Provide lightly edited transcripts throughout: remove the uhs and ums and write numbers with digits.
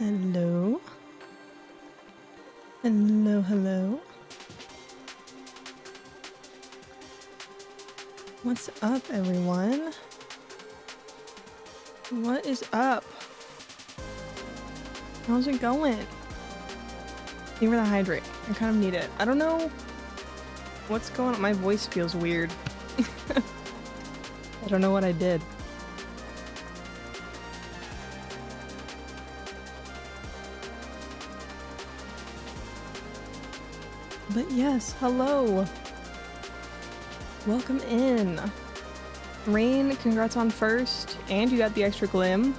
Hello. Hello, hello. What's up, everyone? What is up? How's it going? Need for the hydrate. I kind of need it. I don't know what's going on. My voice feels weird. I don't know what I did. But yes, hello. Welcome in. Rain, congrats on first. And you got the extra glim.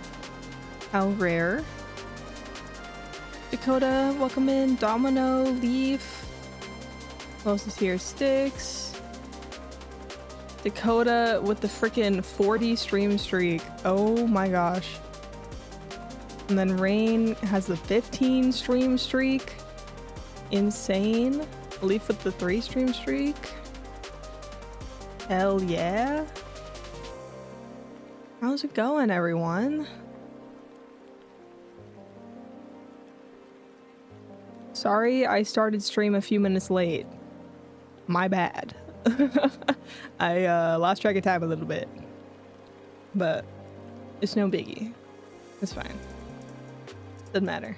How rare. Dakota, welcome in. Domino, Leaf. Who else is here? Sticks. Dakota with the freaking 40 stream streak. Oh my gosh. And then Rain has the 15 stream streak. Insane. Leaf with the 3 stream streak. Hell yeah. How's it going, everyone? Sorry I started stream a few minutes late. My bad. I lost track of time a little bit. But it's no biggie. It's fine. Doesn't matter.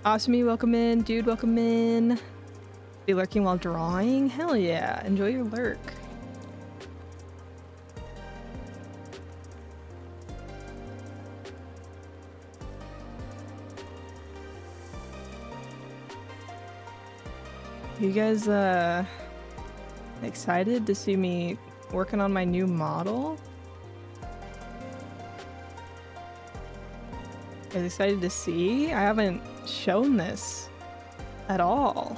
Awesome, welcome in. Dude, welcome in. Be lurking while drawing? Hell yeah. Enjoy your lurk. You guys excited to see me working on my new model? You guys excited to see? I haven't shown this at all.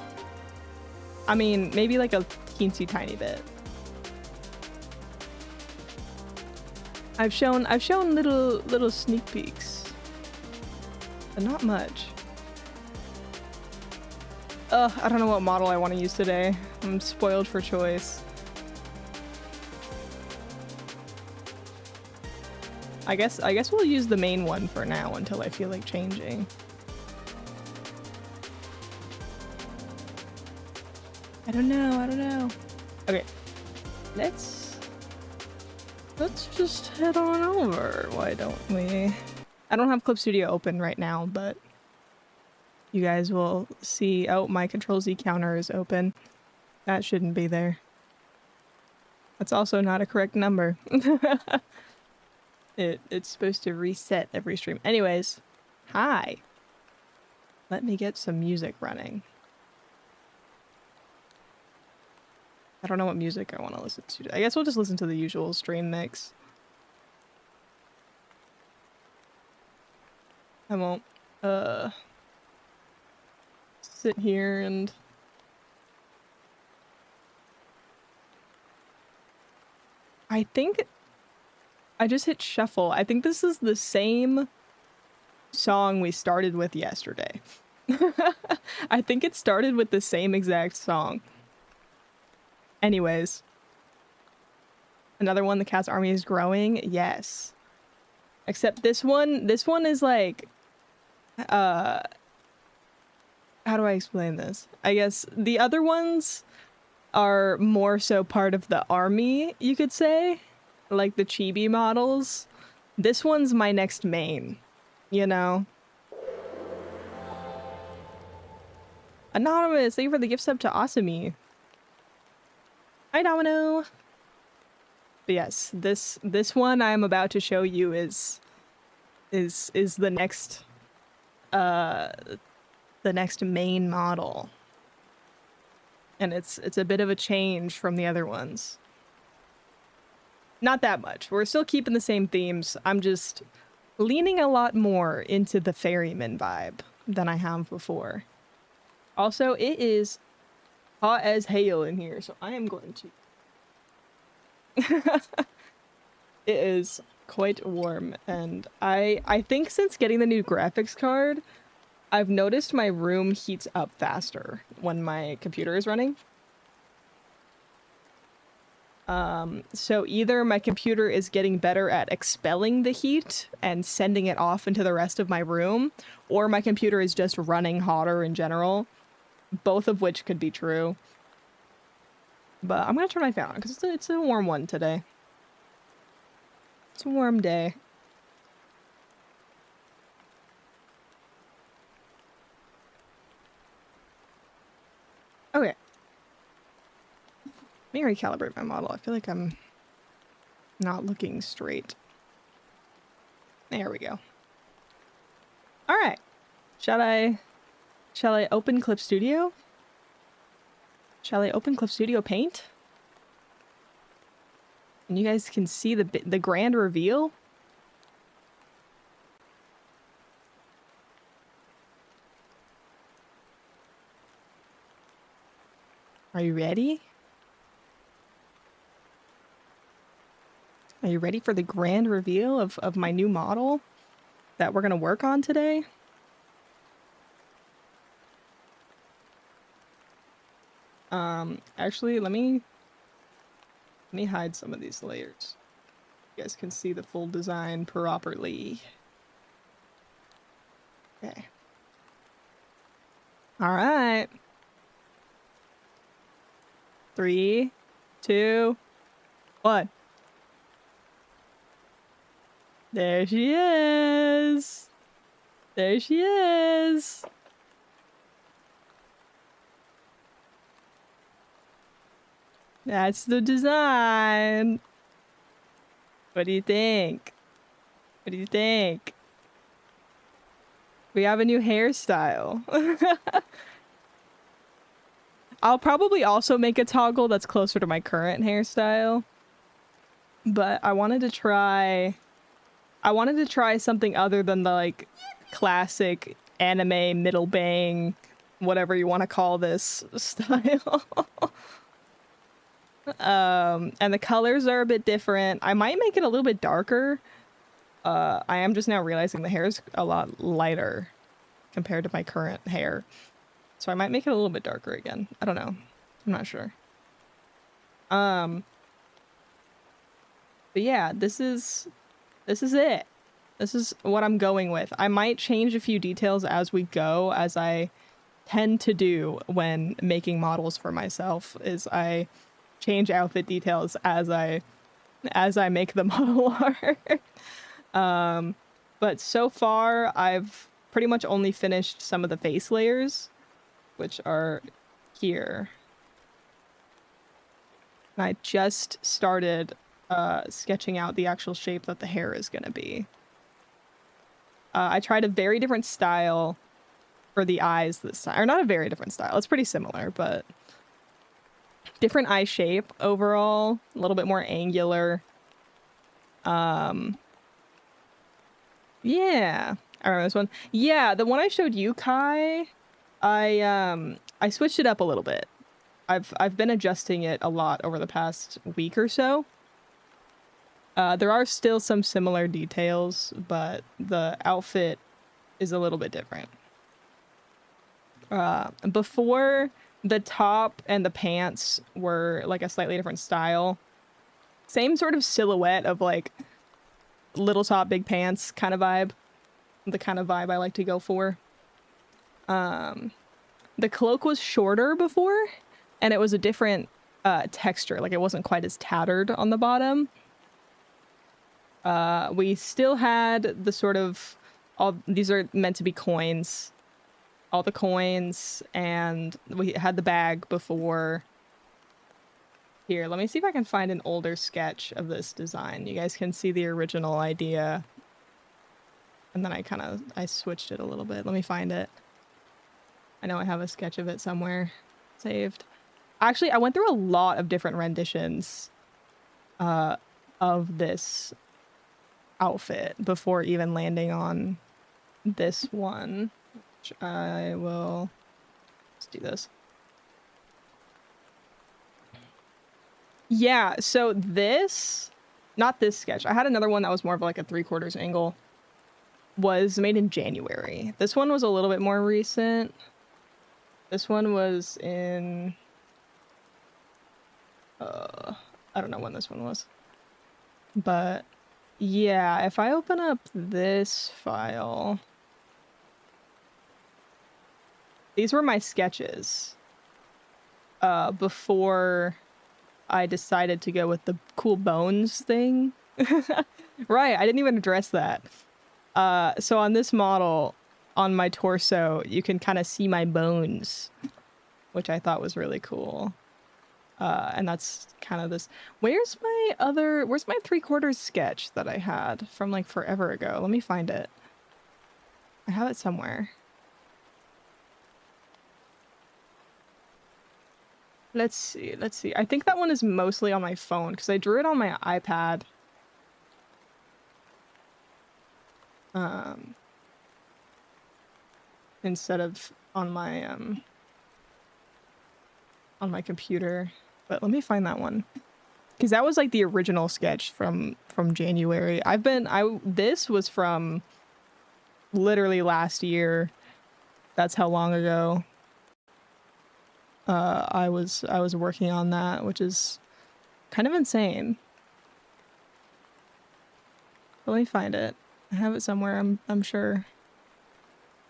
I mean, maybe like a teensy tiny bit. I've shown little sneak peeks, but not much. I don't know what model I want to use today. I'm spoiled for choice. I guess we'll use the main one for now until I feel like changing. I don't know. Okay. Let's just head on over. Why don't we? I don't have Clip Studio open right now, but you guys will see. Oh, my Control Z counter is open. That shouldn't be there. That's also not a correct number. It's supposed to reset every stream. Anyways, hi. Let me get some music running. I don't know what music I want to listen to. I guess we'll just listen to the usual stream mix. I won't sit here and I think I just hit shuffle. I think this is the same song we started with yesterday. I think it started with the same exact song. Anyways. Another one, The Cat's Army is Growing. Yes. Except this one is like how do I explain this? I guess the other ones are more so part of the army, you could say. Like the chibi models. This one's my next main, you know? Anonymous, thank you for the gift sub to Asami. Hi, Domino. But yes, this one I'm about to show you is the next main model. And it's a bit of a change from the other ones. Not that much. We're still keeping the same themes. I'm just leaning a lot more into the ferryman vibe than I have before. Also, it is hot as hail in here, so I am going to... It is quite warm, and I think since getting the new graphics card, I've noticed my room heats up faster when my computer is running. So either my computer is getting better at expelling the heat and sending it off into the rest of my room, or my computer is just running hotter in general, both of which could be true. But I'm gonna turn my fan on because it's a warm one today. It's a warm day. Okay. Let me recalibrate my model. I feel like I'm not looking straight. There we go. All right. Shall I open Clip Studio? Shall I open Clip Studio Paint? And you guys can see the grand reveal. Are you ready? Are you ready for the grand reveal of my new model that we're going to work on today? Actually, let me hide some of these layers. You guys can see the full design properly. Okay. All right. 3, 2, 1. There she is. There she is. That's the design. What do you think? What do you think? We have a new hairstyle. I'll probably also make a toggle that's closer to my current hairstyle. But I wanted to try something other than the like classic anime middle bang, whatever you want to call this style. And the colors are a bit different. I might make it a little bit darker. I am just now realizing the hair is a lot lighter compared to my current hair. So I might make it a little bit darker again. I don't know. I'm not sure. But yeah, this is it. This is what I'm going with. I might change a few details as we go, as I tend to do when making models for myself, is I change outfit details as I make the model art. But so far I've pretty much only finished some of the face layers, which are here. And I just started sketching out the actual shape that the hair is gonna be. I tried a very different style for the eyes this time. Or not a very different style, it's pretty similar, but different eye shape overall, a little bit more angular. Yeah, I remember this one. Yeah, the one I showed you, Kai, I switched it up a little bit. I've been adjusting it a lot over the past week or so. There are still some similar details, but the outfit is a little bit different. Before, the top and the pants were like a slightly different style. Same sort of silhouette of like little top, big pants kind of vibe. The kind of vibe I like to go for. The cloak was shorter before, and it was a different texture. Like it wasn't quite as tattered on the bottom. We still had the sort of, all these are meant to be coins. All the coins, and we had the bag before. Here, let me see if I can find an older sketch of this design. You guys can see the original idea. And then I switched it a little bit. Let me find it. I know I have a sketch of it somewhere saved. Actually, I went through a lot of different renditions of this outfit before even landing on this one. Which I will... Let's do this. Yeah, so this... Not this sketch. I had another one that was more of like a 3/4 angle. Was made in January. This one was a little bit more recent. This one was in... I don't know when this one was. But yeah, if I open up this file... These were my sketches. Before I decided to go with the cool bones thing. Right, I didn't even address that. So on this model, on my torso, you can kind of see my bones, which I thought was really cool. And that's kind of this. Where's my 3/4 sketch that I had from like forever ago? Let me find it. I have it somewhere. Let's see. I think that one is mostly on my phone because I drew it on my iPad. Instead of on my computer. But let me find that one. Because that was like the original sketch from January. This was from literally last year. That's how long ago. I was working on that, which is kind of insane. Let me find it. I have it somewhere, I'm sure.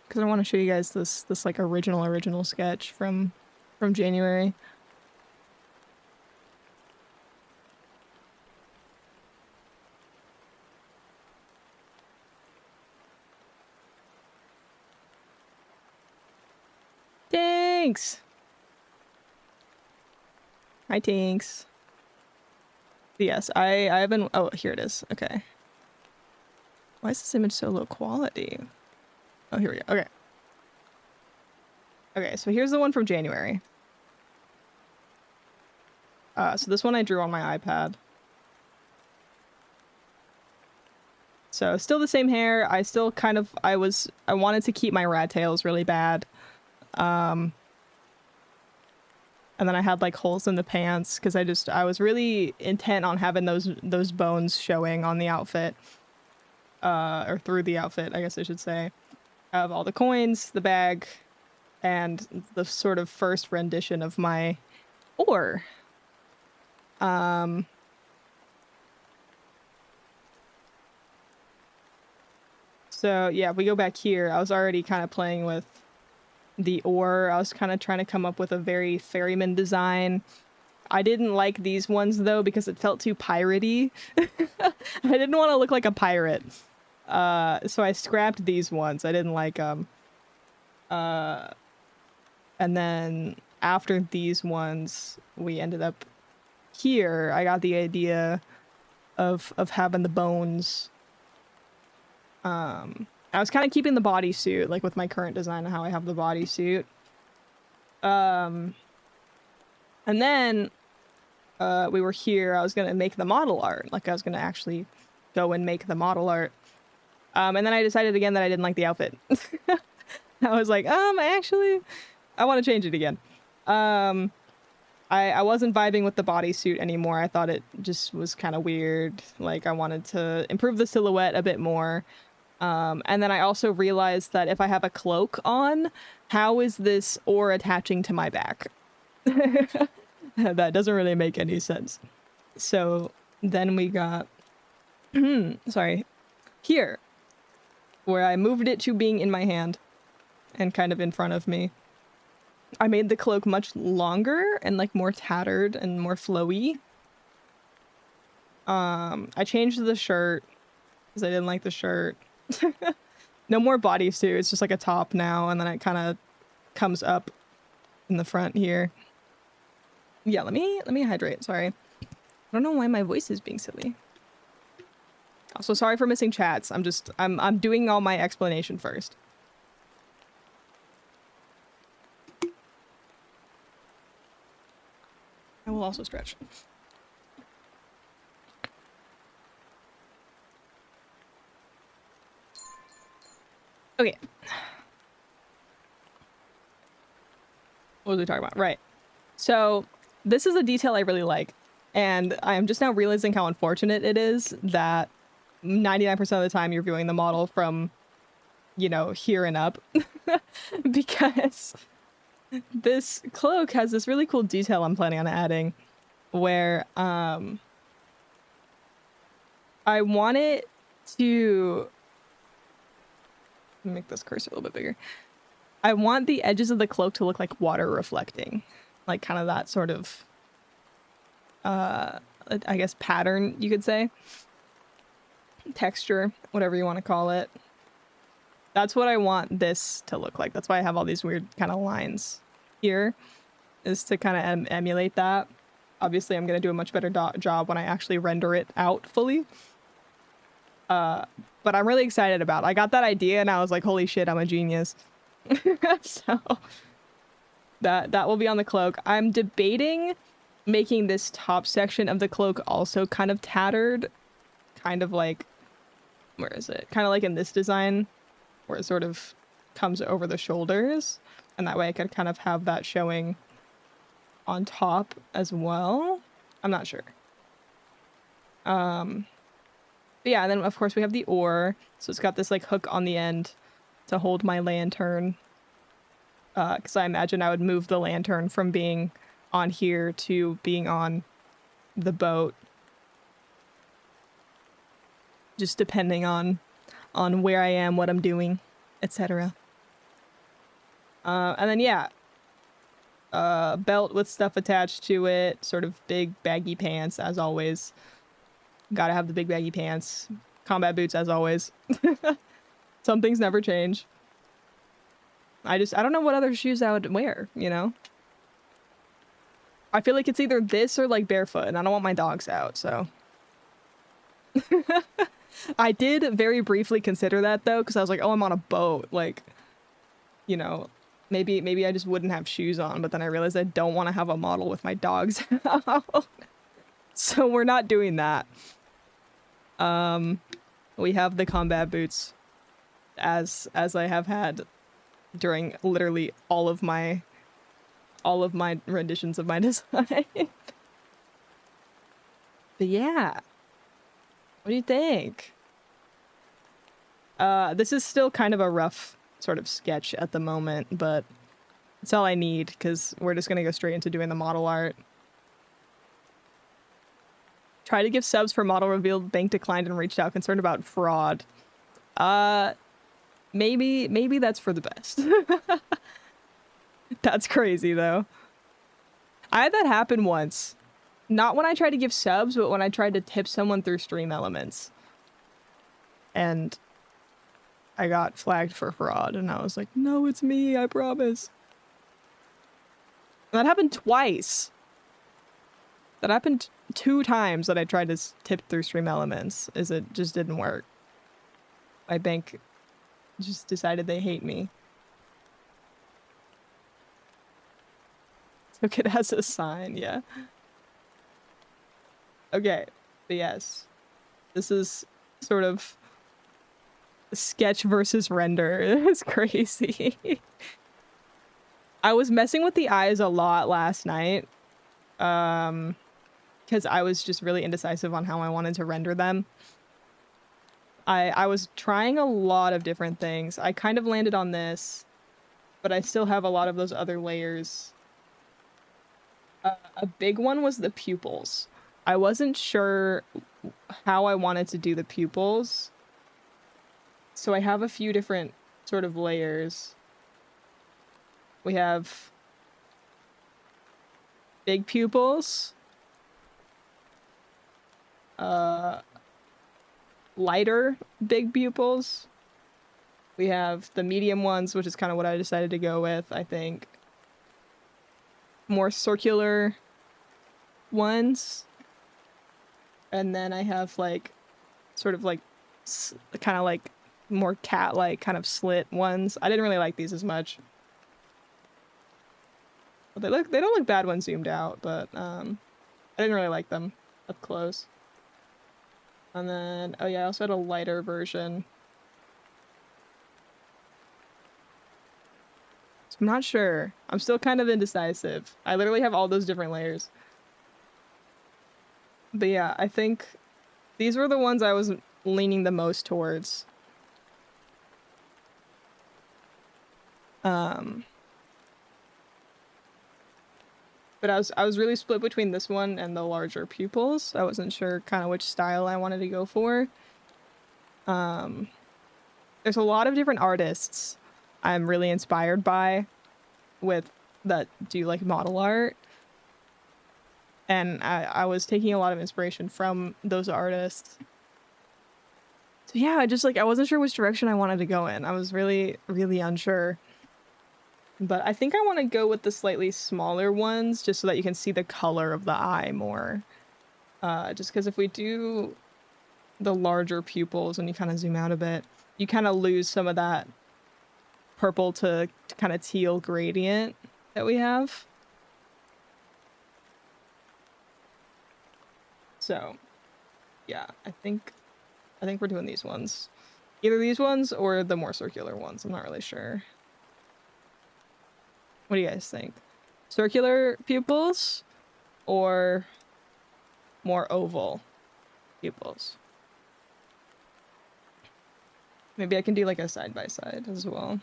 Because I want to show you guys this like original sketch from January. Thanks. Hi, Tinks. Yes, I haven't. Oh, here it is. Okay. Why is this image so low quality? Oh, here we go. Okay. Okay, so here's the one from January. So this one I drew on my iPad. So still the same hair. I still kind of, I wanted to keep my rat tails really bad. And then I had like holes in the pants because I was really intent on having those bones showing on the outfit. Or through the outfit, I guess I should say. I have all the coins, the bag, and the sort of first rendition of my ore. So yeah, if we go back here, I was already kind of playing with the ore. I was kind of trying to come up with a very ferryman design. I didn't like these ones though because it felt too piratey. I didn't want to look like a pirate. So I scrapped these ones. I didn't like them. And then after these ones, we ended up here. I got the idea of having the bones. I was kind of keeping the bodysuit, like with my current design and how I have the bodysuit. And then we were here. I was gonna make the model art. Like I was gonna actually go and make the model art. And then I decided again that I didn't like the outfit. I was like, I want to change it again. I wasn't vibing with the bodysuit anymore. I thought it just was kind of weird. Like I wanted to improve the silhouette a bit more. And then I also realized that if I have a cloak on, how is this ore attaching to my back? That doesn't really make any sense. So then we got, sorry, here, where I moved it to being in my hand and kind of in front of me. I made the cloak much longer and like more tattered and more flowy. I changed the shirt because I didn't like the shirt. No more bodysuit, it's just like a top now, and then it kind of comes up in the front here. Yeah, let me hydrate, sorry. I don't know why my voice is being silly. Also, sorry for missing chats. I'm doing all my explanation first. I will also stretch. Okay. What was we talking about? Right. So this is a detail I really like. And I am just now realizing how unfortunate it is that 99% of the time you're viewing the model from, you know, here and up. Because this cloak has this really cool detail I'm planning on adding where I want it to make this cursor a little bit bigger. I want the edges of the cloak to look like water reflecting, like kind of that sort of I guess pattern, you could say, texture, whatever you want to call it. That's what I want this to look like. That's why I have all these weird kind of lines here, is to kind of emulate that. Obviously I'm going to do a much better job when I actually render it out fully. But I'm really excited about it. I got that idea and I was like, holy shit, I'm a genius. So that will be on the cloak. I'm debating making this top section of the cloak also kind of tattered, kind of like, where is it? Kind of like in this design, where it sort of comes over the shoulders, and that way I could kind of have that showing on top as well. I'm not sure. But yeah, and then of course we have the ore, so it's got this like hook on the end to hold my lantern. because I imagine I would move the lantern from being on here to being on the boat, just depending on where I am, what I'm doing, etc. And then yeah, belt with stuff attached to it, sort of big baggy pants as always. Gotta have the big baggy pants. Combat boots as always. Some things never change. I don't know what other shoes I would wear, you know? I feel like it's either this or like barefoot, and I don't want my dogs out, so. I did very briefly consider that though, because I was like, oh, I'm on a boat. Like, you know, maybe I just wouldn't have shoes on, but then I realized I don't want to have a model with my dogs out. So we're not doing that. We have the combat boots as I have had during literally all of my renditions of my design. But yeah. What do you think? This is still kind of a rough sort of sketch at the moment, but it's all I need because we're just gonna go straight into doing the model art. Try to give subs for model revealed, bank declined and reached out concerned about fraud. Maybe that's for the best. That's crazy though. I had that happen once. Not when I tried to give subs, but when I tried to tip someone through Stream Elements. And I got flagged for fraud, and I was like, no, it's me, I promise. That happened twice. That happened 2 times that I tried to tip through Stream Elements, is it just didn't work. My bank just decided they hate me. Took it as a sign, yeah. Okay, but yes. This is sort of sketch versus render. It's crazy. I was messing with the eyes a lot last night. Because I was just really indecisive on how I wanted to render them. I was trying a lot of different things. I kind of landed on this, but I still have a lot of those other layers. A big one was the pupils. I wasn't sure how I wanted to do the pupils. So I have a few different sort of layers. We have big pupils. Lighter big pupils. We have the medium ones, which is kind of what I decided to go with, I think. More circular ones. And then I have like sort of like kind of like more cat-like kind of slit ones. I didn't really like these as much. But they don't look bad when zoomed out, but I didn't really like them up close. And then oh yeah, I also had a lighter version. So I'm not sure. I'm still kind of indecisive. I literally have all those different layers. But yeah, I think these were the ones I was leaning the most towards. But I was really split between this one and the larger pupils. I wasn't sure kind of which style I wanted to go for. There's a lot of different artists I'm really inspired by that do like model art. And I was taking a lot of inspiration from those artists. So yeah, I wasn't sure which direction I wanted to go in. I was really, really unsure. But I think I want to go with the slightly smaller ones just so that you can see the color of the eye more. Just because if we do the larger pupils and you kind of zoom out a bit, you kind of lose some of that purple to kind of teal gradient that we have. So, yeah, I think we're doing these ones. Either these ones or the more circular ones. I'm not really sure. What do you guys think? Circular pupils or more oval pupils? Maybe I can do like a side by side as well.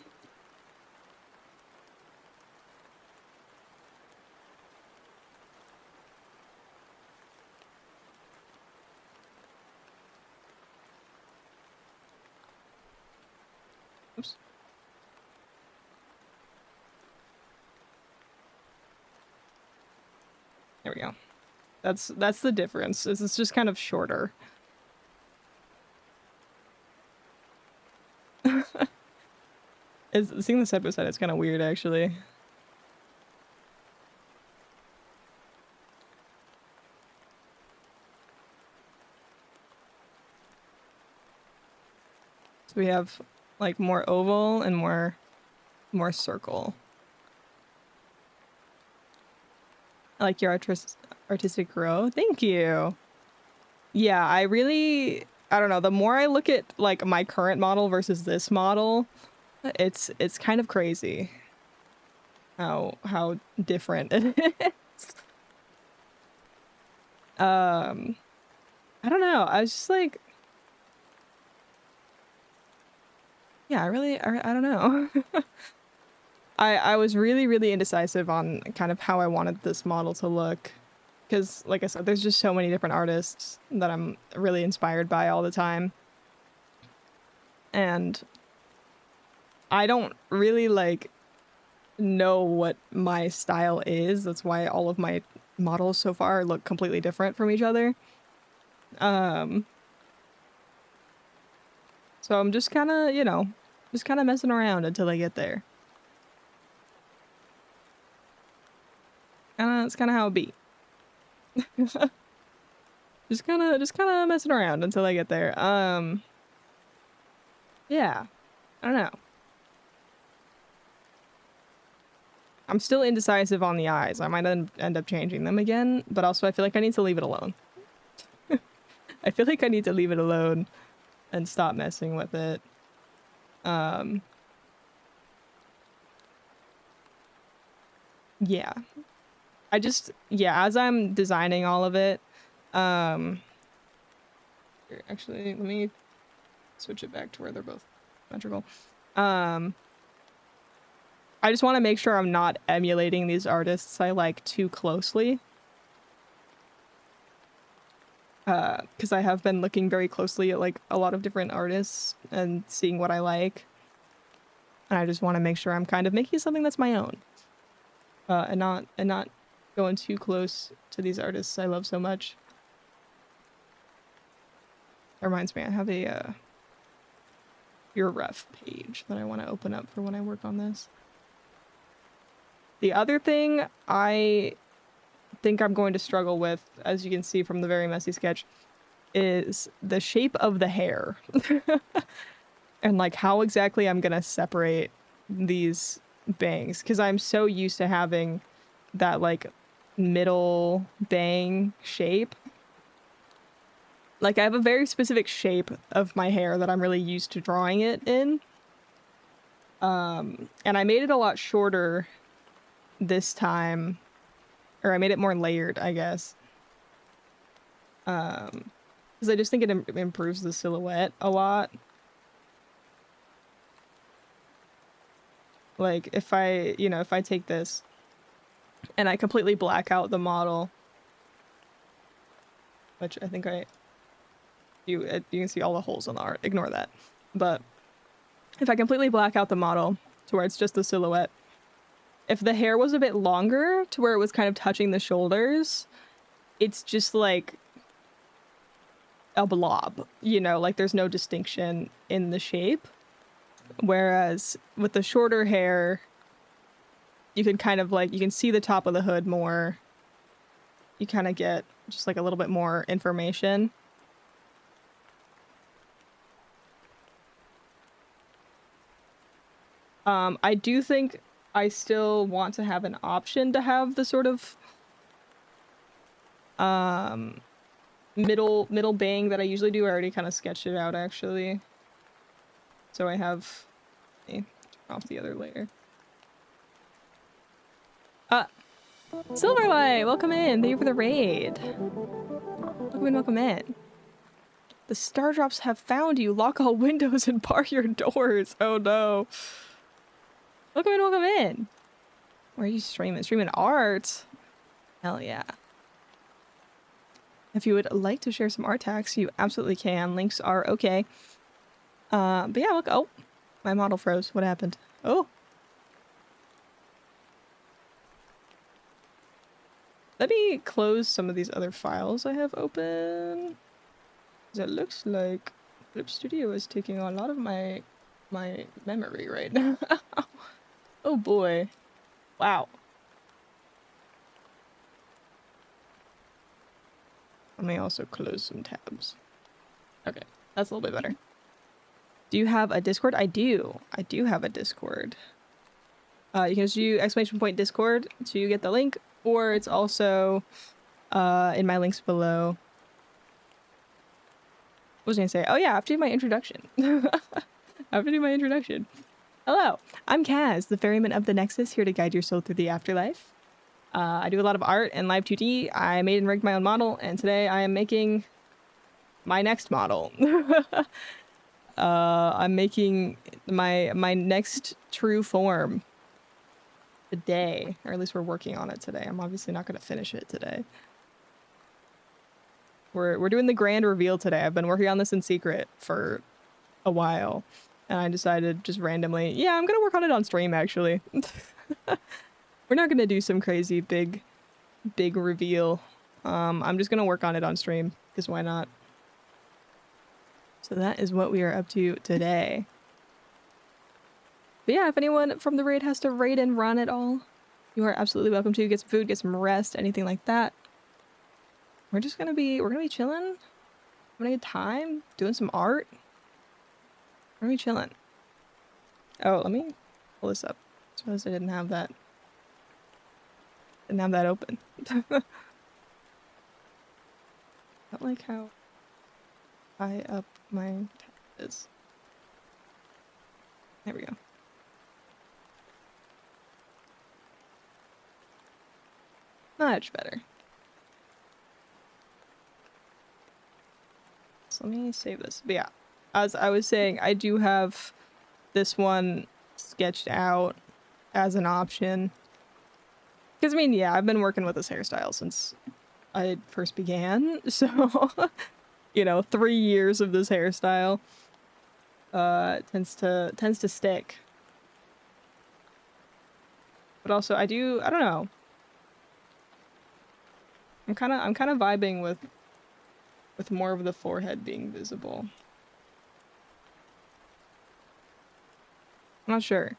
There we go. That's the difference. It's just kind of shorter. Seeing the side by side, it's kind of weird actually. So we have like more oval and more circle. I like your artistic grow. Thank you. Yeah, I don't know. The more I look at like my current model versus this model, it's kind of crazy how different it is. I don't know. I was just like, yeah, I don't know. I was really indecisive on kind of how I wanted this model to look. Because, like I said, there's just so many different artists that I'm really inspired by all the time. And I don't really, like, know what my style is. That's why all of my models so far look completely different from each other. So I'm just kind of, you know, just kind of messing around until I get there. It's kind of how it be. just kind of messing around until I get there. Yeah, I don't know. I'm still indecisive on the eyes. I might end up changing them again, but also I feel like I need to leave it alone. I feel like I need to leave it alone and stop messing with it. Yeah. As I'm designing all of it, here, actually, let me switch it back to where they're both symmetrical. I just want to make sure I'm not emulating these artists I like too closely. Because I have been looking very closely at like a lot of different artists and seeing what I like. And I just want to make sure I'm kind of making something that's my own. And not going too close to these artists I love so much. That reminds me, I have a your ref page that I want to open up for when I work on this. The other thing I think I'm going to struggle with, as you can see from the very messy sketch, is the shape of the hair. And like how exactly I'm gonna separate these bangs, because I'm so used to having that like middle bang shape. Like I have a very specific shape of my hair that I'm really used to drawing it in. And I made it a lot shorter this time, or I made it more layered, I guess. Because I just think it improves the silhouette a lot. Like if I take this and I completely black out the model, which I think you can see all the holes on the art, ignore that. But if I completely black out the model to where it's just the silhouette, if the hair was a bit longer to where it was kind of touching the shoulders, it's just like a blob, you know, like there's no distinction in the shape. Whereas with the shorter hair, you can kind of like, you can see the top of the hood more. You kind of get just like a little bit more information. I do think I still want to have an option to have the sort of middle bang that I usually do. I already kind of sketched it out actually. So I have turn off the other layer. Silverlight, welcome in. Thank you for the raid. Welcome in. The star drops have found you. Lock all windows and bar your doors. Oh no. Welcome in. Where are you streaming? Streaming art? Hell yeah. If you would like to share some art tags, you absolutely can. Links are okay. But yeah, look. Oh, my model froze. What happened? Oh. Let me close some of these other files I have open. It looks like Flip Studio is taking a lot of my memory right now. Oh boy. Wow. Let me also close some tabs. Okay, that's a little bit better. Do you have a Discord? I do. I do have a Discord. You can just use !Discord to get the link, or it's also in my links below. What was I gonna say? Oh yeah, I have to do my introduction. I have to do my introduction. Hello, I'm Kaz, the ferryman of the Nexus, here to guide your soul through the afterlife. I do a lot of art and live 2D. I made and rigged my own model, and today I am making my next model. I'm making my next true form today, or at least we're working on it today. I'm obviously not going to finish it today. We're doing the grand reveal today. I've been working on this in secret for a while, and I decided just randomly, yeah, I'm gonna work on it on stream actually. We're not gonna do some crazy big reveal. I'm just gonna work on it on stream, because why not? So that is what we are up to today. But yeah, if anyone from the raid has to raid and run at all, you are absolutely welcome to. Get some food, get some rest, anything like that. We're gonna be chilling, having a good time, doing some art. We're gonna be chilling. Oh, let me pull this up. Suppose I didn't have that. Didn't have that open. Not like how high up my tab is. There we go. Much better. So let me save this. But yeah, as I was saying, I do have this one sketched out as an option. Because, I mean, yeah, I've been working with this hairstyle since I first began. So, you know, 3 years of this hairstyle tends to stick. But also, I don't know. I'm kind of vibing with more of the forehead being visible. I'm not sure.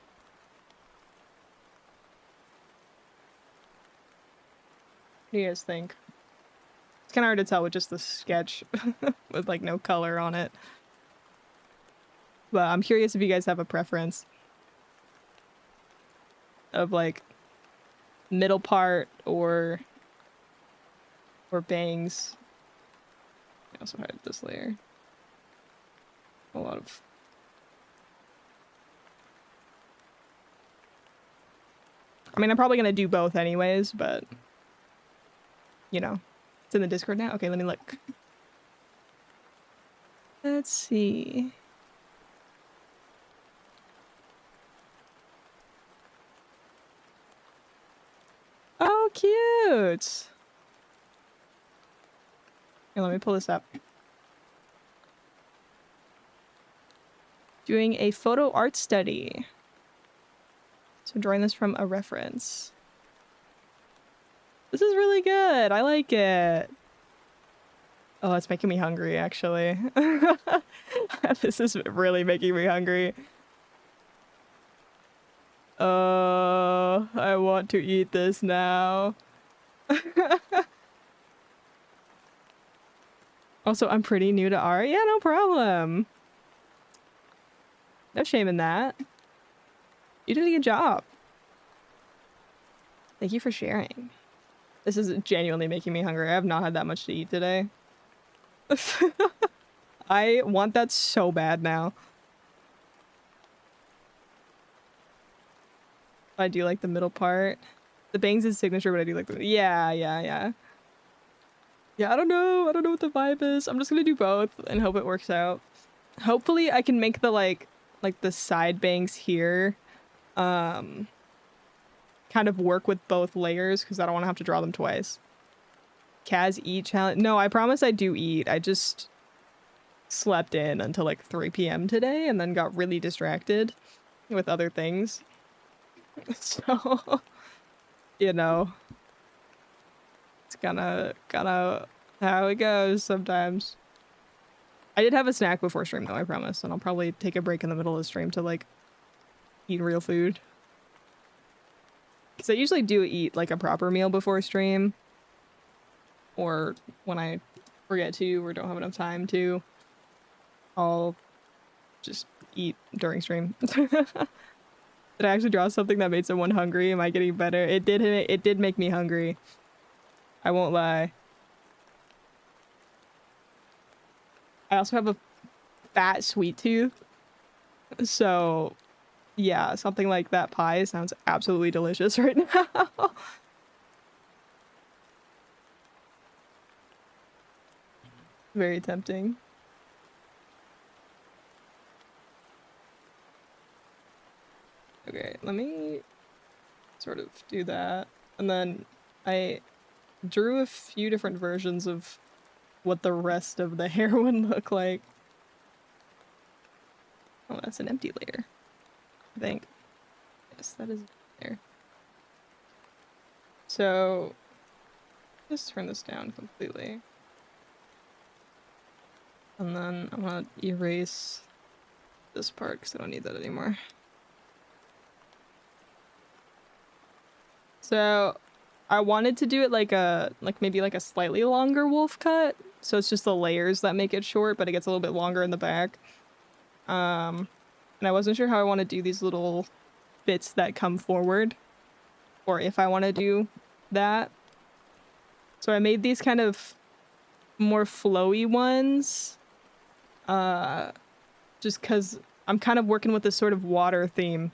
What do you guys think? It's kind of hard to tell with just the sketch with like no color on it. But I'm curious if you guys have a preference of like middle part or bangs. I also hide this layer. A lot of I mean, I'm probably gonna do both anyways, but you know, it's in the Discord now. Okay, let me look. Let's see. Oh, cute. Here, let me pull this up. Doing a photo art study. So drawing this from a reference. This is really good. I like it. Oh, it's making me hungry, actually. This is really making me hungry. I want to eat this now. Also, I'm pretty new to art. Yeah, no problem. No shame in that. You did a good job. Thank you for sharing. This is genuinely making me hungry. I have not had that much to eat today. I want that so bad now. I do like the middle part. The bangs is signature, but I do like the... Yeah. Yeah, I don't know what the vibe is. I'm just gonna do both and hope it works out. Hopefully I can make the like the side bangs here kind of work with both layers, because I don't want to have to draw them twice. Kaz eat challenge. No, I promise I do eat. I just slept in until like 3 p.m. today and then got really distracted with other things. So, you know. It's gonna how it goes sometimes. I did have a snack before stream though, I promise, and I'll probably take a break in the middle of the stream to like eat real food. Because I usually do eat like a proper meal before stream, or when I forget to or don't have enough time to, I'll just eat during stream. Did I actually draw something that made someone hungry? Am I getting better? It did make me hungry. I won't lie. I also have a fat sweet tooth. So, yeah, something like that pie sounds absolutely delicious right now. Very tempting. Okay, let me sort of do that. And then I drew a few different versions of what the rest of the hair would look like. Oh, that's an empty layer, I think. Yes, that is there. So, just turn this down completely. And then I'm gonna erase this part because I don't need that anymore. So, I wanted to do it like maybe like a slightly longer wolf cut. So it's just the layers that make it short, but it gets a little bit longer in the back. And I wasn't sure how I want to do these little bits that come forward, or if I want to do that. So I made these kind of more flowy ones, just because I'm kind of working with this sort of water theme.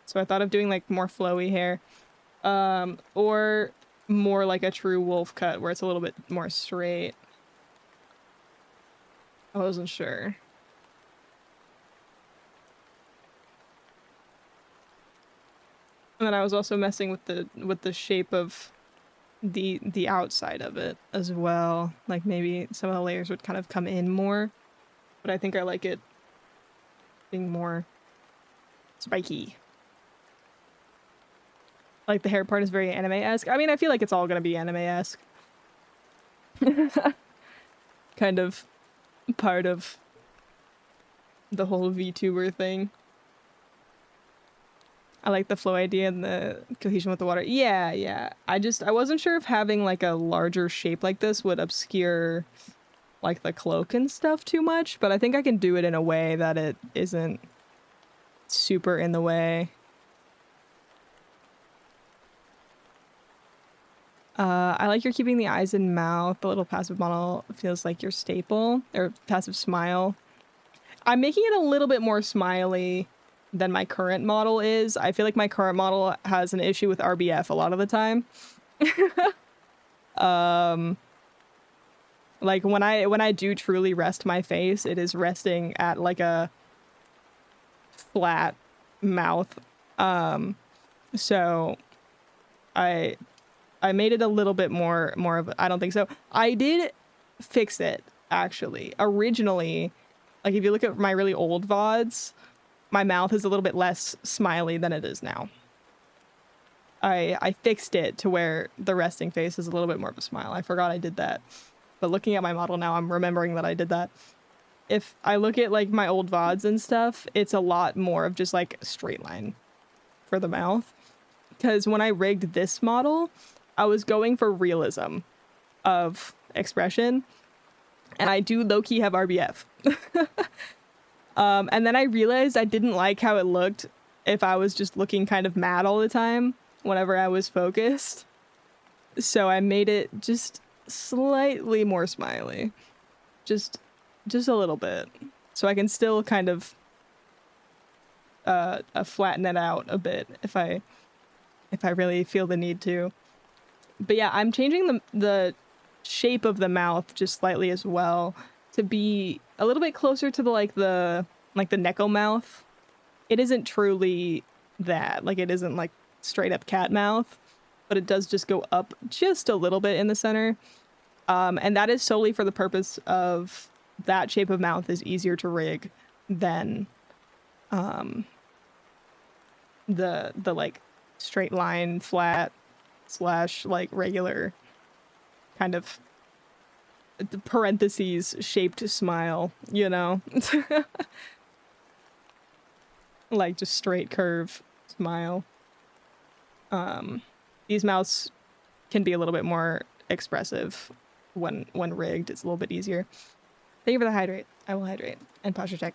So I thought of doing like more flowy hair, or more like a true wolf cut where it's a little bit more straight. I wasn't sure. And then I was also messing with the shape of the outside of it as well. Like maybe some of the layers would kind of come in more, but I think I like it being more spiky. Like the hair part is very anime-esque. I mean, I feel like it's all gonna be anime-esque. Kind of part of the whole VTuber thing. I like the flow idea and the cohesion with the water. Yeah. I wasn't sure if having like a larger shape like this would obscure like the cloak and stuff too much, but I think I can do it in a way that it isn't super in the way. I like you're keeping the eyes and mouth. The little passive model feels like your staple, or passive smile. I'm making it a little bit more smiley than my current model is. I feel like my current model has an issue with RBF a lot of the time. Like when I do truly rest my face, it is resting at like a flat mouth. So I made it a little bit more of I don't think so. I did fix it actually. Originally, like if you look at my really old VODs, my mouth is a little bit less smiley than it is now. I fixed it to where the resting face is a little bit more of a smile. I forgot I did that. But looking at my model now, I'm remembering that I did that. If I look at like my old VODs and stuff, it's a lot more of just like a straight line for the mouth. Because when I rigged this model, I was going for realism of expression. And I do low-key have RBF. And then I realized I didn't like how it looked if I was just looking kind of mad all the time whenever I was focused. So I made it just slightly more smiley. Just a little bit. So I can still kind of flatten it out a bit if I really feel the need to. But yeah, I'm changing the shape of the mouth just slightly as well to be a little bit closer to the Neko mouth. It isn't truly that. Like it isn't like straight up cat mouth, but it does just go up just a little bit in the center. And that is solely for the purpose of that shape of mouth is easier to rig than the like straight line flat slash like regular kind of parentheses shaped smile, you know? Like just straight curve smile. These mouths can be a little bit more expressive when rigged. It's a little bit easier. Thank you for the hydrate. I will hydrate and posture check.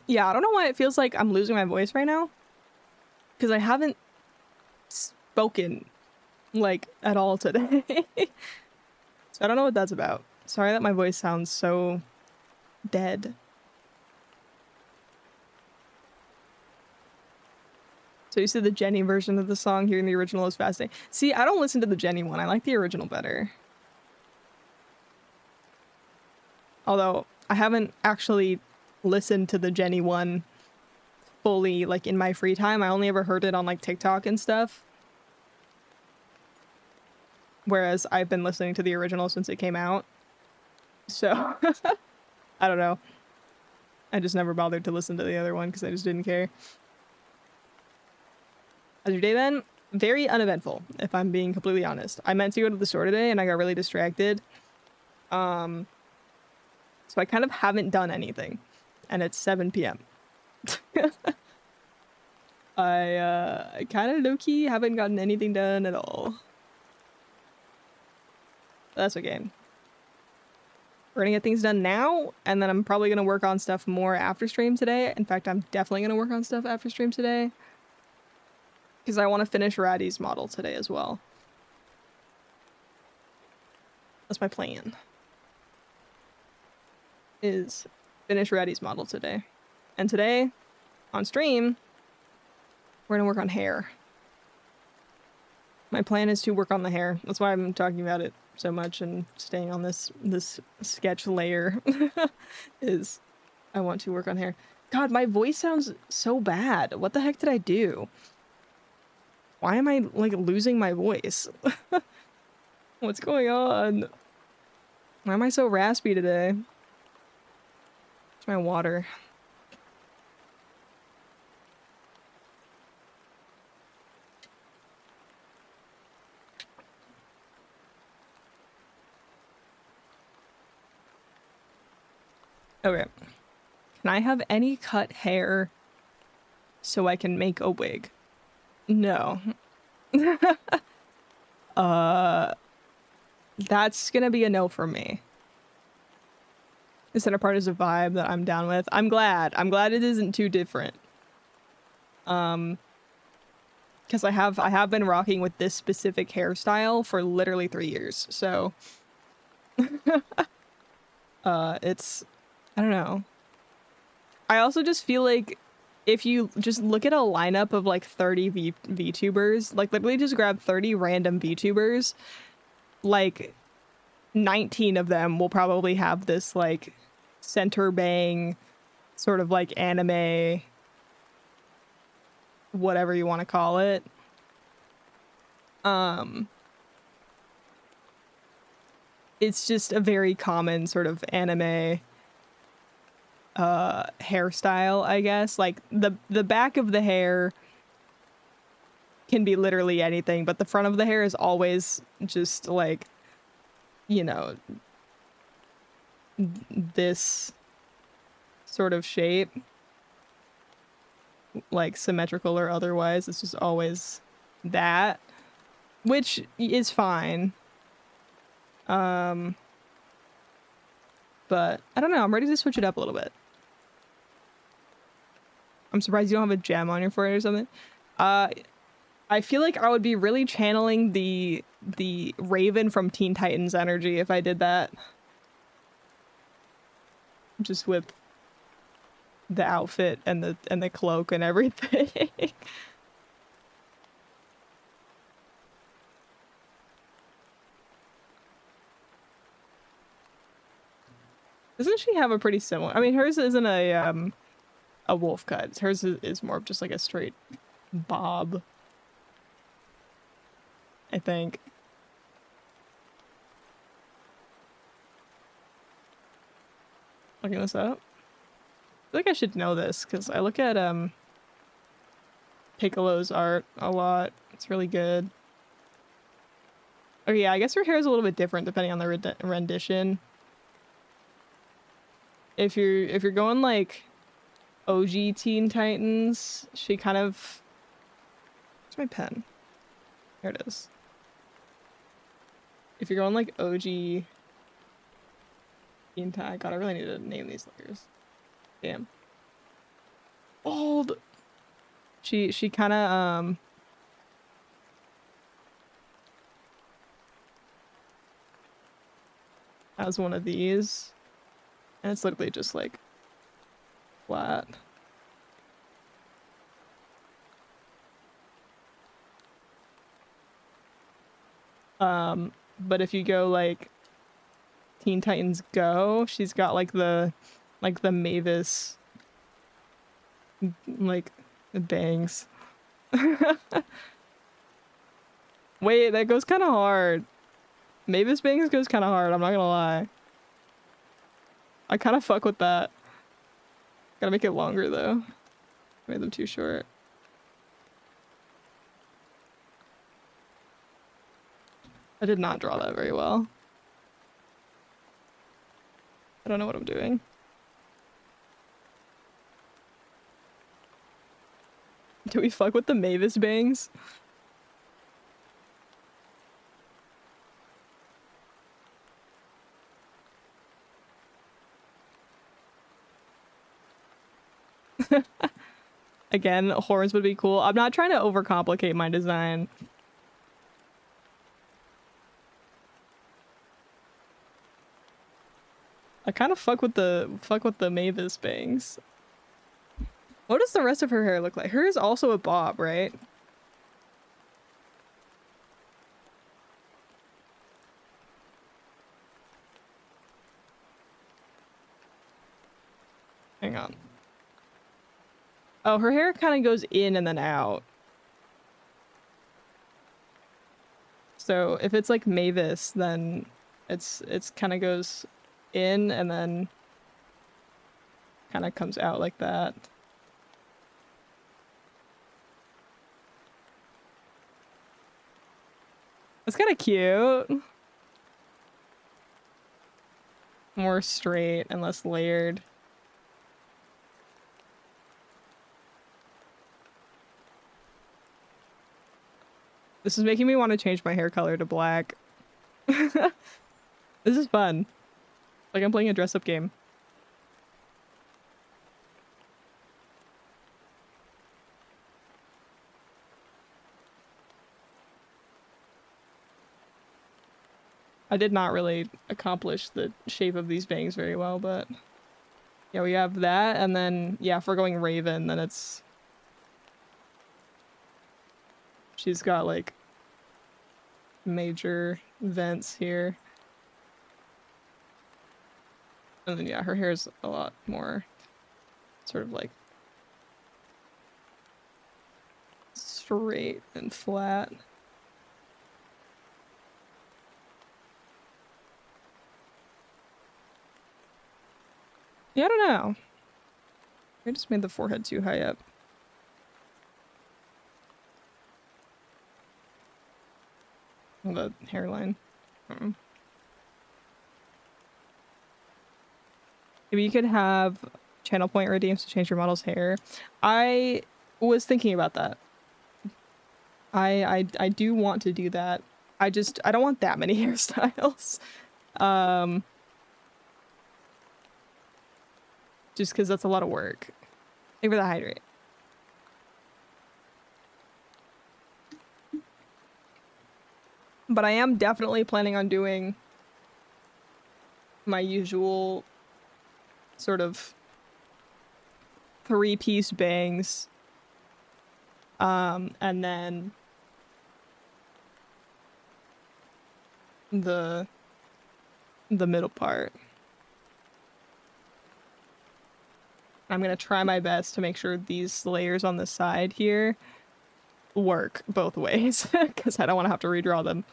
Yeah, I don't know why it feels like I'm losing my voice right now. Because I haven't spoken, like, at all today. So I don't know what that's about. Sorry that my voice sounds so dead. So you said the Jenny version of the song, hearing the original is fascinating. See, I don't listen to the Jenny one. I like the original better. Although, I haven't actually listened to the Jenny one fully, like, in my free time. I only ever heard it on, like, TikTok and stuff. Whereas I've been listening to the original since it came out. So, I don't know. I just never bothered to listen to the other one because I just didn't care. How's your day been? Very uneventful, if I'm being completely honest. I meant to go to the store today and I got really distracted. So I kind of haven't done anything. And it's 7 p.m. I kind of low-key haven't gotten anything done at all. That's okay. We're gonna get things done now, and then I'm probably gonna work on stuff more after stream today. In fact, I'm definitely gonna work on stuff after stream today. Because I want to finish Raddy's model today as well. That's my plan. Is finish Raddy's model today. And today, on stream, we're gonna work on hair. My plan is to work on the hair. That's why I'm talking about it so much and staying on this sketch layer. Is I want to work on hair. God, my voice sounds so bad. What the heck did I do? Why am I, like, losing my voice? What's going on? Why am I so raspy today? It's my water. Okay. Can I have any cut hair so I can make a wig? No. That's gonna be a no for me. The center part is a vibe that I'm down with. I'm glad it isn't too different. Because I have been rocking with this specific hairstyle for literally 3 years, so it's, I don't know. I also just feel like if you just look at a lineup of like 30 VTubers, like literally just grab 30 random VTubers, like 19 of them will probably have this like center bang sort of like anime, whatever you want to call it. It's just a very common sort of anime hairstyle, I guess. Like the back of the hair can be literally anything, but the front of the hair is always just like, you know, this sort of shape, like symmetrical or otherwise. It's just always that, which is fine. But I don't know, I'm ready to switch it up a little bit. I'm surprised you don't have a gem on your forehead or something. I feel like I would be really channeling the Raven from Teen Titans energy if I did that. Just with the outfit and the cloak and everything. Doesn't she have a pretty similar? I mean, hers isn't a wolf cut. Hers is more of just like a straight bob, I think. Looking this up. feel like I should know this because I look at Piccolo's art a lot. It's really good. Oh yeah, I guess her hair is a little bit different depending on the rendition. If you're going like OG Teen Titans, she kind of... Where's my pen? There it is. If you're going like OG Teen Titan... God, I really need to name these layers. Damn. Old. She kind of has one of these, and it's literally just like flat. But if you go like Teen Titans Go, she's got like the Mavis like bangs. Wait, that goes kind of hard. Mavis bangs goes kind of hard, I'm not gonna lie. I kind of fuck with that. Gotta make it longer though. Made them too short. I did not draw that very well. I don't know what I'm doing. Do we fuck with the Mavis bangs? Again, horns would be cool. I'm not trying to overcomplicate my design. I kind of fuck with the Mavis bangs. What does the rest of her hair look like? Her is also a bob, right? Hang on. Oh, her hair kind of goes in and then out. So if it's like Mavis, then it's kind of goes in and then kind of comes out like that. It's kind of cute. More straight and less layered. This is making me want to change my hair color to black. This is fun. Like I'm playing a dress-up game. I did not really accomplish the shape of these bangs very well, but yeah, we have that, and then yeah, if we're going Raven, then it's... She's got like major vents here. And then yeah, her hair is a lot more sort of like straight and flat. Yeah, I don't know. I just made the forehead too high up. The hairline. Maybe you could have channel point redeems to change your model's hair. I was thinking about that. I do want to do that. I don't want that many hairstyles. Just because that's a lot of work. Thank you for the hydrate. But I am definitely planning on doing my usual sort of 3-piece bangs. And then the middle part. I'm gonna try my best to make sure these layers on the side here work both ways, because I don't want to have to redraw them.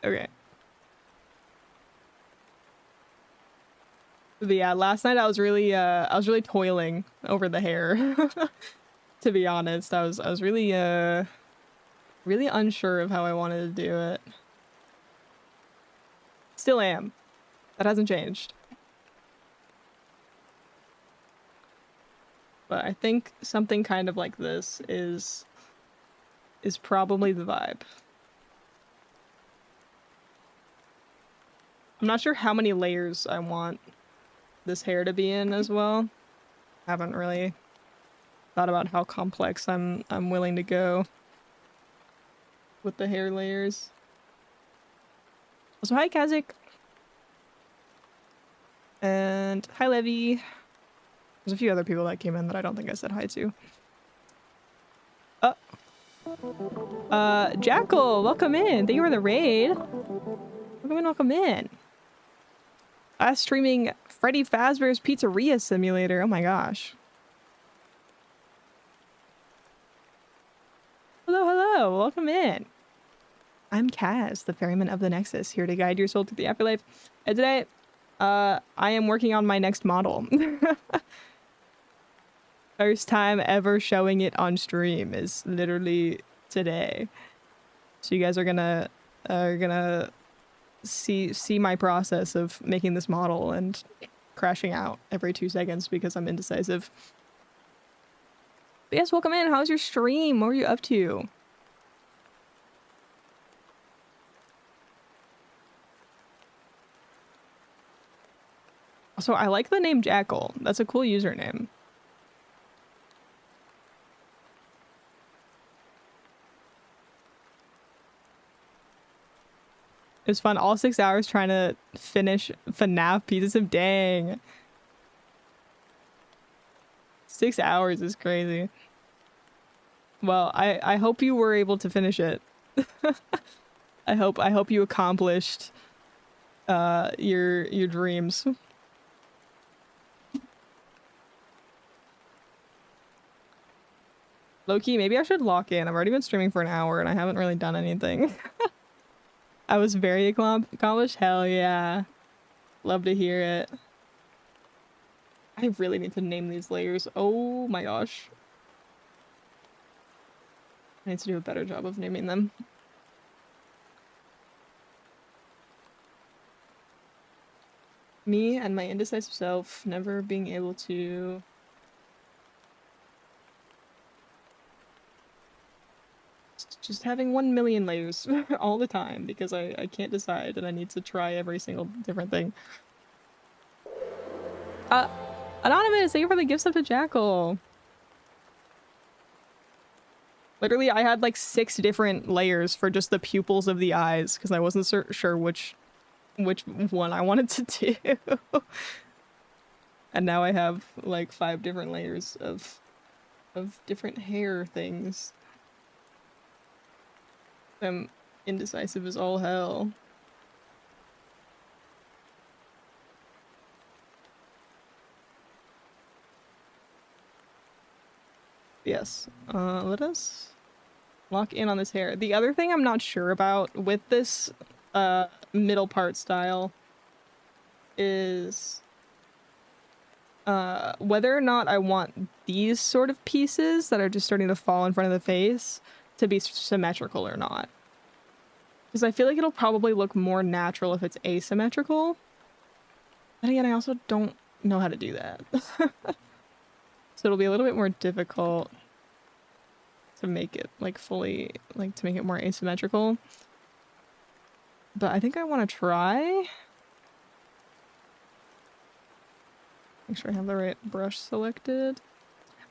Okay. But yeah, last night I was really toiling over the hair. To be honest, I was really really unsure of how I wanted to do it. Still am. That hasn't changed. But I think something kind of like this is probably the vibe. I'm not sure how many layers I want this hair to be in as well. Haven't really thought about how complex I'm willing to go with the hair layers. Also, hi Kazik. And hi Levy. There's a few other people that came in that I don't think I said hi to. Jackal, welcome in. Thank you for the raid. Welcome in, welcome in. Streaming Freddy Fazbear's Pizzeria Simulator. Oh my gosh. Hello, hello. Welcome in. I'm Kaz, the ferryman of the Nexus, here to guide your soul through the afterlife. And today, I am working on my next model. First time ever showing it on stream is literally today. So you guys are gonna see my process of making this model and crashing out every 2 seconds because I'm indecisive. But yes, welcome in. How's your stream? What were you up to? Also, I like the name Jackal. That's a cool username. It was fun. All 6 hours trying to finish FNAF Pieces of Dang. 6 hours is crazy. Well, I hope you were able to finish it. I hope you accomplished your dreams. Low-key, maybe I should lock in. I've already been streaming for an hour and I haven't really done anything. I was very accomplished. Hell yeah. Love to hear it. I really need to name these layers. Oh my gosh. I need to do a better job of naming them. Me and my indecisive self never being able to... Just having 1 million layers all the time because I can't decide and I need to try every single different thing. Anonymous, thank you for the gift stuff to Jackal. Literally, I had like 6 different layers for just the pupils of the eyes because I wasn't sure which one I wanted to do. And now I have like 5 different layers of different hair things. I'm indecisive as all hell. Yes, let us lock in on this hair. The other thing I'm not sure about with this middle part style is whether or not I want these sort of pieces that are just starting to fall in front of the face to be symmetrical or not. Because I feel like it'll probably look more natural if it's asymmetrical. But again, I also don't know how to do that. So it'll be a little bit more difficult to make it like fully, like to make it more asymmetrical. But I think I want to try. Make sure I have the right brush selected.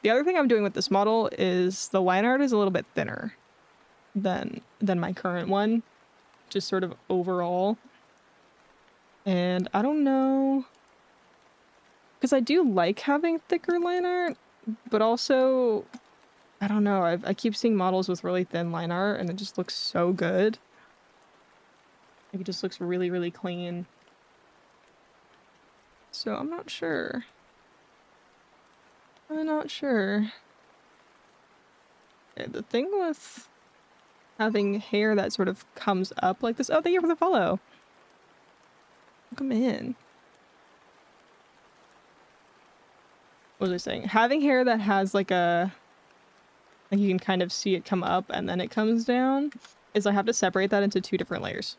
The other thing I'm doing with this model is the line art is a little bit thinner than my current one, just sort of overall. And I don't know, because I do like having thicker line art, but also, I don't know, I keep seeing models with really thin line art and it just looks so good. Like, it just looks really, really clean. So I'm not sure. I'm not sure. Okay, the thing with having hair that sort of comes up like this. Oh, thank you for the follow. Welcome in. What was I saying? Having hair that has like a, like you can kind of see it come up and then it comes down, is I have to separate that into 2 different layers.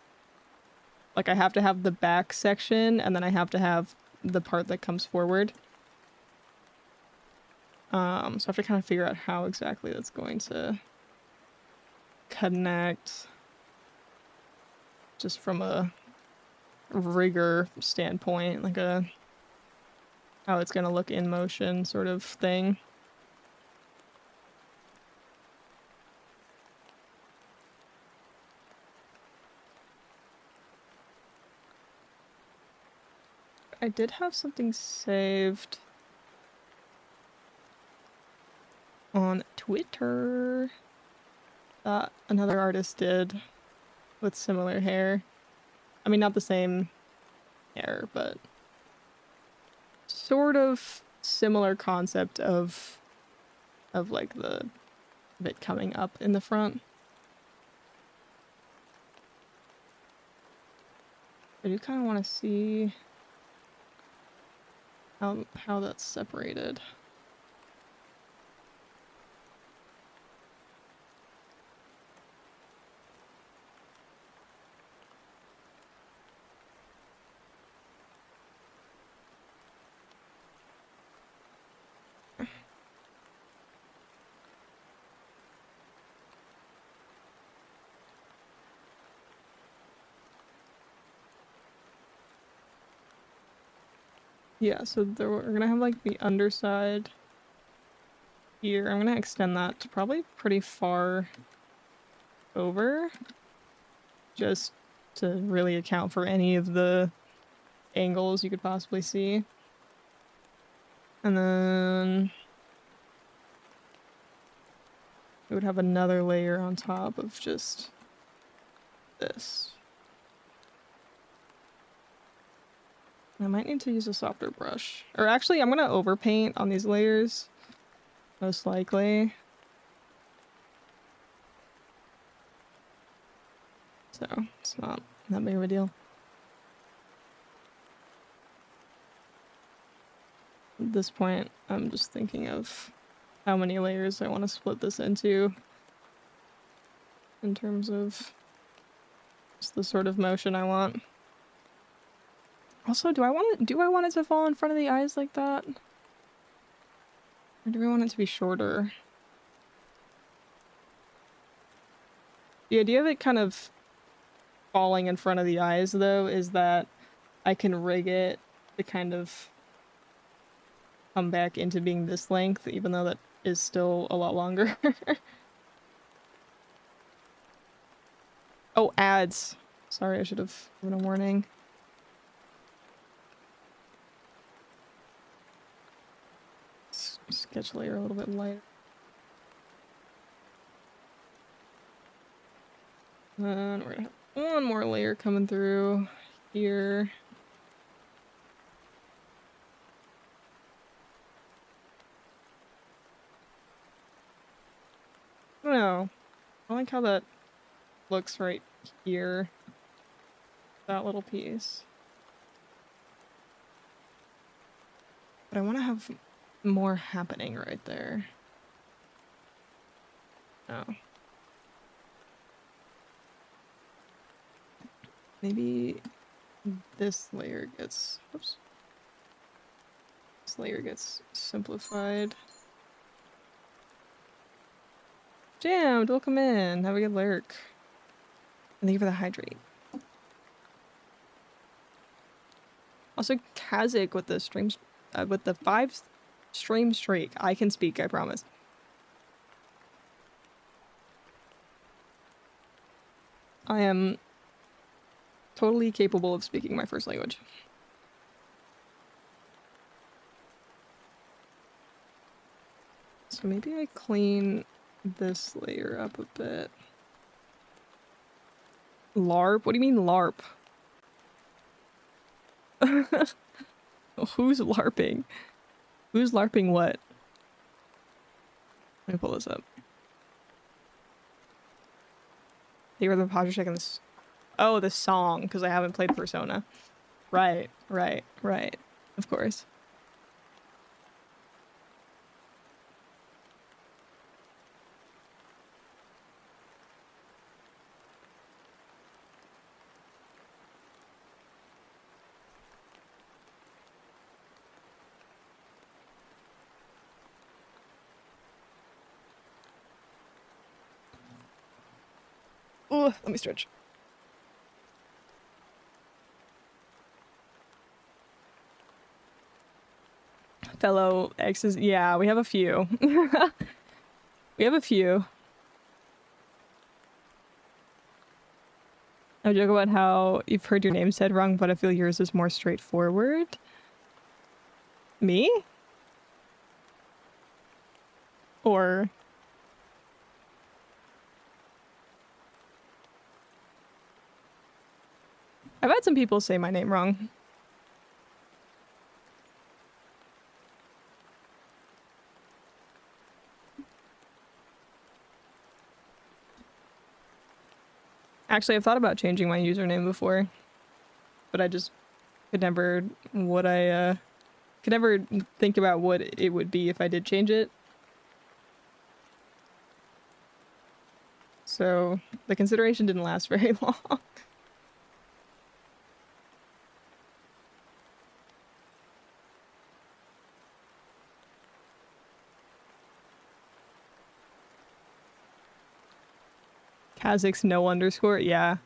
Like I have to have the back section and then I have to have the part that comes forward. So I have to kind of figure out how exactly that's going to connect just from a rigor standpoint, like a how it's gonna look in motion sort of thing. I did have something saved on Twitter that another artist did with similar hair. I mean, not the same hair, but sort of similar concept of like the bit coming up in the front. I do kind of want to see how that's separated. Yeah, so we're gonna have like the underside here. I'm gonna extend that to probably pretty far over, just to really account for any of the angles you could possibly see. And then it would have another layer on top of just this. I might need to use a softer brush. Or actually, I'm gonna overpaint on these layers, most likely. So, it's not that big of a deal. At this point, I'm just thinking of how many layers I want to split this into in terms of just the sort of motion I want. Also, do I want it to fall in front of the eyes like that? Or do we want it to be shorter? The idea of it kind of falling in front of the eyes, though, is that I can rig it to kind of come back into being this length, even though that is still a lot longer. Oh, ads. Sorry, I should have given a warning. Sketch layer a little bit lighter. Then we're gonna have one more layer coming through here. I don't know. I like how that looks right here. That little piece. But I want to have more happening right there. Oh. Maybe this layer gets... Oops. This layer gets simplified. Jammed, welcome in. Have a good lurk. And thank you for the hydrate. Also, Kazik with the streams, with the 5 stream streak. I can speak, I promise. I am totally capable of speaking my first language. So maybe I clean this layer up a bit. LARP? What do you mean LARP? Who's LARPing? Who's LARPing what? Let me pull this up. They were the posture check in this. Oh, the song, because I haven't played Persona. Right. Of course. Oh, let me stretch. Fellow exes. Yeah, we have a few. We have a few. I joke about how you've heard your name said wrong, but I feel yours is more straightforward. Me? Or... I've had some people say my name wrong. Actually, I've thought about changing my username before, but I just could never could never think about what it would be if I did change it. So the consideration didn't last very long. Kha'Zix no underscore, yeah.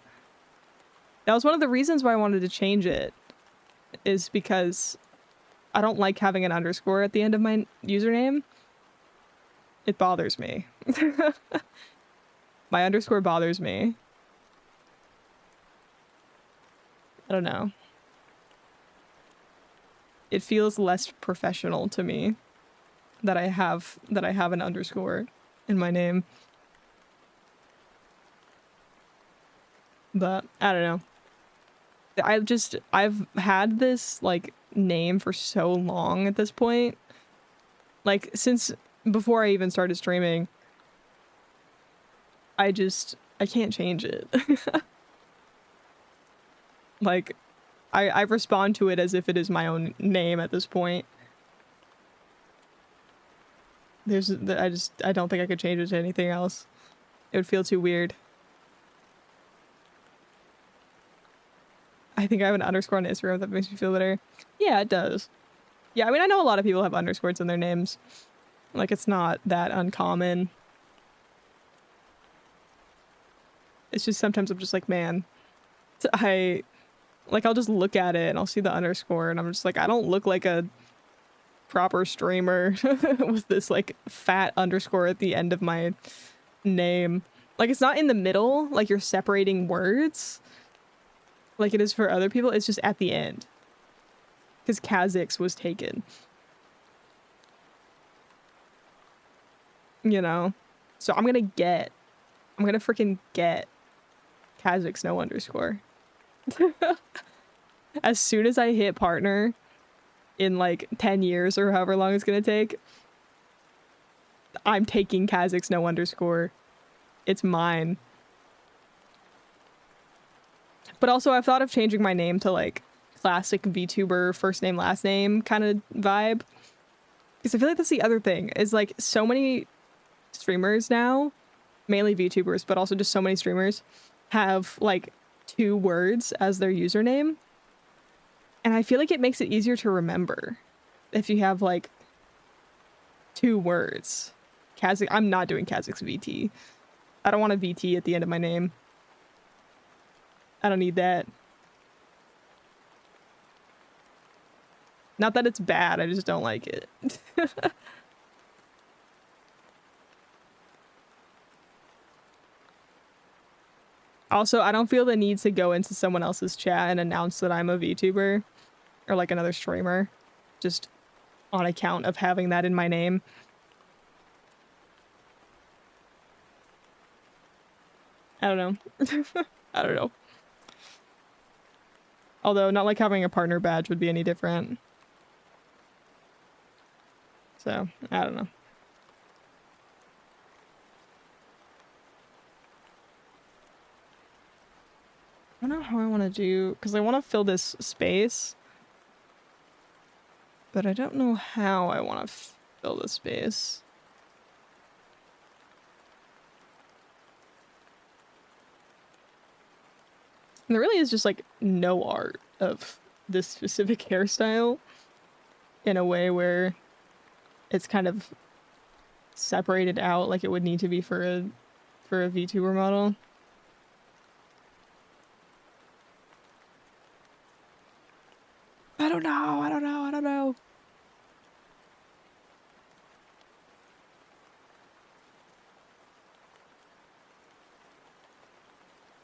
That was one of the reasons why I wanted to change it, is because I don't like having an underscore at the end of my username. It bothers me. My underscore bothers me. I don't know. It feels less professional to me that I have an underscore in my name. But I don't know. I've had this like name for so long at this point. Like since before I even started streaming. I can't change it. Like I respond to it as if it is my own name at this point. I don't think I could change it to anything else. It would feel too weird. I think I have an underscore on Instagram that makes me feel better. Yeah, it does. Yeah, I mean, I know a lot of people have underscores in their names. Like, it's not that uncommon. It's just sometimes I'm just like, man, I'll just look at it and I'll see the underscore and I'm just like, I don't look like a proper streamer with this, like, fat underscore at the end of my name. Like, it's not in the middle, like you're separating words. Like it is for other people, it's just at the end. Because Kha'Zix was taken. You know? So I'm gonna freaking get Kha'Zix no underscore. As soon as I hit partner in like 10 years or however long it's gonna take, I'm taking Kha'Zix no underscore. It's mine. But also I've thought of changing my name to like classic VTuber first name last name kind of vibe. Because I feel like that's the other thing is like so many streamers now, mainly VTubers, but also just so many streamers have like 2 words as their username. And I feel like it makes it easier to remember if you have like 2 words. Kha'Zix, I'm not doing Kha'Zix VT. I don't want a VT at the end of my name. I don't need that. Not that it's bad, I just don't like it. Also, I don't feel the need to go into someone else's chat and announce that I'm a VTuber or like another streamer, just on account of having that in my name. I don't know. I don't know. Although, not like having a partner badge would be any different. So, I don't know. I don't know how I want to do, because I want to fill this space, but I don't know how I want to fill the space. And there really is just like no art of this specific hairstyle in a way where it's kind of separated out like it would need to be for a VTuber model. I don't know.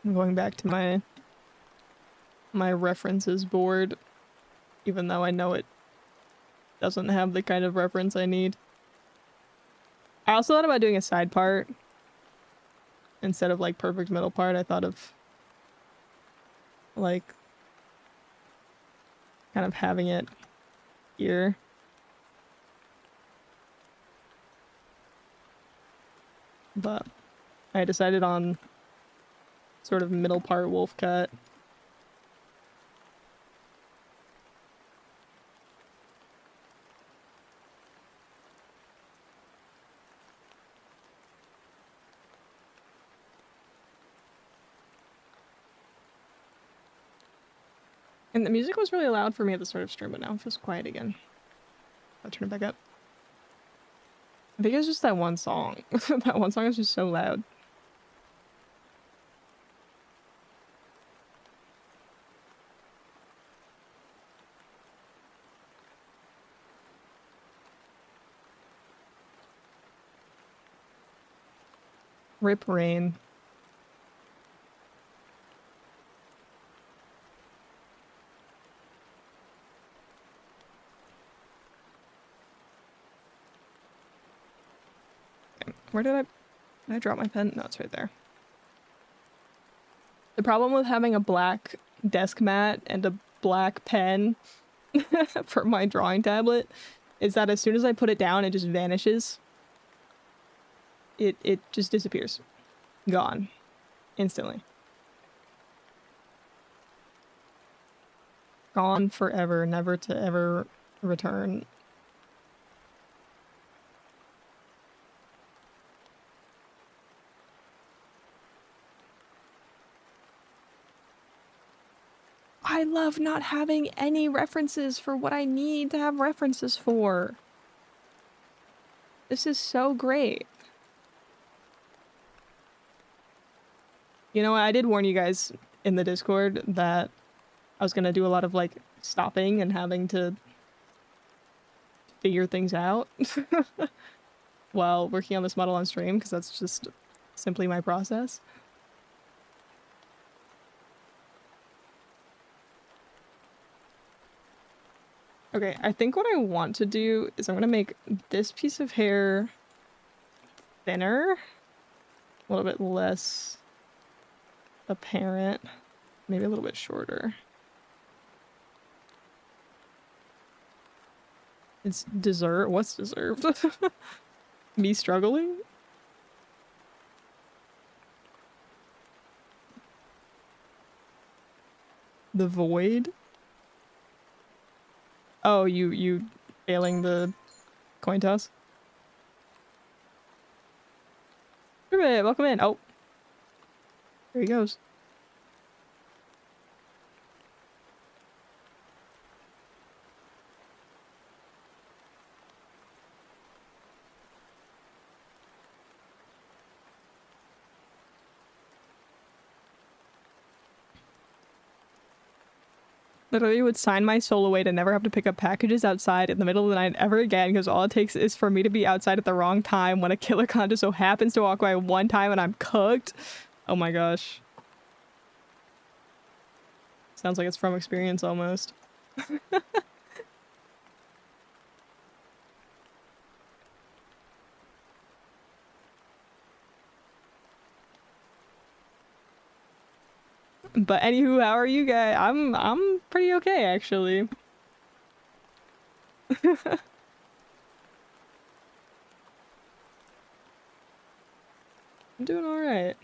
I'm going back to my references board, even though I know it doesn't have the kind of reference I need. I also thought about doing a side part instead of like perfect middle part. I thought of like kind of having it here. But I decided on sort of middle part wolf cut. And the music was really loud for me at the start of stream, but now it feels quiet again. I'll turn it back up. I think it's just that one song. That one song is just so loud. Rip Rain. Where did I drop my pen? No, it's right there. The problem with having a black desk mat and a black pen for my drawing tablet is that as soon as I put it down, it just vanishes. It just disappears. Gone. Instantly. Gone forever, never to ever return. I love not having any references for what I need to have references for. This is so great. You know, I did warn you guys in the Discord that I was gonna do a lot of like stopping and having to figure things out while working on this model on stream, because that's just simply my process. Okay, I think what I want to do is I'm gonna make this piece of hair thinner, a little bit less apparent, maybe a little bit shorter. It's dessert. What's deserved? Me struggling? The void? Oh, you failing the coin toss? Ribbit, welcome in. Oh. There he goes. Literally would sign my soul away to never have to pick up packages outside in the middle of the night ever again, because all it takes is for me to be outside at the wrong time when a killer con just so happens to walk by one time and I'm cooked. Oh my gosh. Sounds like it's from experience almost. But anywho, how are you guys? I'm pretty okay actually. I'm doing all right.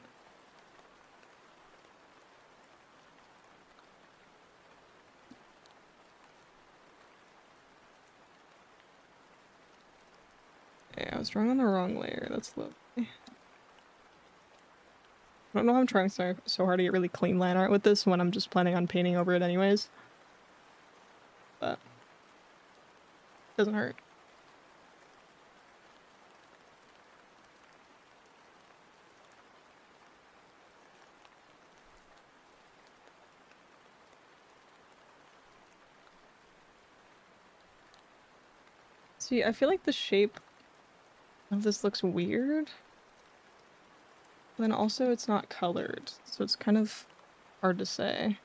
was drawing on the wrong layer. That's lovely. I don't know how I'm trying so hard to get really clean line art with this when I'm just planning on painting over it anyways. But doesn't hurt. See, I feel like the shape of this looks weird. But then also it's not colored, so it's kind of hard to say.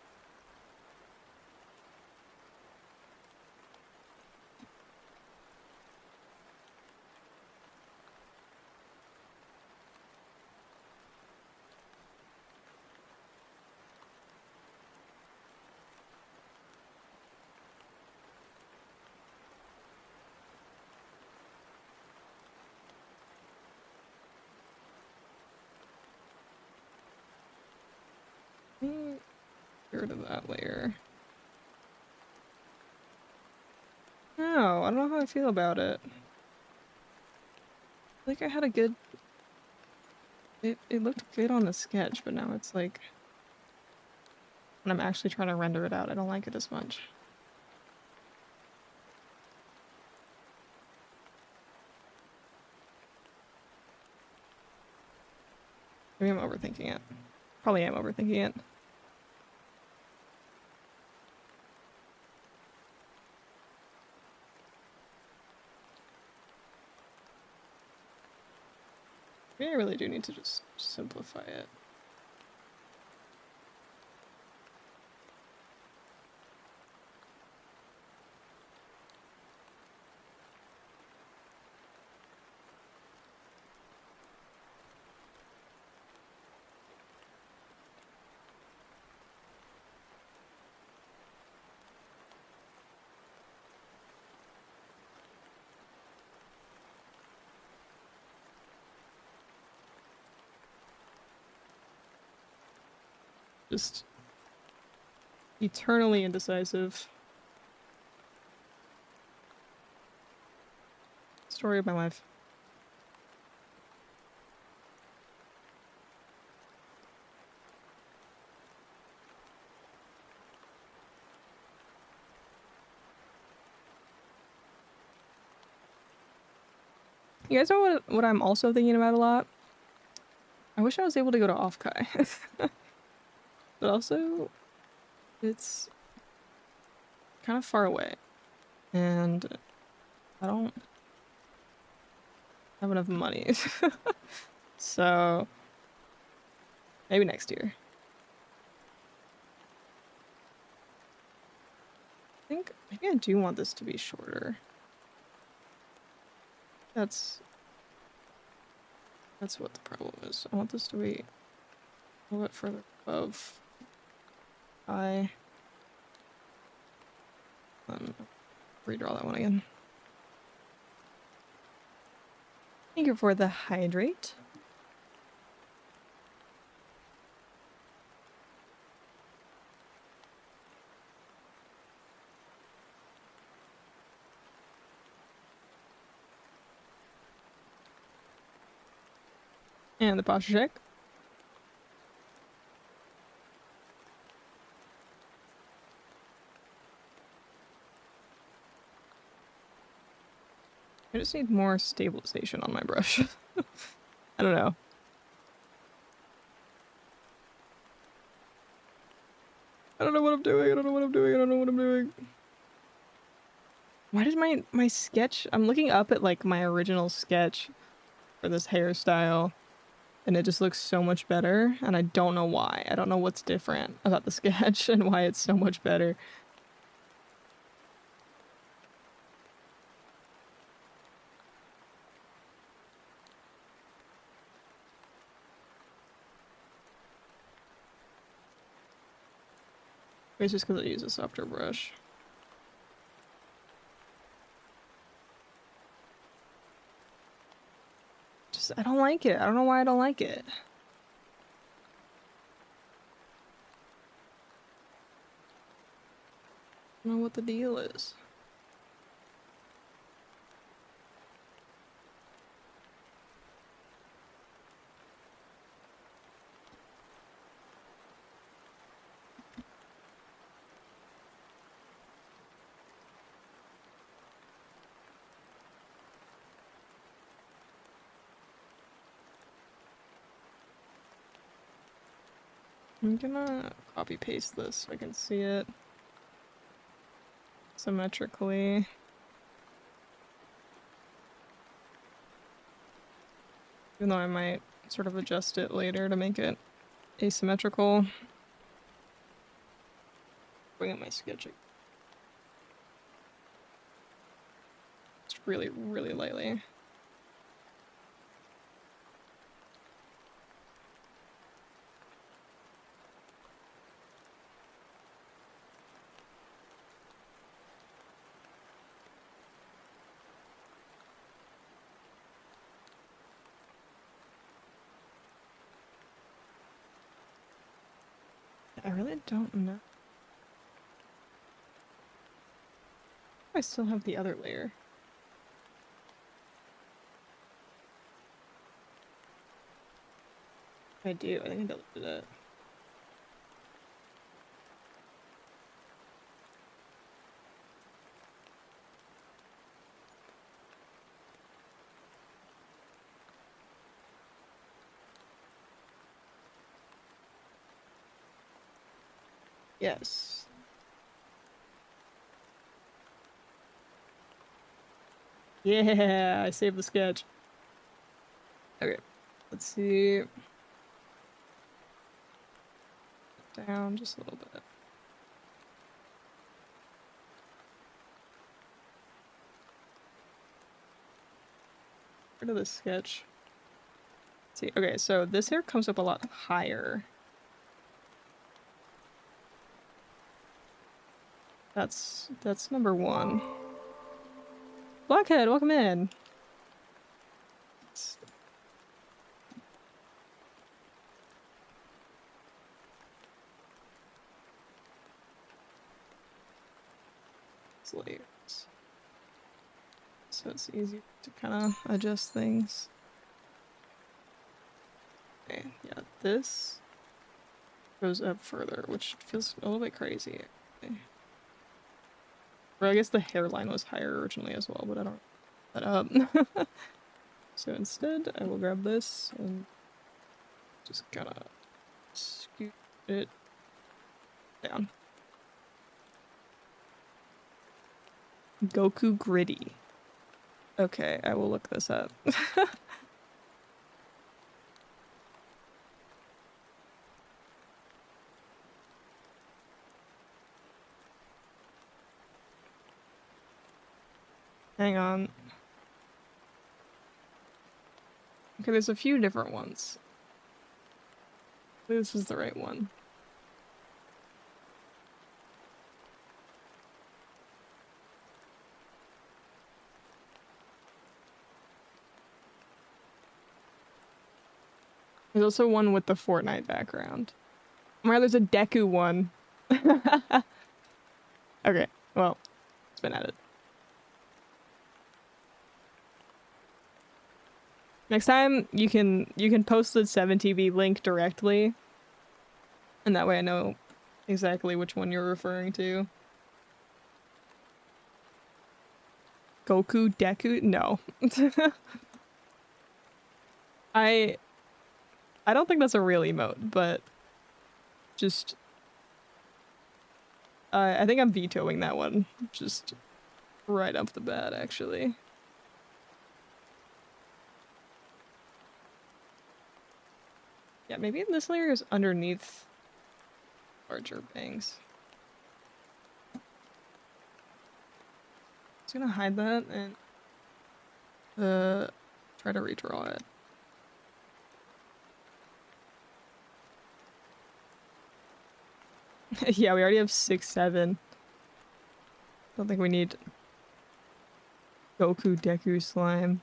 Get rid of that layer. No, I don't know how I feel about it. I feel like I had a good... It looked good on the sketch, but now it's like... When I'm actually trying to render it out, I don't like it as much. Maybe I'm overthinking it. Probably am overthinking it. Maybe I really do need to just simplify it. Just eternally indecisive. Story of my life. You guys know what I'm also thinking about a lot? I wish I was able to go to Offkai. But also, it's kind of far away. And I don't have enough money. So, maybe next year. I think maybe I do want this to be shorter. That's what the problem is. I want this to be a little bit further above. Redraw that one again. Thank you for the hydrate. And the posture check. I just need more stabilization on my brush. I don't know. I don't know what I'm doing. I don't know what I'm doing. I don't know what I'm doing. Why did my sketch... I'm looking up at like my original sketch for this hairstyle. And it just looks so much better. And I don't know why. I don't know what's different about the sketch and why it's so much better. It's just because I use a softer brush. Just, I don't like it. I don't know why I don't like it. I don't know what the deal is. I'm gonna copy paste this so I can see it symmetrically. Even though I might sort of adjust it later to make it asymmetrical. Bring up my sketching. Just really, really lightly. I really don't know. I still have the other layer. I do. I think I deleted it. Yes. Yeah, I saved the sketch. Okay, let's see. Down just a little bit. Rid of this sketch. Let's see, okay, so this hair comes up a lot higher. That's number one. Blackhead, welcome in. Layers. So it's easy to kind of adjust things. Okay, yeah, this goes up further, which feels a little bit crazy. Actually. Or I guess the hairline was higher originally as well, but I don't put that up. So instead, I will grab this and just kind of scoot it down. Goku Gritty. Okay, I will look this up. Hang on. Okay, there's a few different ones. This is the right one. There's also one with the Fortnite background. Where there's a Deku one. Okay, well, it's been added. Next time you can post the 7TV link directly. And that way I know exactly which one you're referring to. Goku Deku? No. I don't think that's a real emote, but just I think I'm vetoing that one just right off the bat, actually. Yeah, maybe this layer is underneath larger bangs. Just gonna hide that and try to redraw it. Yeah, we already have 6, 7. Don't think we need Goku Deku slime.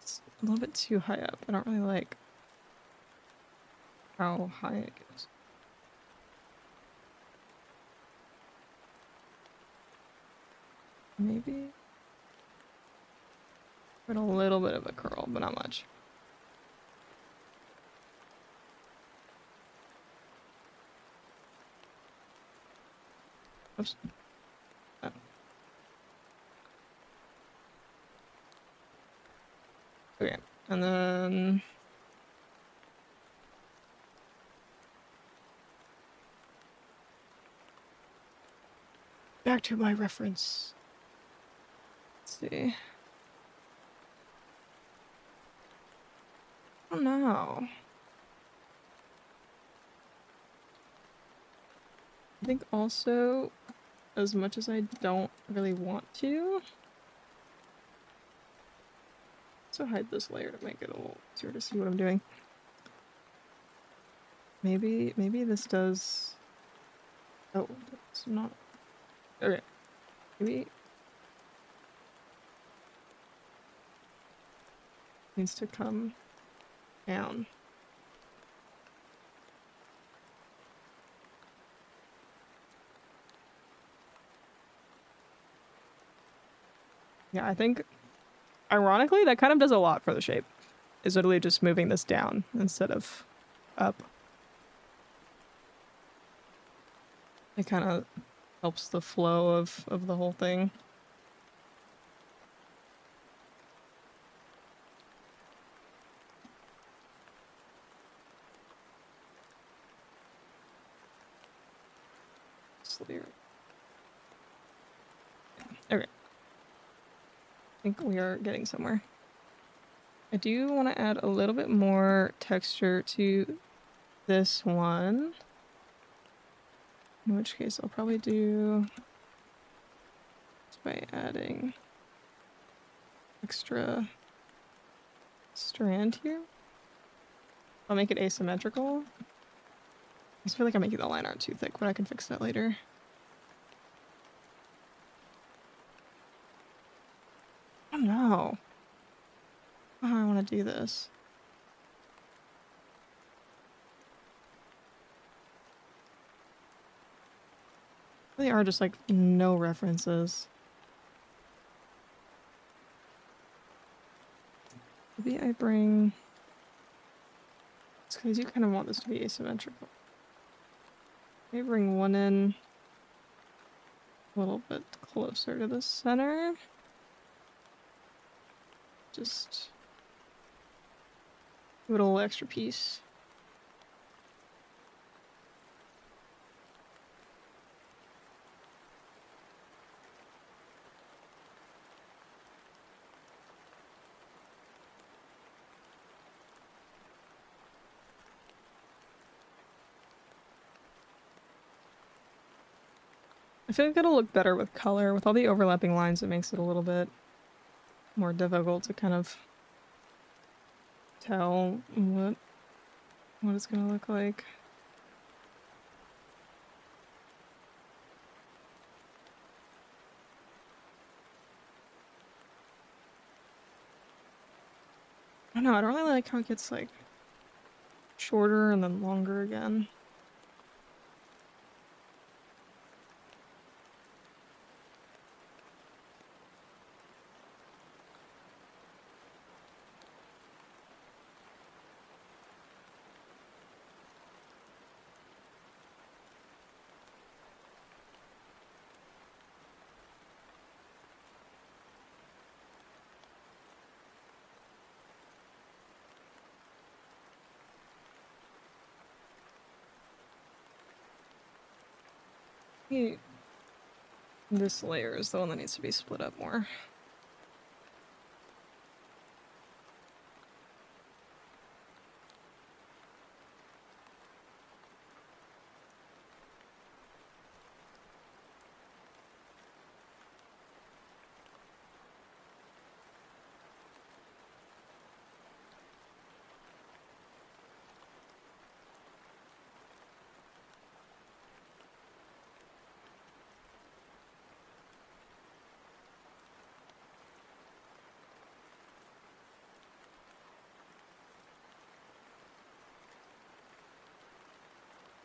It's a little bit too high up. I don't really like how high it goes. Maybe. But a little bit of a curl, but not much. Oops. Oh. Okay, and then back to my reference. Let's see. Oh no. I think also, as much as I don't really want to, so hide this layer to make it a little easier to see what I'm doing. Maybe this does. Oh, it's not. Okay, maybe needs to come down. Yeah, I think, ironically, that kind of does a lot for the shape. Is literally just moving this down instead of up. It kind of helps the flow of the whole thing. Okay. I think we are getting somewhere. I do want to add a little bit more texture to this one. In which case I'll probably do this by adding extra strand here. I'll make it asymmetrical. I just feel like I'm making the line art too thick, but I can fix that later. Oh no. Oh, I want to do this. They are just like no references. Maybe I bring... It's because you kind of want this to be asymmetrical. Maybe bring one in a little bit closer to the center. Just give it a little extra piece. I feel like it'll look better with color. With all the overlapping lines, it makes it a little bit more difficult to kind of tell what it's gonna look like. I don't know, I don't really like how it gets like shorter and then longer again. This layer is the one that needs to be split up more.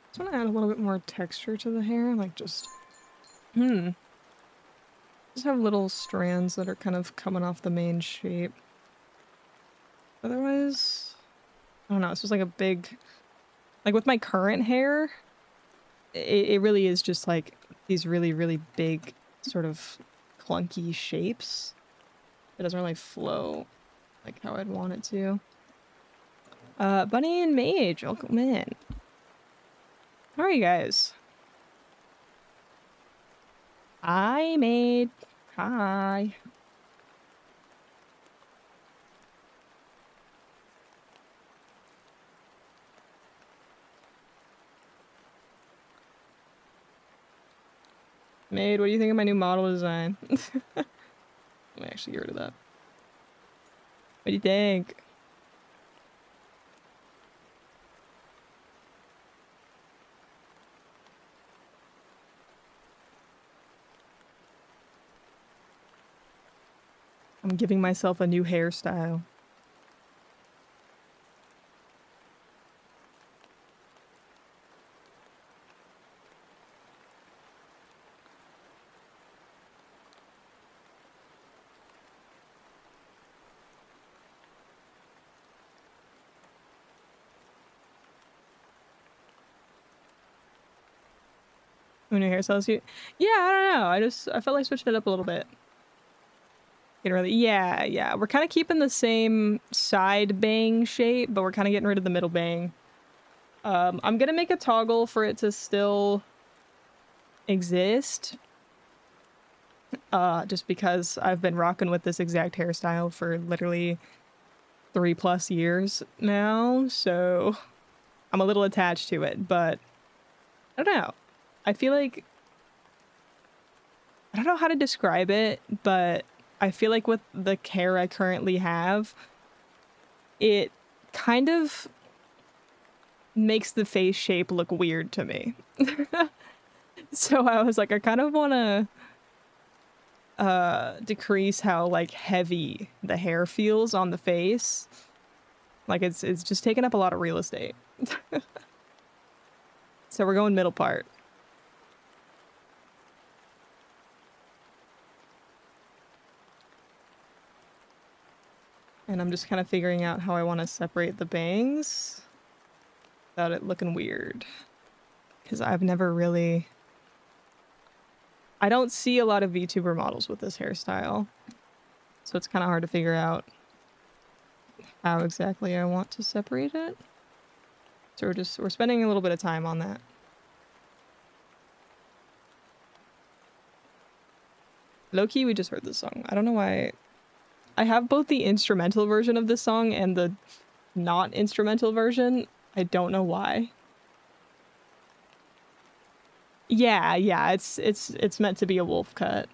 I just want to add a little bit more texture to the hair, like just have little strands that are kind of coming off the main shape. Otherwise, I don't know. It's just like a big, like with my current hair, it really is just like these really, really big sort of clunky shapes. It doesn't really flow like how I'd want it to. Bunny and Mage, welcome in. How are you guys? Hi, Mage. Hi. Maid, what do you think of my new model design? Let me actually get rid of that. What do you think? I'm giving myself a new hairstyle. New hairstyles you? Yeah, I don't know. I felt like switching it up a little bit. Getting rid of yeah. We're kind of keeping the same side bang shape, but we're kind of getting rid of the middle bang. I'm gonna make a toggle for it to still exist. Just because I've been rocking with this exact hairstyle for literally 3+ years now, so I'm a little attached to it, but I don't know. I feel like I don't know how to describe it, but I feel like with the hair I currently have, it kind of makes the face shape look weird to me. So I was like, I kind of want to decrease how like heavy the hair feels on the face. Like it's just taking up a lot of real estate. So we're going middle part. And I'm just kind of figuring out how I want to separate the bangs without it looking weird. Because I've never really... I don't see a lot of VTuber models with this hairstyle. So it's kind of hard to figure out how exactly I want to separate it. So we're spending a little bit of time on that. Low-key, we just heard this song. I don't know why... I have both the instrumental version of this song and the not instrumental version. I don't know why. Yeah, it's meant to be a wolf cut.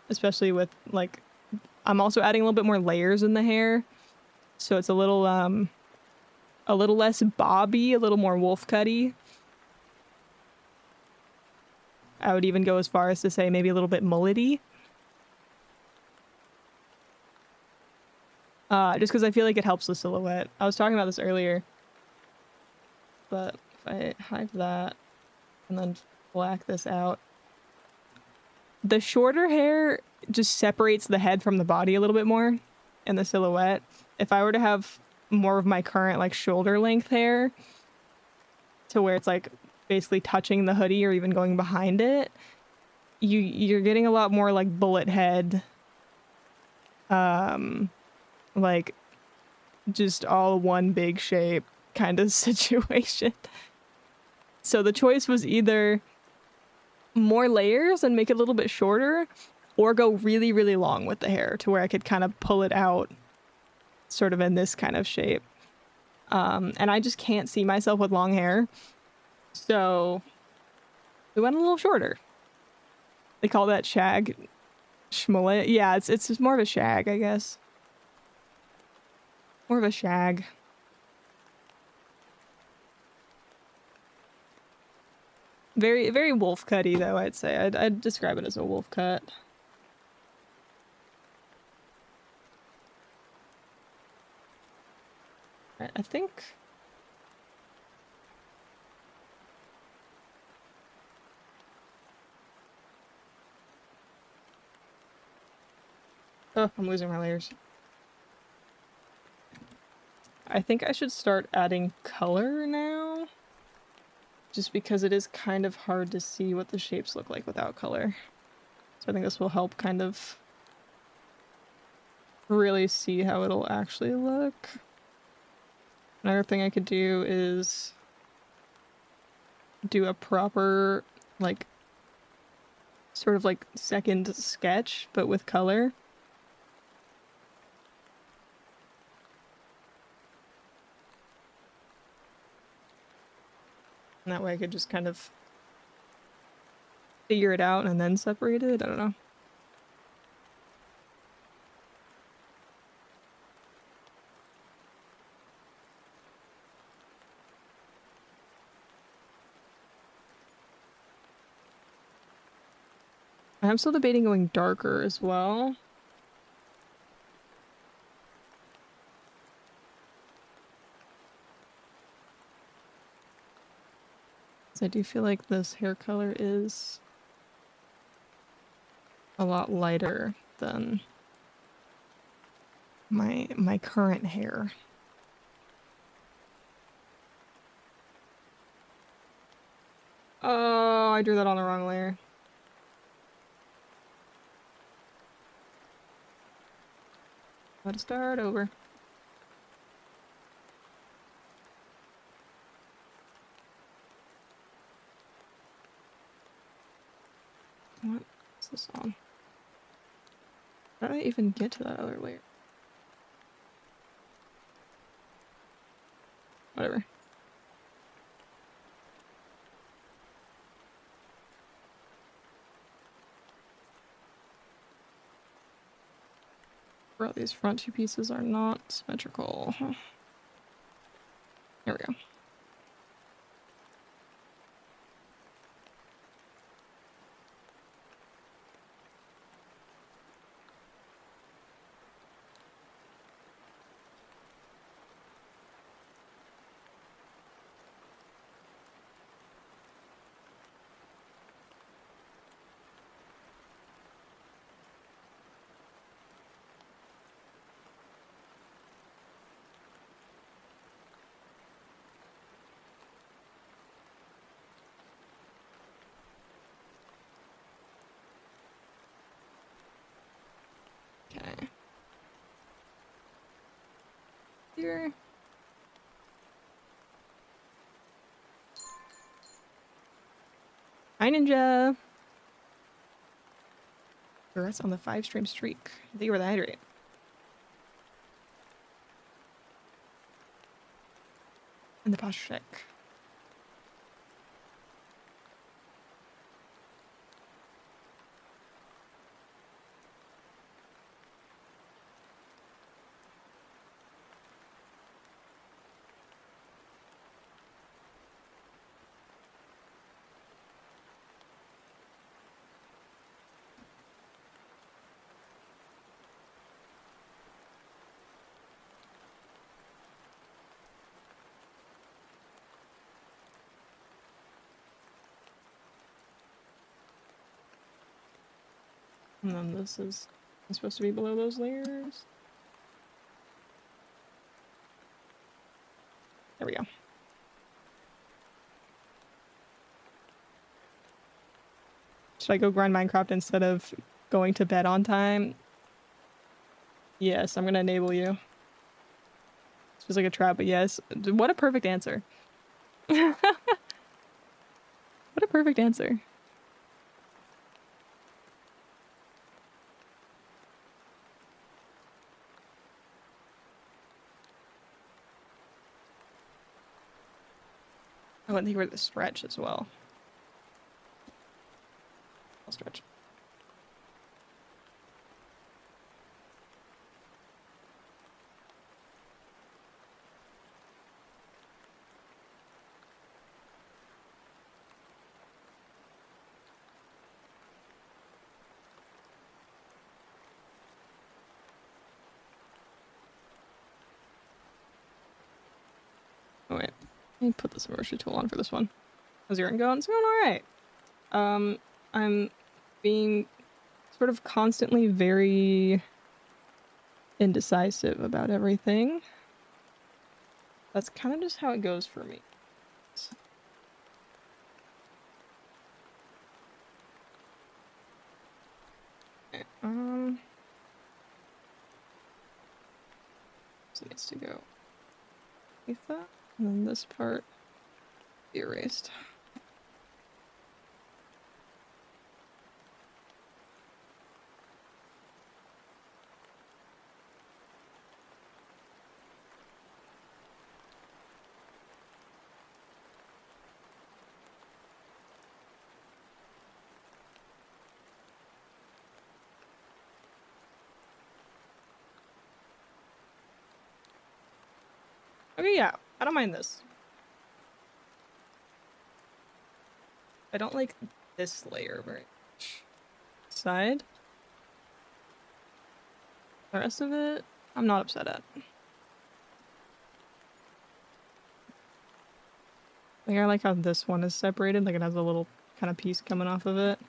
Especially with like I'm also adding a little bit more layers in the hair. So it's a little less bobby, a little more wolf cutty. I would even go as far as to say maybe a little bit mullety. Just because I feel like it helps the silhouette. I was talking about this earlier. But if I hide that and then black this out. The shorter hair just separates the head from the body a little bit more in the silhouette. If I were to have more of my current like shoulder length hair to where it's like basically touching the hoodie or even going behind it, you're getting a lot more like bullet head, like just all one big shape kind of situation. So the choice was either more layers and make it a little bit shorter, or go really, really long with the hair to where I could kind of pull it out sort of in this kind of shape. And I just can't see myself with long hair. So we went a little shorter. They call that shag. Schmullet. Yeah, it's more of a shag, I guess. More of a shag. Very, very wolf cutty though, I'd say. I'd describe it as a wolf cut. I think... Oh, I'm losing my layers. I think I should start adding color now. Just because it is kind of hard to see what the shapes look like without color. So I think this will help kind of really see how it'll actually look. Another thing I could do is do a proper, like, sort of like second sketch, but with color. And that way I could just kind of figure it out and then separate it. I don't know. I'm still debating going darker as well. So I do feel like this hair color is a lot lighter than my current hair. Oh, I drew that on the wrong layer. Let's start over. What is this on? How did I even get to that other layer? Whatever. Bro, these front two pieces are not symmetrical. Huh. There we go. Okay. Here. Hi, Ninja! Congrats on the 5-stream streak. I think you were the hydrate. And the posture check. And then this is supposed to be below those layers. There we go. Should I go grind Minecraft instead of going to bed on time? Yes, I'm gonna enable you. This feels like a trap, but yes. What a perfect answer. What a perfect answer. I wouldn't think we're the stretch as well. I'll stretch. Oh wait, let me put this immersion tool on for this one. How's your going? It's going alright. I'm being sort of constantly very indecisive about everything. That's kind of just how it goes for me. Okay, so it needs to go like that, and then this part be erased. Okay, yeah, I don't mind this. I don't like this layer very much. Side. The rest of it, I'm not upset at. Like, I like how this one is separated, like it has a little kind of piece coming off of it.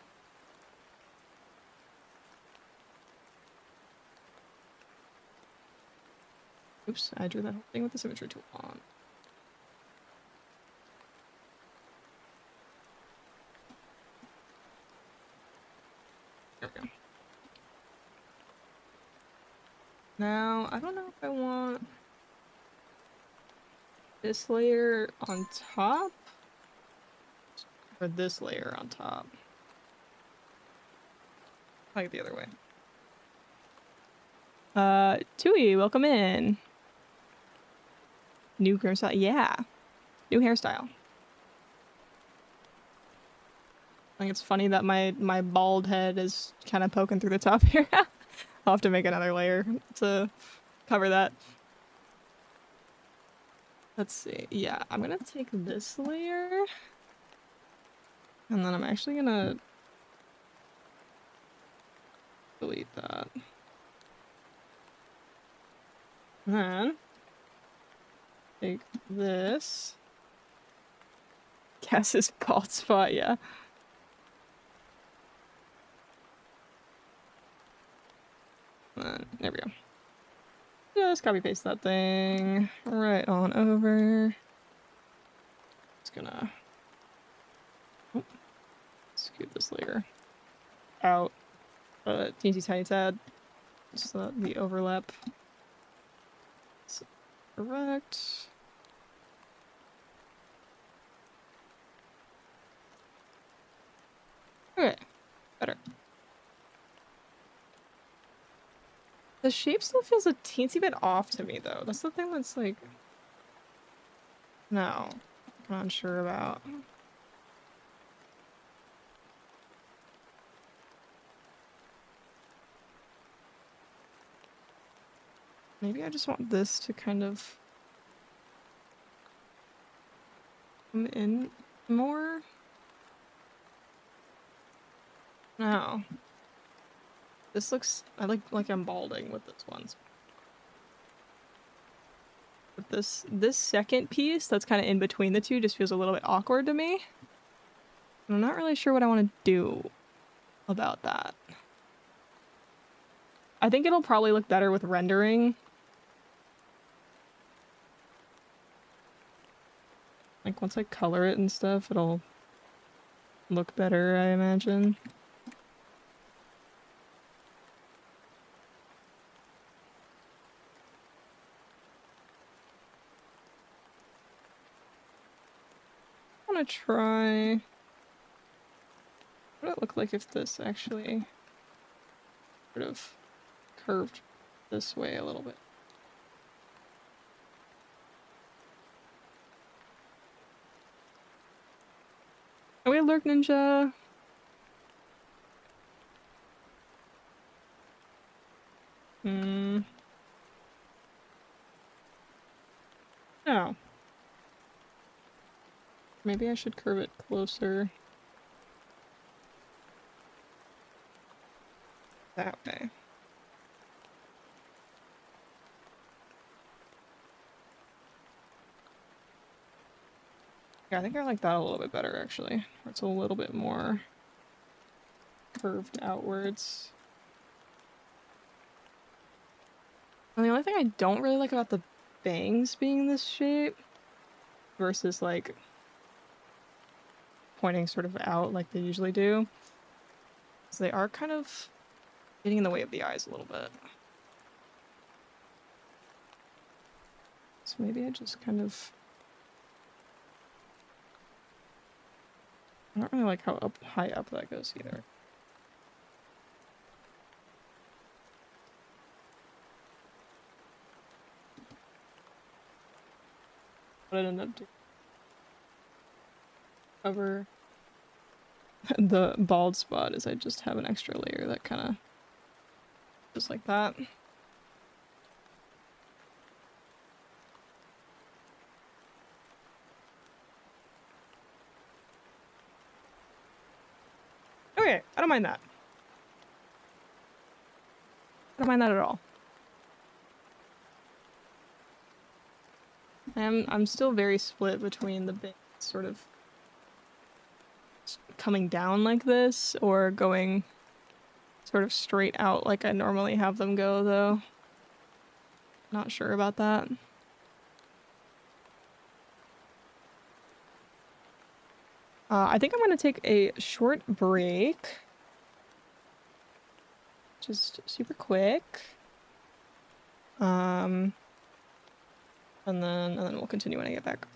Oops, I drew that whole thing with the symmetry tool on. There we go. Now, I don't know if I want this layer on top or this layer on top. I like it the other way. Tui, welcome in. New hairstyle. Yeah. New hairstyle. I think it's funny that my bald head is kind of poking through the top here. I'll have to make another layer to cover that. Let's see. Yeah, I'm gonna take this layer. And then I'm actually gonna delete that. And then take this. Cass's bald spot, yeah. There we go. Just copy paste that thing right on over. Just gonna scoot this layer out teensy tiny tad so that the overlap is correct. Okay, better. The shape still feels a teensy bit off to me, though. That's the thing that's like... No. I'm not sure about. Maybe I just want this to kind of... come in more? No. This looks... I like I'm balding with this one. But this second piece that's kind of in between the two just feels a little bit awkward to me. And I'm not really sure what I want to do about that. I think it'll probably look better with rendering. Like, once I color it and stuff, it'll look better, I imagine. I want to try... What would it look like if this actually sort of curved this way a little bit? Oh, we Lurk Ninja! No. Maybe I should curve it closer. That way. Yeah, I think I like that a little bit better, actually. Where it's a little bit more curved outwards. And the only thing I don't really like about the bangs being this shape versus like pointing sort of out like they usually do is they are kind of getting in the way of the eyes a little bit. So maybe I just kind of... I don't really like how high up that goes either. What I ended up doing, cover the bald spot, is I just have an extra layer that kind of just like that. Okay, I don't mind that. I don't mind that at all. I'm still very split between the big sort of coming down like this or going sort of straight out like I normally have them go, though. Not sure about that. I think I'm gonna take a short break. Just super quick. And then we'll continue when I get back.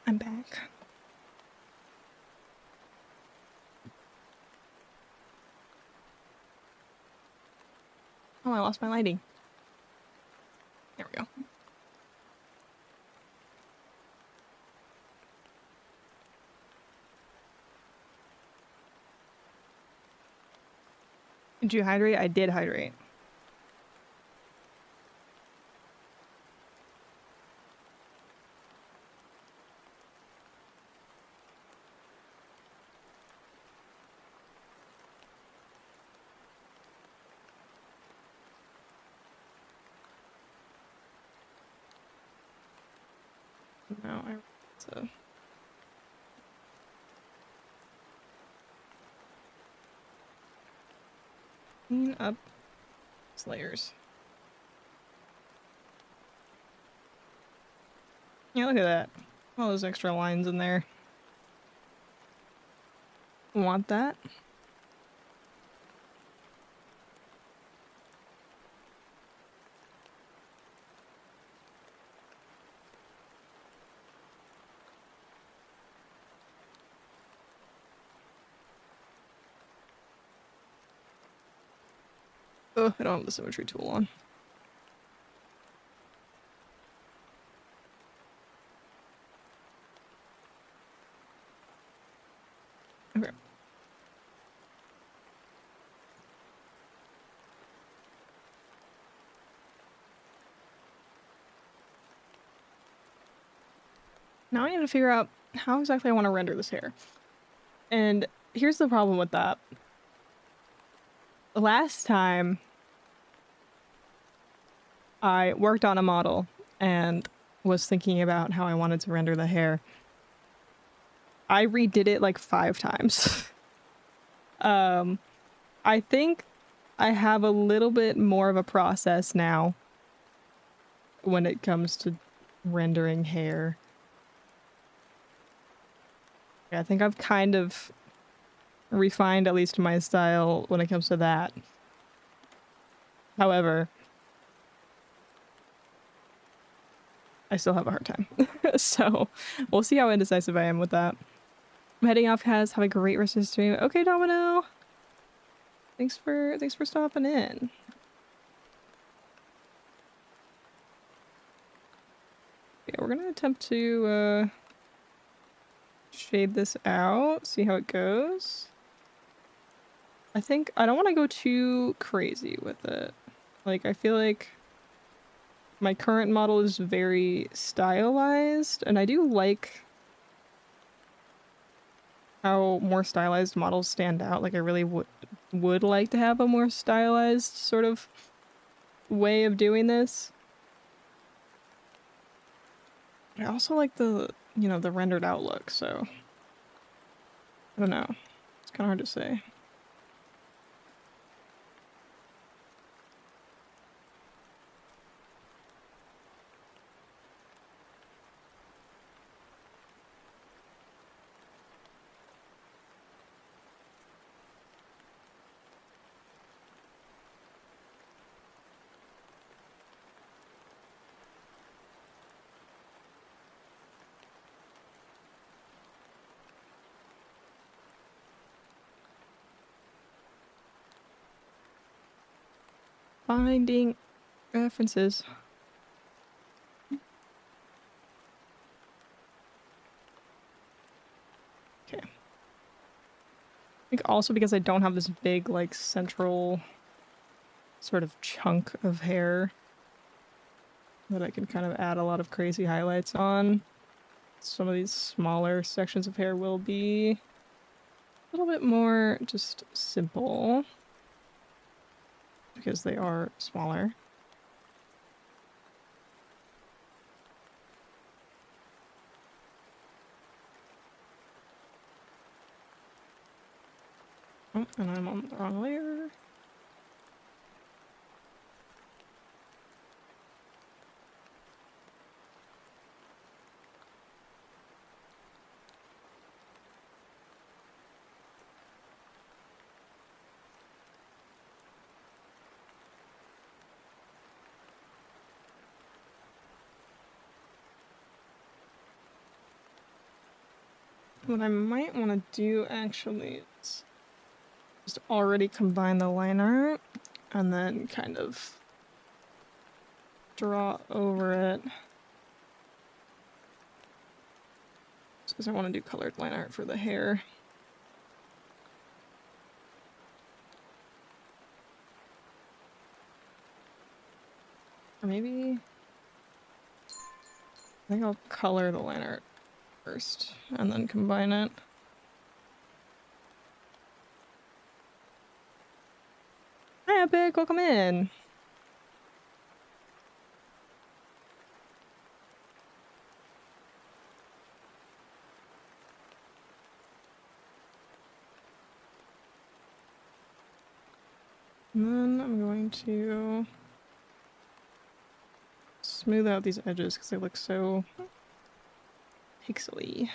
I'm back. Oh, I lost my lighting. There we go. Did you hydrate? I did hydrate. No, so clean up these layers. Yeah, look at that. All those extra lines in there. Want that? Oh, I don't have the symmetry tool on. Okay. Now I need to figure out how exactly I want to render this hair. And here's the problem with that. Last time I worked on a model and was thinking about how I wanted to render the hair, I redid it like 5 times. I think I have a little bit more of a process now when it comes to rendering hair. Yeah, I think I've kind of refined at least my style when it comes to that. However, I still have a hard time. So we'll see how indecisive I am with that. I'm heading off, Kaz. Have a great rest of the stream. Okay, Domino. Thanks for stopping in. Yeah, we're gonna attempt to shade this out, see how it goes. I think I don't want to go too crazy with it. Like, I feel like my current model is very stylized, and I do like how more stylized models stand out. Like, I really would like to have a more stylized sort of way of doing this. I also like the, you know, the rendered outlook, so I don't know. It's kind of hard to say. Finding references. Okay. I think also because I don't have this big, like, central sort of chunk of hair that I can kind of add a lot of crazy highlights on. Some of these smaller sections of hair will be a little bit more just simple because they are smaller. Oh, and I'm on the wrong layer. What I might want to do actually is just already combine the line art and then kind of draw over it. Just because I want to do colored line art for the hair. Or maybe I think I'll color the line art first and then combine it. Hi Epic, welcome in. And then I'm going to smooth out these edges because they look so pixely.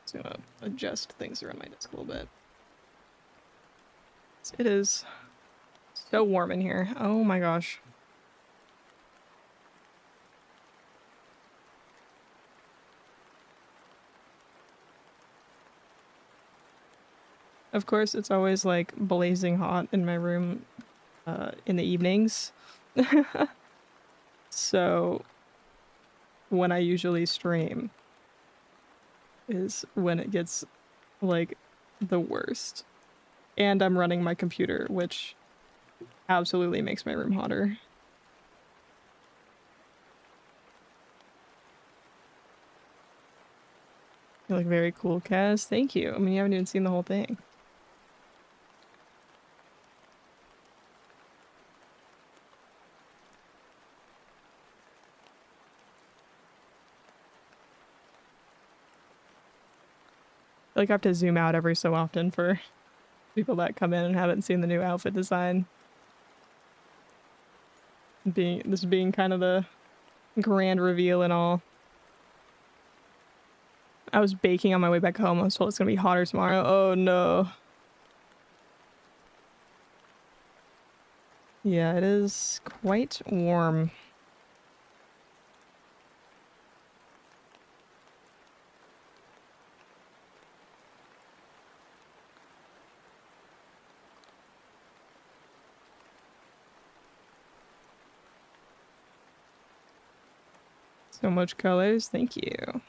Just gonna adjust things around my desk a little bit. It is so warm in here. Oh my gosh. Of course, it's always like blazing hot in my room in the evenings. So when I usually stream is when it gets like the worst. And I'm running my computer, which absolutely makes my room hotter. You look very cool, Kaz. Thank you. I mean, you haven't even seen the whole thing. I have to zoom out every so often for people that come in and haven't seen the new outfit design. This being kind of the grand reveal and all. I was baking on my way back home. I was told it's gonna be hotter tomorrow. Oh no. Yeah, it is quite warm. So much colors. Thank you.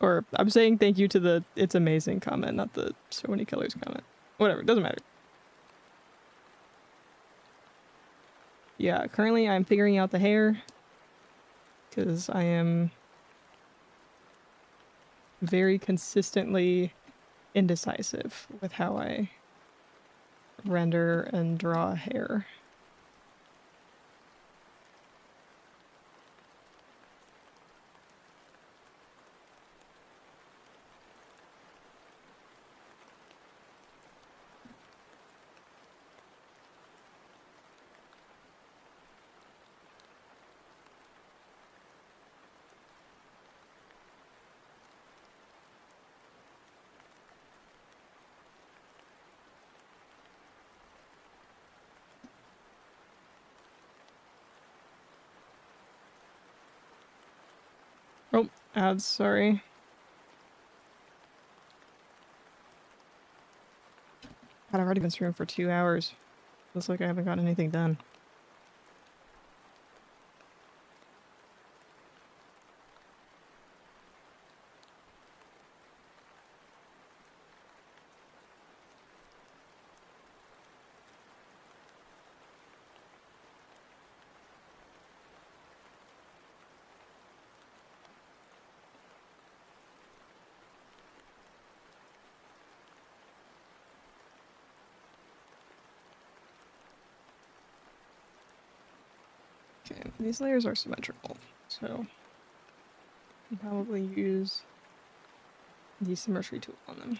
Or I'm saying thank you to the it's amazing comment, not the so many colors comment. Whatever, doesn't matter. Yeah, currently I'm figuring out the hair because I am very consistently indecisive with how I render and draw hair. Oh, ads, sorry. God, I've already been streaming for 2 hours. Looks like I haven't gotten anything done. Okay, these layers are symmetrical, so I'll probably use the symmetry tool on them.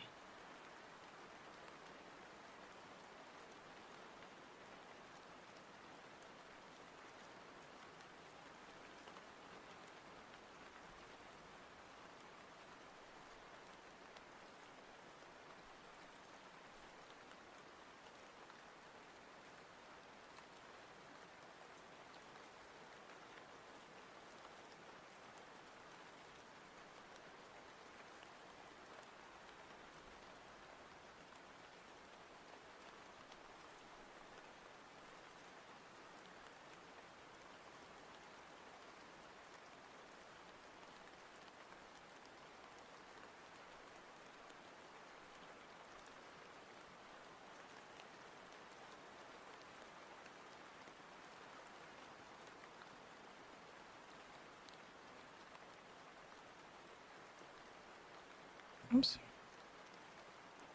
Oops.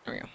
There we go.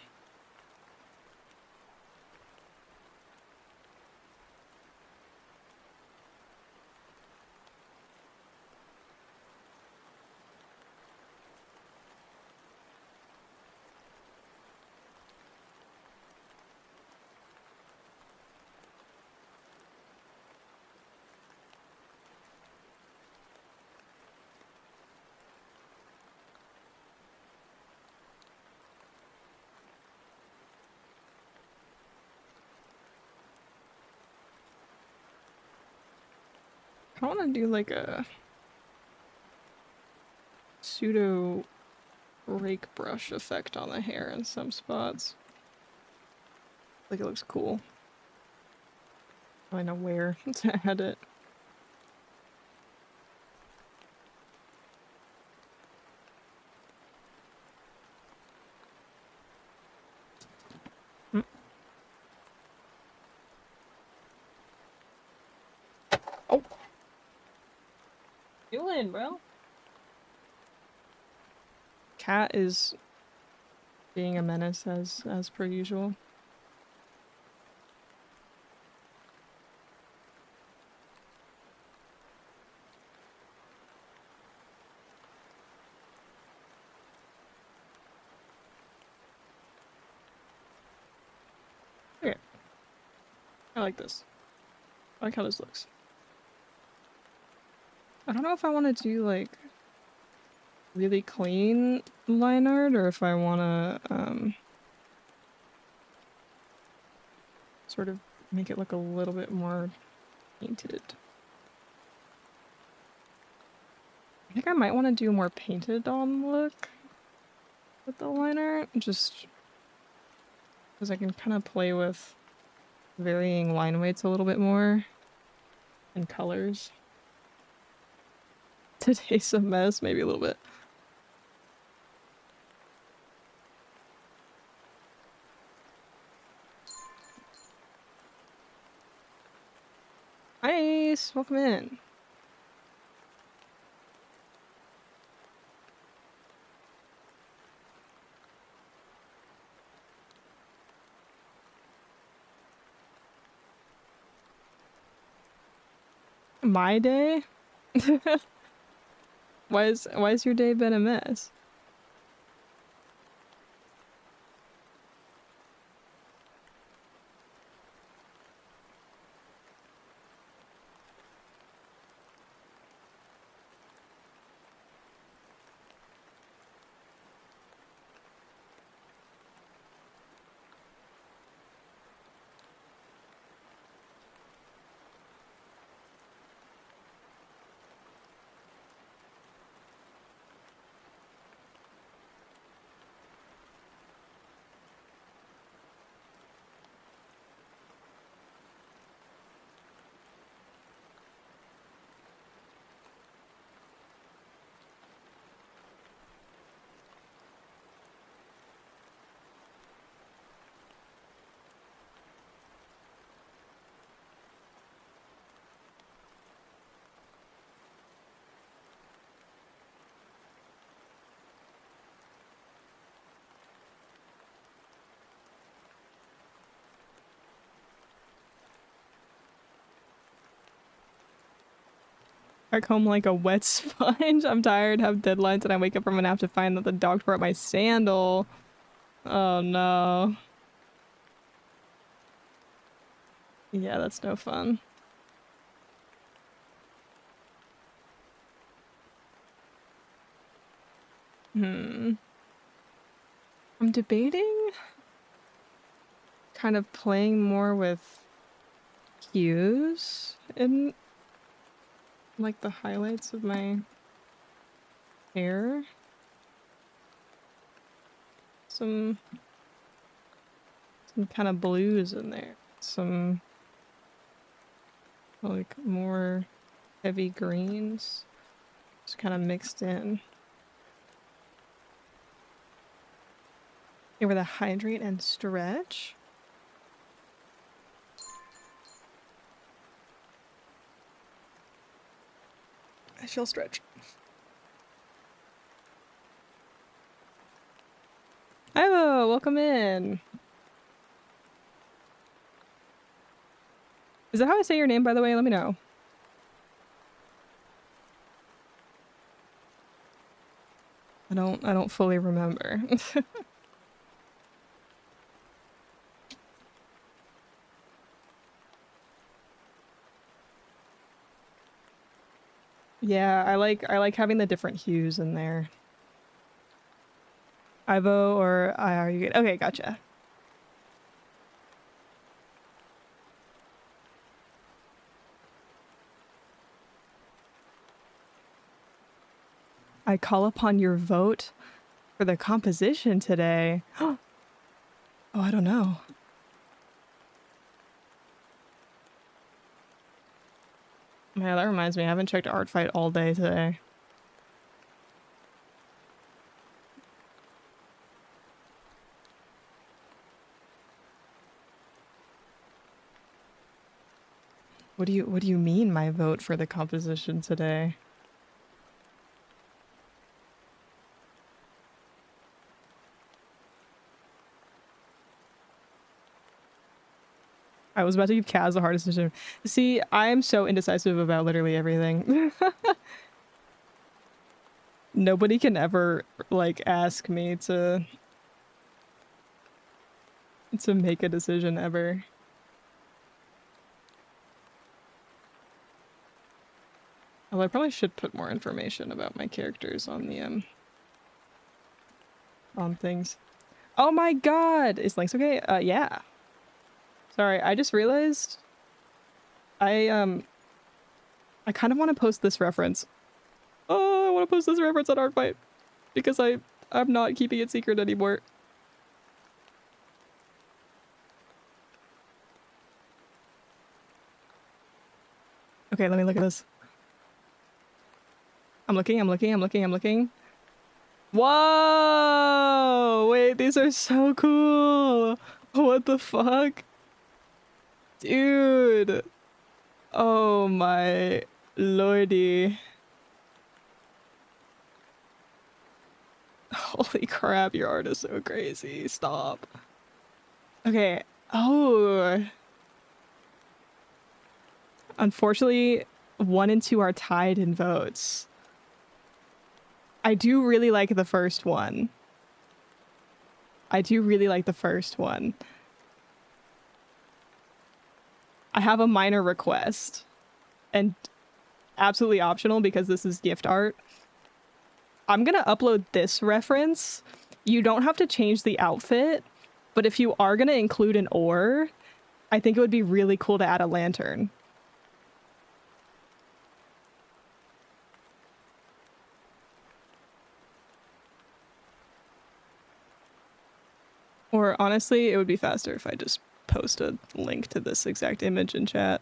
I want to do like a pseudo rake brush effect on the hair in some spots. Like it looks cool. I know where to add it. Oh. Doing, bro? Cat is being a menace as per usual. Okay. I like this. I like how this looks. I don't know if I want to do like really clean line art or if I want to sort of make it look a little bit more painted. I think I might want to do a more painted on look with the line art, just because I can kind of play with varying line weights a little bit more and colors. Today's a mess, maybe a little bit. Nice! Welcome in. My day? Why's your day been a mess? Back home like a wet sponge. I'm tired, have deadlines, and I wake up from a nap to find that the dog tore up my sandal. Oh no. Yeah, that's no fun. I'm debating kind of playing more with hues in like the highlights of my hair. Some kind of blues in there. Some like more heavy greens just kind of mixed in. Give her the hydrate and stretch. I shall stretch. Ivo, welcome in. Is that how I say your name, by the way? Let me know. I don't fully remember. Yeah, I like having the different hues in there. Ivo or I are you good? Okay, gotcha. I call upon your vote for the composition today. Oh, I don't know. Man, that reminds me, I haven't checked Artfight all day today. What do you mean my vote for the composition today? I was about to give Kaz the hardest decision. See, I'm so indecisive about literally everything. Nobody can ever like ask me to make a decision ever. Although I probably should put more information about my characters on the on things. Oh my god! Is Lynx okay? Yeah. Sorry, I just realized I kind of want to post this reference. Oh, I want to post this reference on Artfight because I'm not keeping it secret anymore. Okay, let me look at this. I'm looking. Whoa! Wait, these are so cool! What the fuck? Dude! Oh my lordy. Holy crap, your art is so crazy. Stop. Okay. Oh. Unfortunately, 1 and 2 are tied in votes. I do really like the first one. I have a minor request. And absolutely optional because this is gift art. I'm gonna upload this reference. You don't have to change the outfit, but if you are gonna include an ore, I think it would be really cool to add a lantern. Or honestly, it would be faster if I just post a link to this exact image in chat.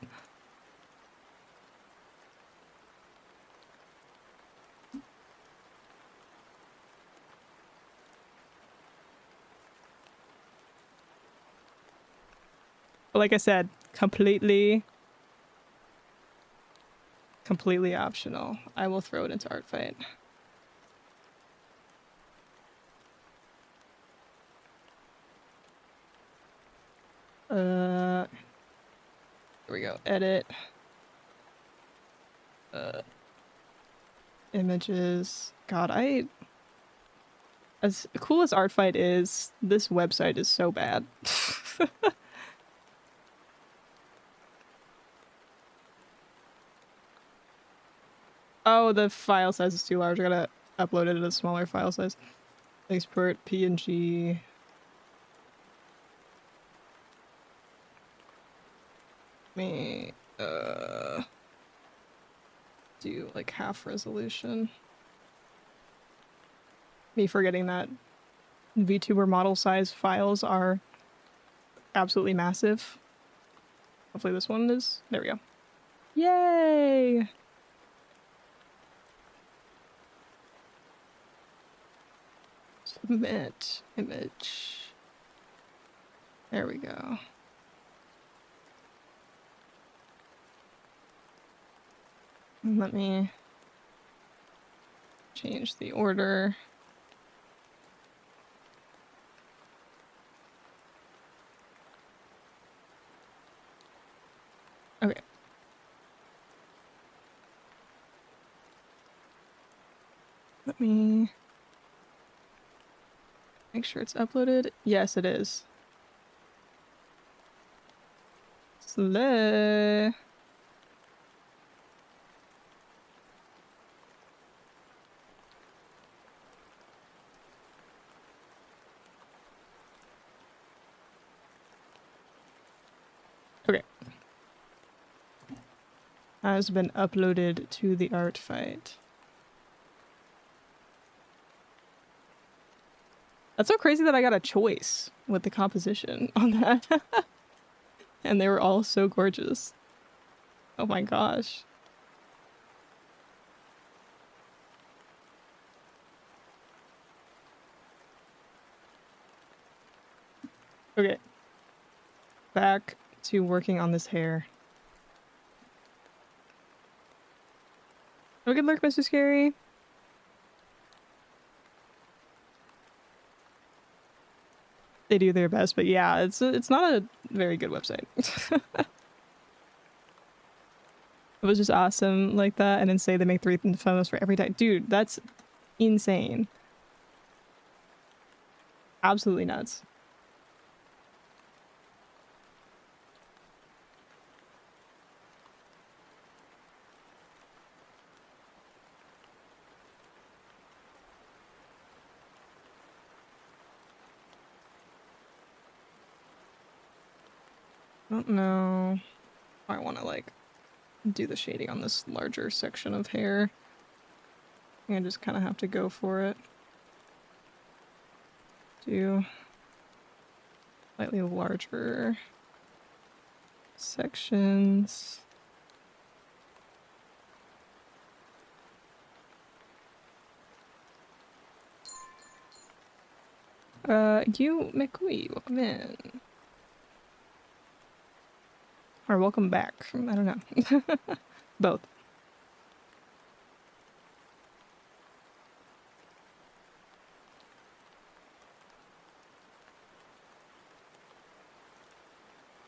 But like I said, completely optional. I will throw it into Artfight. Here we go. Edit. Images. God, as cool as Artfight is, this website is so bad. Oh, the file size is too large. I gotta upload it at a smaller file size. Export PNG. Me do like half resolution. Me forgetting that VTuber model size files are absolutely massive. Hopefully this one is. There we go. Yay! Submit image. There we go. Let me change the order. Let me make sure it's uploaded. Yes, it is. Slay. Okay. Has been uploaded to the art fight. That's so crazy that I got a choice with the composition on that. And they were all so gorgeous. Oh my gosh. Okay. Back to working on this hair. Oh, good luck, Mr. Scary. They do their best, but yeah, it's not a very good website. It was just awesome like that, and then say they make 3 photos for every day. Dude, that's insane. Absolutely nuts. I don't know. I want to like do the shading on this larger section of hair. I just kind of have to go for it. Do slightly larger sections. You McQuee, welcome in. Or welcome back. I don't know. Both.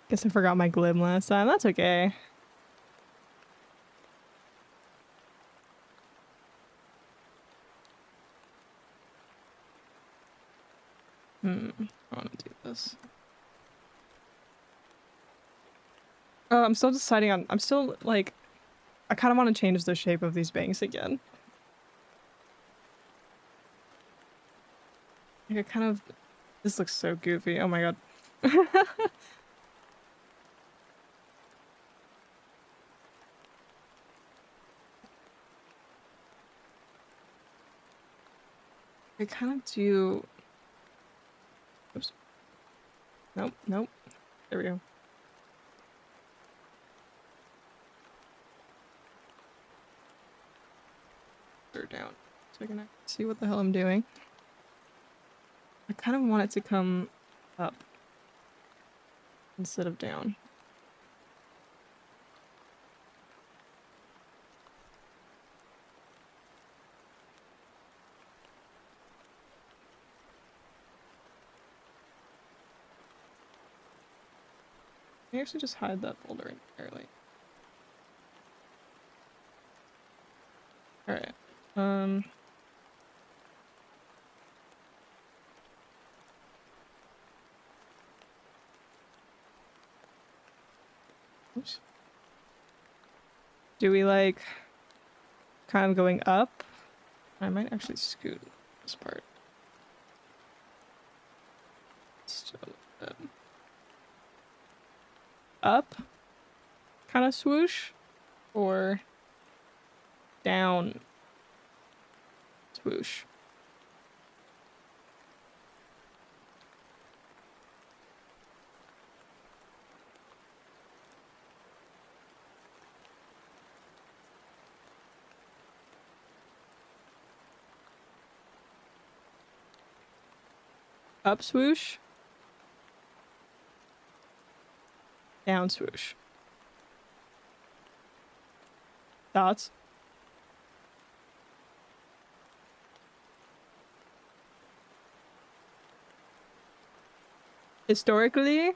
Guess I forgot my glim last time. That's okay. I want to do this. Oh, I'm still deciding on... I'm still, like... I kind of want to change the shape of these bangs again. Like, I kind of... This looks so goofy. Oh my god. I kind of do... Oops. Nope, nope. There we go. They're down. So I can see what the hell I'm doing. I kind of want it to come up instead of down. I actually just hide that folder entirely. Alright. Oops. Do we like kind of going up? I might actually scoot this part. Still up, kind of swoosh, or down, swoosh. Up swoosh, down swoosh. Thoughts? Historically,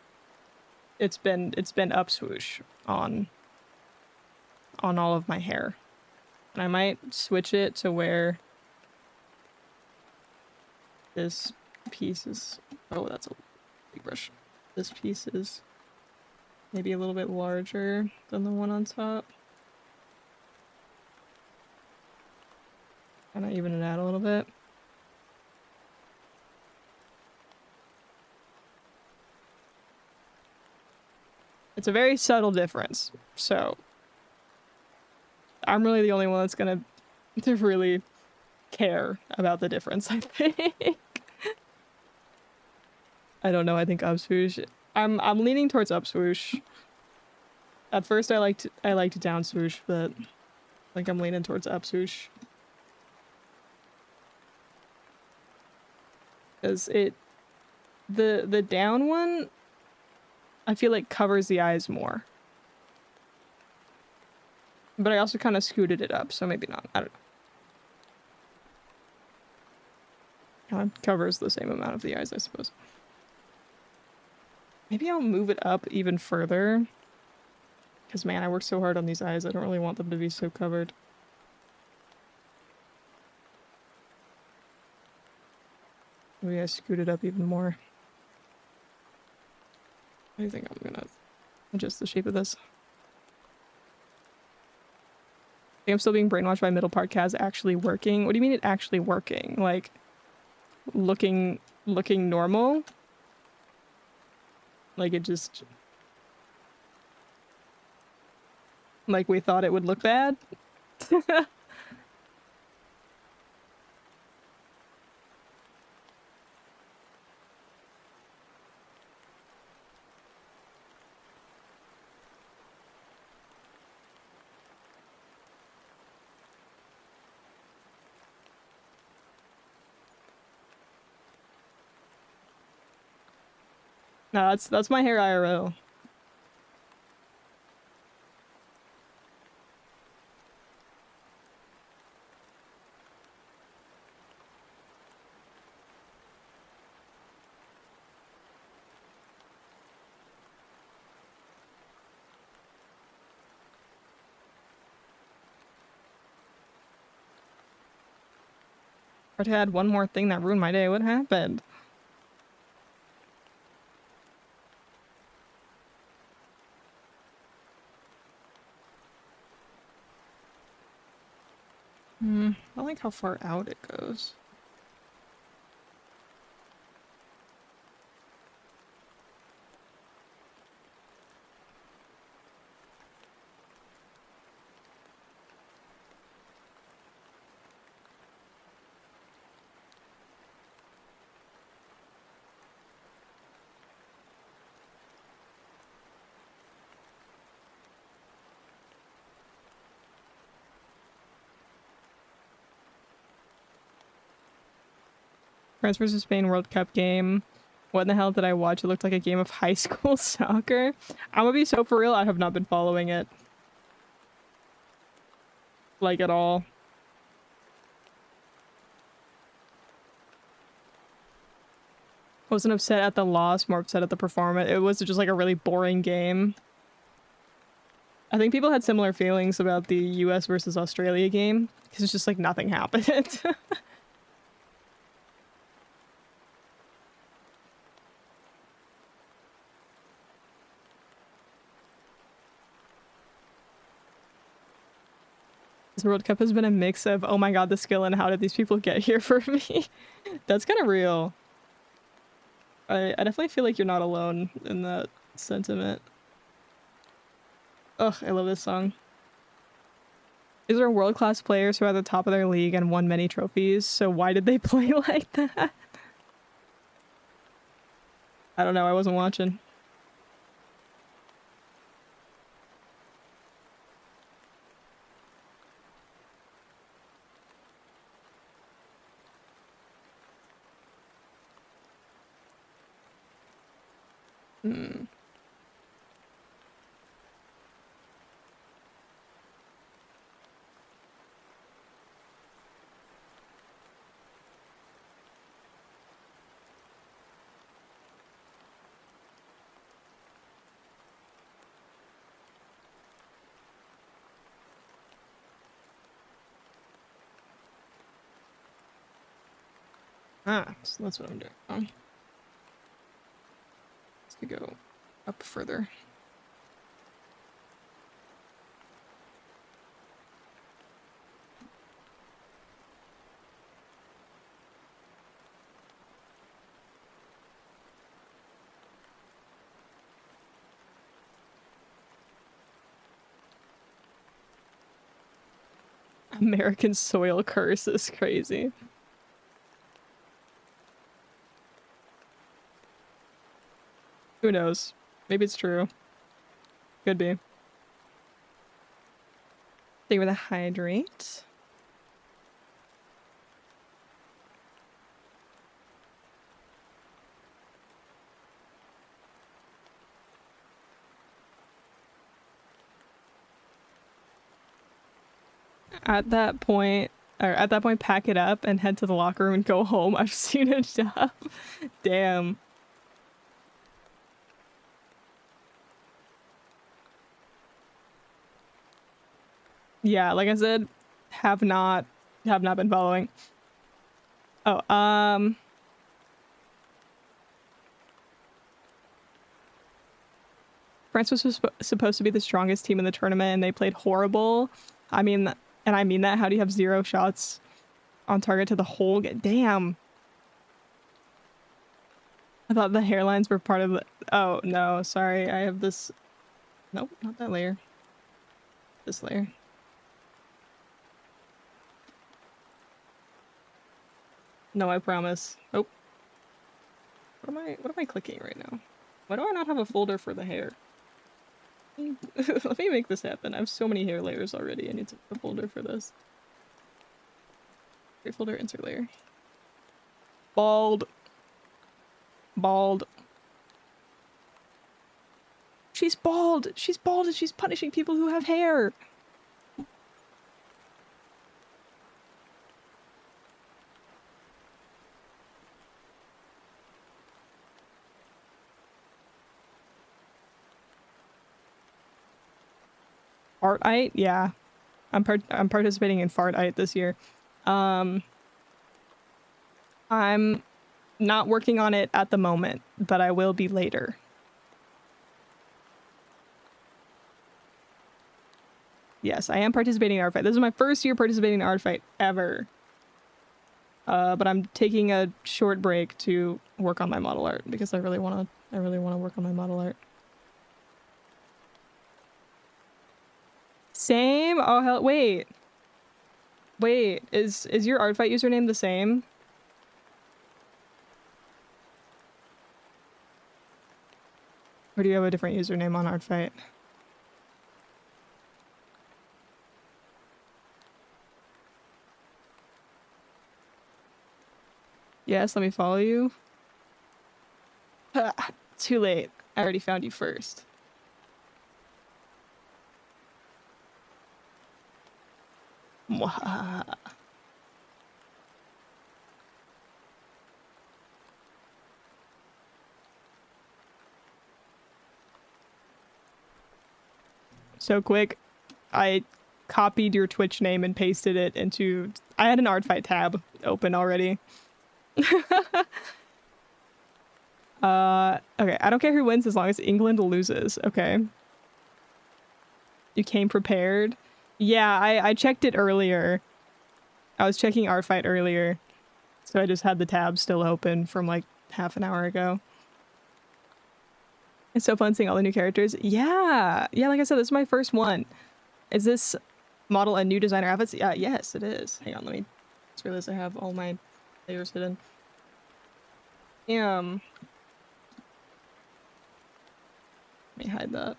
it's been up swoosh on all of my hair. And I might switch it to where This piece is... Oh, that's a big brush. This piece is maybe a little bit larger than the one on top. Kind of even it out a little bit. It's a very subtle difference, so I'm really the only one that's gonna to really care about the difference, I think. I don't know, I think up swoosh. I'm leaning towards up swoosh. At first I liked down swoosh, but I think I'm leaning towards up swoosh. Cause the down one I feel like covers the eyes more. But I also kind of scooted it up, so maybe not. I don't know. Kind of covers the same amount of the eyes, I suppose. Maybe I'll move it up even further. Because, man, I worked so hard on these eyes, I don't really want them to be so covered. Maybe I scoot it up even more. I think I'm gonna adjust the shape of this. I think I'm still being brainwashed by middle part Kaz actually working. What do you mean it actually working? Like, looking normal? Like it just... Like we thought it would look bad? No, that's my hair IRL. I had one more thing that ruined my day. What happened? I like how far out it goes. France vs. Spain World Cup game. What in the hell did I watch? It looked like a game of high school soccer. I'm gonna be so for real, I have not been following it. Like, at all. Wasn't upset at the loss, more upset at the performance. It was just like a really boring game. I think people had similar feelings about the US versus Australia game, because it's just like nothing happened. This World Cup has been a mix of, oh my god, the skill and how did these people get here for me? That's kind of real. I definitely feel like you're not alone in that sentiment. Ugh, I love this song. These are world-class players who are at the top of their league and won many trophies, so why did they play like that? I don't know, I wasn't watching. Ah, so that's what I'm doing. Let's go up further. American soil curse is crazy. Who knows? Maybe it's true. Could be. Stay with a hydrate. At that point, pack it up and head to the locker room and go home. I've seen enough. Damn. Yeah, like I said, have not been following. Oh, France was supposed to be the strongest team in the tournament, and they played horrible. I mean, and I mean that. How do you have 0 shots on target to the whole game? Damn. I thought the hairlines were part of the... Oh, no. Sorry. I have this... Nope, not that layer. This layer. No, I promise. Oh. What am I clicking right now? Why do I not have a folder for the hair? Let me make this happen. I have so many hair layers already. I need a folder for this. Hair folder, insert layer. Bald. Bald. She's bald! She's bald and she's punishing people who have hair! Fartite? Yeah. I'm participating in Fartite this year. I'm not working on it at the moment, but I will be later. Yes, I am participating in Art Fight. This is my first year participating in Art Fight ever. But I'm taking a short break to work on my model art because I really want to work on my model art. Same? Oh hell, wait. Wait, is your Art Fight username the same? Or do you have a different username on Art Fight? Yes, let me follow you. Too late. I already found you first. Mwah. So quick, I copied your Twitch name and pasted it into... I had an Art Fight tab open already. Okay, I don't care who wins as long as England loses. Okay. You came prepared? Yeah, I checked it earlier. I was checking Art Fight earlier. So I just had the tab still open from like half an hour ago. It's so fun seeing all the new characters. Yeah! Yeah, like I said, this is my first one. Is this model a new designer outfits? Yes, it is. Hang on, let me just realize I have all my layers hidden. Let me hide that.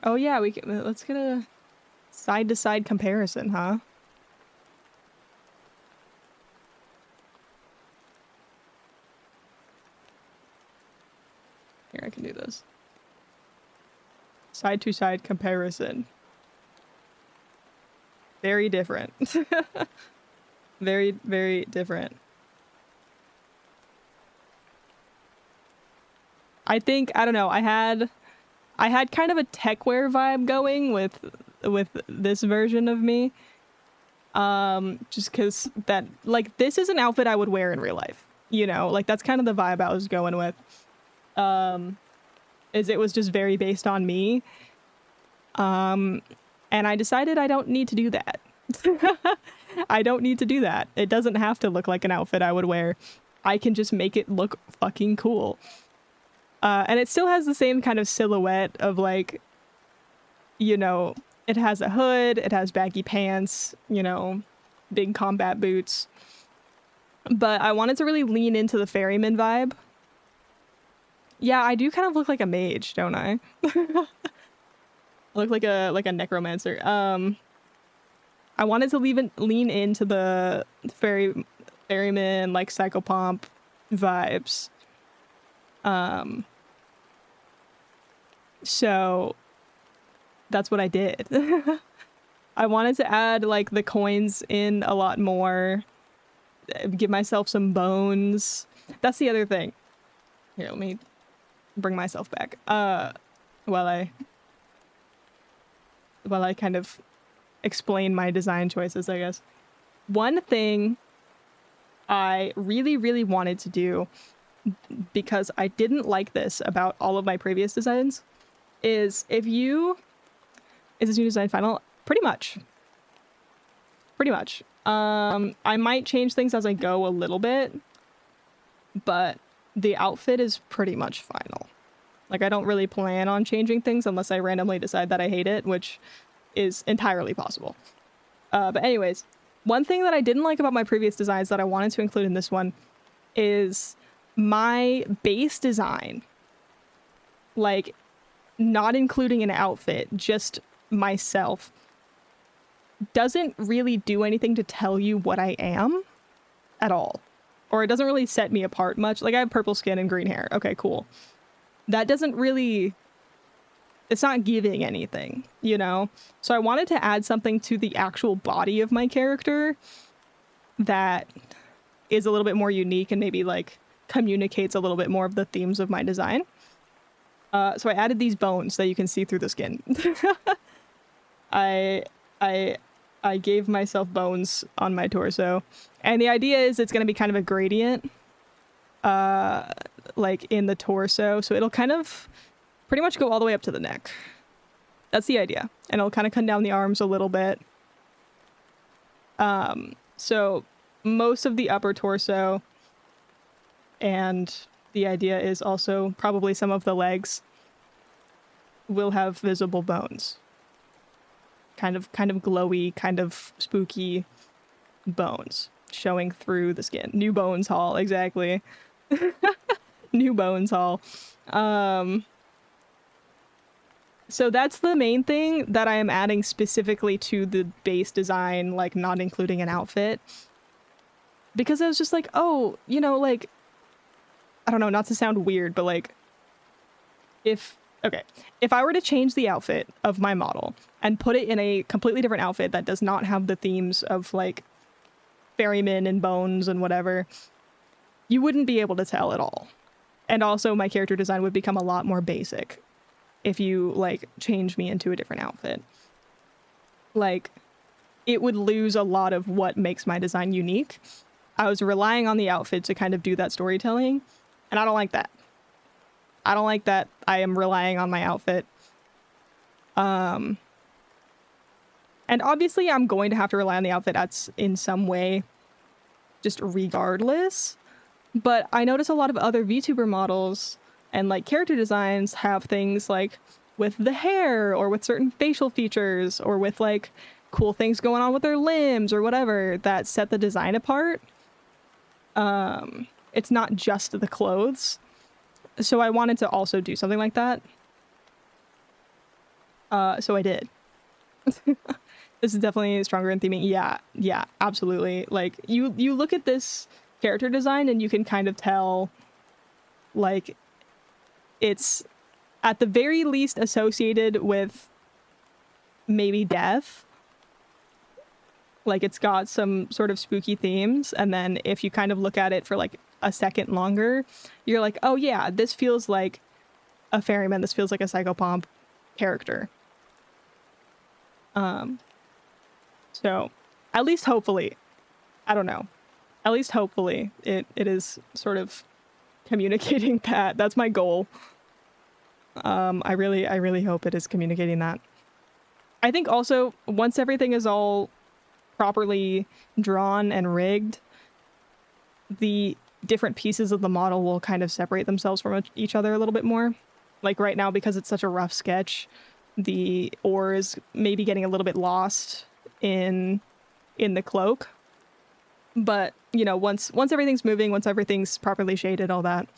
Oh yeah, we can, let's get a side-to-side comparison, huh? Here, I can do this. Side-to-side comparison. Very different. Very, very different. I think, I don't know, I had kind of a techwear vibe going with this version of me. Just because that, like, this is an outfit I would wear in real life, you know, like that's kind of the vibe I was going with. Is it was just very based on me. And I decided I don't need to do that. I don't need to do that. It doesn't have to look like an outfit I would wear. I can just make it look fucking cool. And it still has the same kind of silhouette of, like, you know, it has a hood, it has baggy pants, you know, big combat boots. But I wanted to really lean into the ferryman vibe. Yeah, I do kind of look like a mage, don't I? I look like a necromancer. I wanted to lean into the ferryman, like psychopomp vibes. So that's what I did. I wanted to add like the coins in a lot more, give myself some bones. That's the other thing. Here, let me bring myself back. While I kind of explain my design choices, I guess. One thing I really, really wanted to do, because I didn't like this about all of my previous designs, is is this new design final? Pretty much. I might change things as I go a little bit, but the outfit is pretty much final. Like, I don't really plan on changing things unless I randomly decide that I hate it, which is entirely possible. But anyways, one thing that I didn't like about my previous designs that I wanted to include in this one is my base design. Like, not including an outfit, just myself, doesn't really do anything to tell you what I am at all. Or it doesn't really set me apart much. Like, I have purple skin and green hair. Okay, cool. That doesn't really... It's not giving anything, you know? So I wanted to add something to the actual body of my character that is a little bit more unique and maybe, like, communicates a little bit more of the themes of my design. So I added these bones that you can see through the skin. I gave myself bones on my torso. And the idea is it's going to be kind of a gradient, like, in the torso. So it'll kind of pretty much go all the way up to the neck. That's the idea. And it'll kind of come down the arms a little bit. So most of the upper torso, and the idea is also probably some of the legs, will have visible bones. Kind of glowy, kind of spooky bones showing through the skin. New Bones Hall, exactly. New Bones Hall. So that's the main thing that I am adding specifically to the base design, like not including an outfit. Because I was just like, oh, you know, like, I don't know, not to sound weird, but like, if I were to change the outfit of my model and put it in a completely different outfit that does not have the themes of, like, ferrymen and bones and whatever, you wouldn't be able to tell at all. And also my character design would become a lot more basic if you, like, change me into a different outfit. Like, it would lose a lot of what makes my design unique. I was relying on the outfit to kind of do that storytelling, and I don't like that. I don't like that I am relying on my outfit. And obviously I'm going to have to rely on the outfit in some way, just regardless. But I notice a lot of other VTuber models and, like, character designs have things like with the hair or with certain facial features or with, like, cool things going on with their limbs or whatever that set the design apart. It's not just the clothes. So I wanted to also do something like that. So I did. This is definitely stronger in theming. Yeah, absolutely. Like, you look at this character design and you can kind of tell, like, it's at the very least associated with maybe death. Like, it's got some sort of spooky themes, and then if you kind of look at it for, like, a second longer, you're like, oh yeah, this feels like a ferryman, this feels like a psychopomp character. So At least hopefully. I don't know. At least hopefully it is sort of communicating that. That's my goal. I really hope it is communicating that. I think also once everything is all properly drawn and rigged, the different pieces of the model will kind of separate themselves from each other a little bit more. Like right now, because it's such a rough sketch, the ore is maybe getting a little bit lost in the cloak. But, you know, once everything's moving, once everything's properly shaded, all that,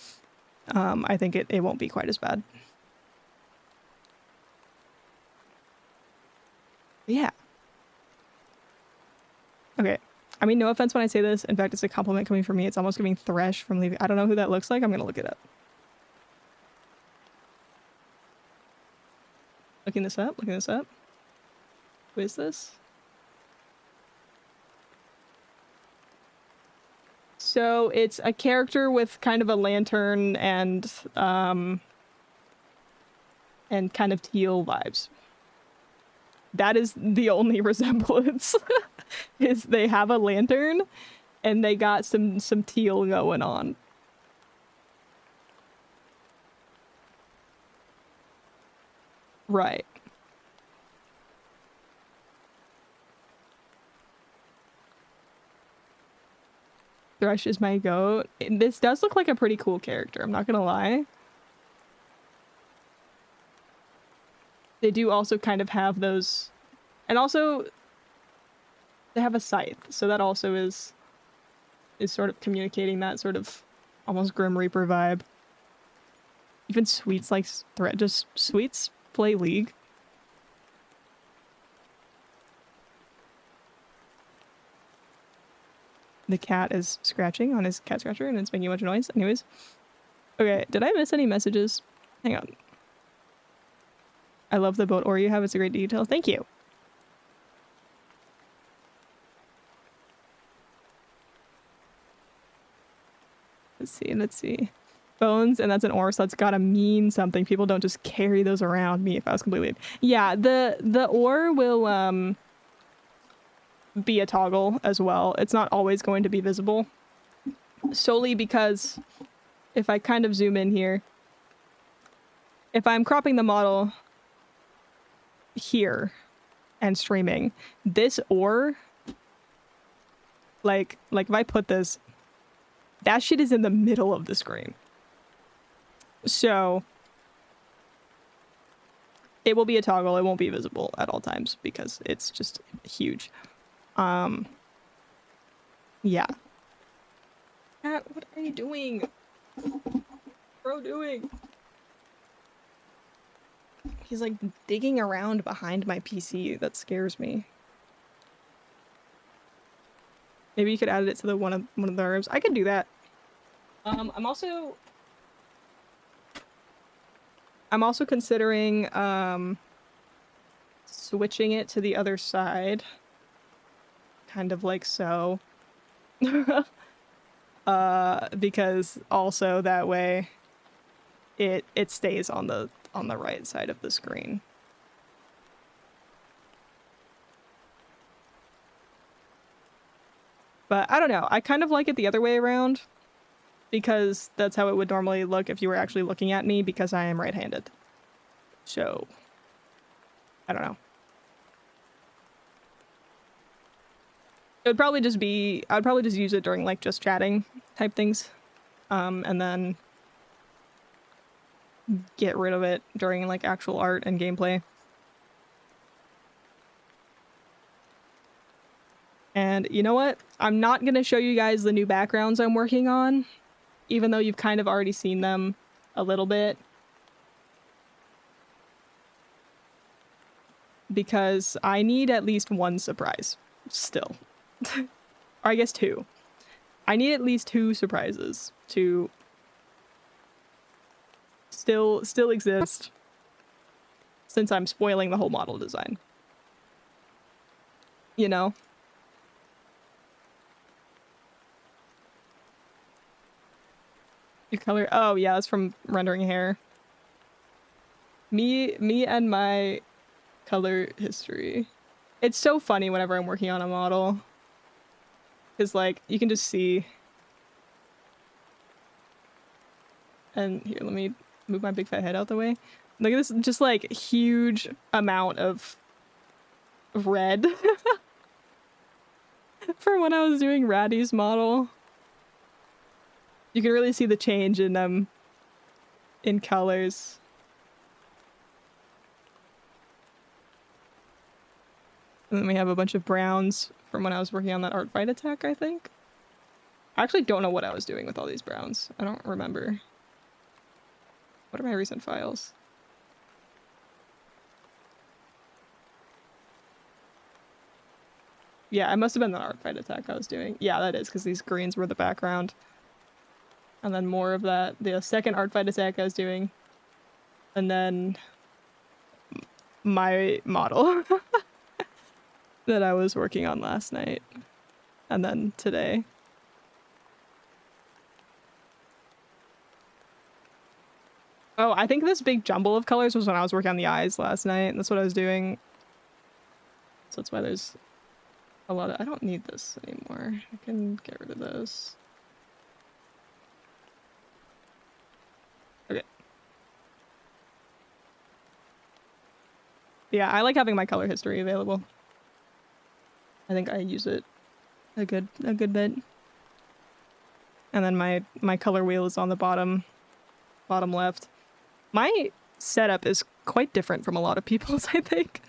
I think it won't be quite as bad. Yeah. Okay. I mean, no offense when I say this. In fact, it's a compliment coming from me. It's almost giving Thresh from Leaving. I don't know who that looks like. I'm going to look it up. Looking this up. Who is this? So it's a character with kind of a lantern and kind of teal vibes. That is the only resemblance. Is they have a lantern and they got some teal going on. Right. Thresh is my goat. This does look like a pretty cool character, I'm not gonna lie. They do also kind of have those, and also they have a scythe, so that also is sort of communicating that sort of almost Grim Reaper vibe. Even Sweets likes threat. Does Sweets play League? The cat is scratching on his cat scratcher and it's making a bunch of noise. Anyways. Okay, did I miss any messages? Hang on. I love the boat ore you have. It's a great detail. Thank you. Let's see. Bones, and that's an ore, so that's gotta mean something. People don't just carry those around. Me if I was completely... Yeah, the ore will be a toggle as well. It's not always going to be visible. Solely because if I kind of zoom in here, if I'm cropping the model here and streaming, this ore, like if I put this, that shit is in the middle of the screen. So it will be a toggle. It won't be visible at all times because it's just huge. Yeah. Cat, what are you doing? Bro doing? He's like digging around behind my PC. That scares me. Maybe you could add it to the one of the rooms. I could do that. I'm also considering switching it to the other side. Kind of like so. Because also that way it stays on the right side of the screen. But I don't know. I kind of like it the other way around because that's how it would normally look if you were actually looking at me because I am right-handed. So I don't know. It would probably just be, I would probably just use it during like just chatting type things. And then get rid of it during like actual art and gameplay. And you know what? I'm not going to show you guys the new backgrounds I'm working on, even though you've kind of already seen them a little bit. Because I need at least one surprise still. Or I guess two. I need at least two surprises to still exist since I'm spoiling the whole model design. You know? Your color? Oh yeah, that's from rendering hair. Me and my color history. It's so funny whenever I'm working on a model. Because, like, you can just see. And here, let me move my big fat head out the way. Look at this, just, like, huge amount of red from when I was doing Ratty's model. You can really see the change in colors. And then we have a bunch of browns from when I was working on that art fight attack, I think. I actually don't know what I was doing with all these browns. I don't remember. What are my recent files? Yeah, it must have been the art fight attack I was doing. Yeah, that is, because these greens were the background. And then more of that, the second art fight attack I was doing. And then my model that I was working on last night. And then today. Oh, I think this big jumble of colors was when I was working on the eyes last night. That's what I was doing. So that's why there's a lot of... I don't need this anymore. I can get rid of those. Okay. Yeah, I like having my color history available. I think I use it a good bit. And then my color wheel is on the bottom left. My setup is quite different from a lot of people's, I think.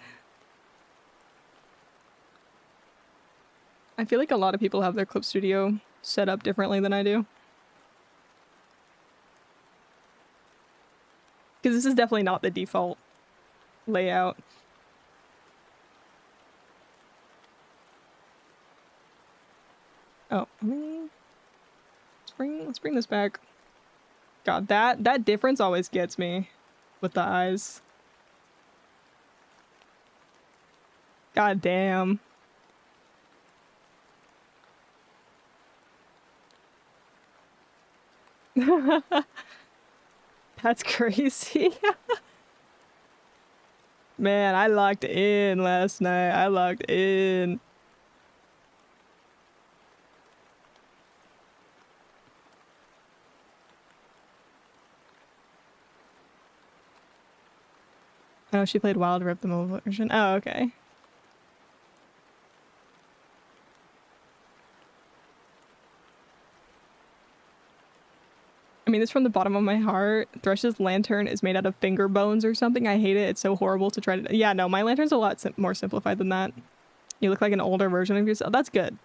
I feel like a lot of people have their Clip Studio set up differently than I do. Because this is definitely not the default layout. Oh, let's bring this back. God, that difference always gets me with the eyes. God damn. That's crazy. Man, I locked in last night. I locked in. Oh, she played Wild Rift, the mobile version. Oh, okay. I mean, this from the bottom of my heart. Thresh's lantern is made out of finger bones or something. I hate it. It's so horrible to try to... Yeah, no, my lantern's a lot more simplified than that. You look like an older version of yourself. That's good.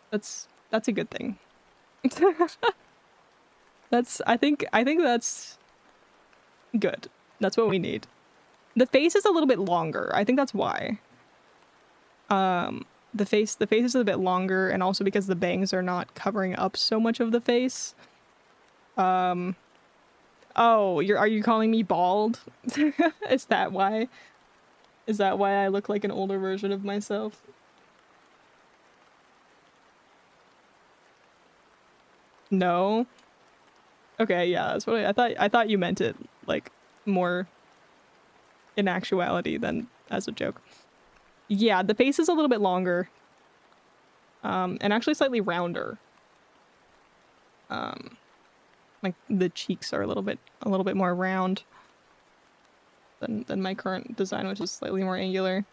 That's a good thing. I think that's good. That's what we need. The face is a little bit longer. I think that's why. The face is a bit longer, and also because the bangs are not covering up so much of the face. Oh, are you calling me bald? Is that why? Is that why I look like an older version of myself? No. Okay, yeah, that's what I thought you meant it like more in actuality than as a joke. Yeah, the face is a little bit longer. And actually slightly rounder. Like the cheeks are a little bit more round than my current design, which is slightly more angular.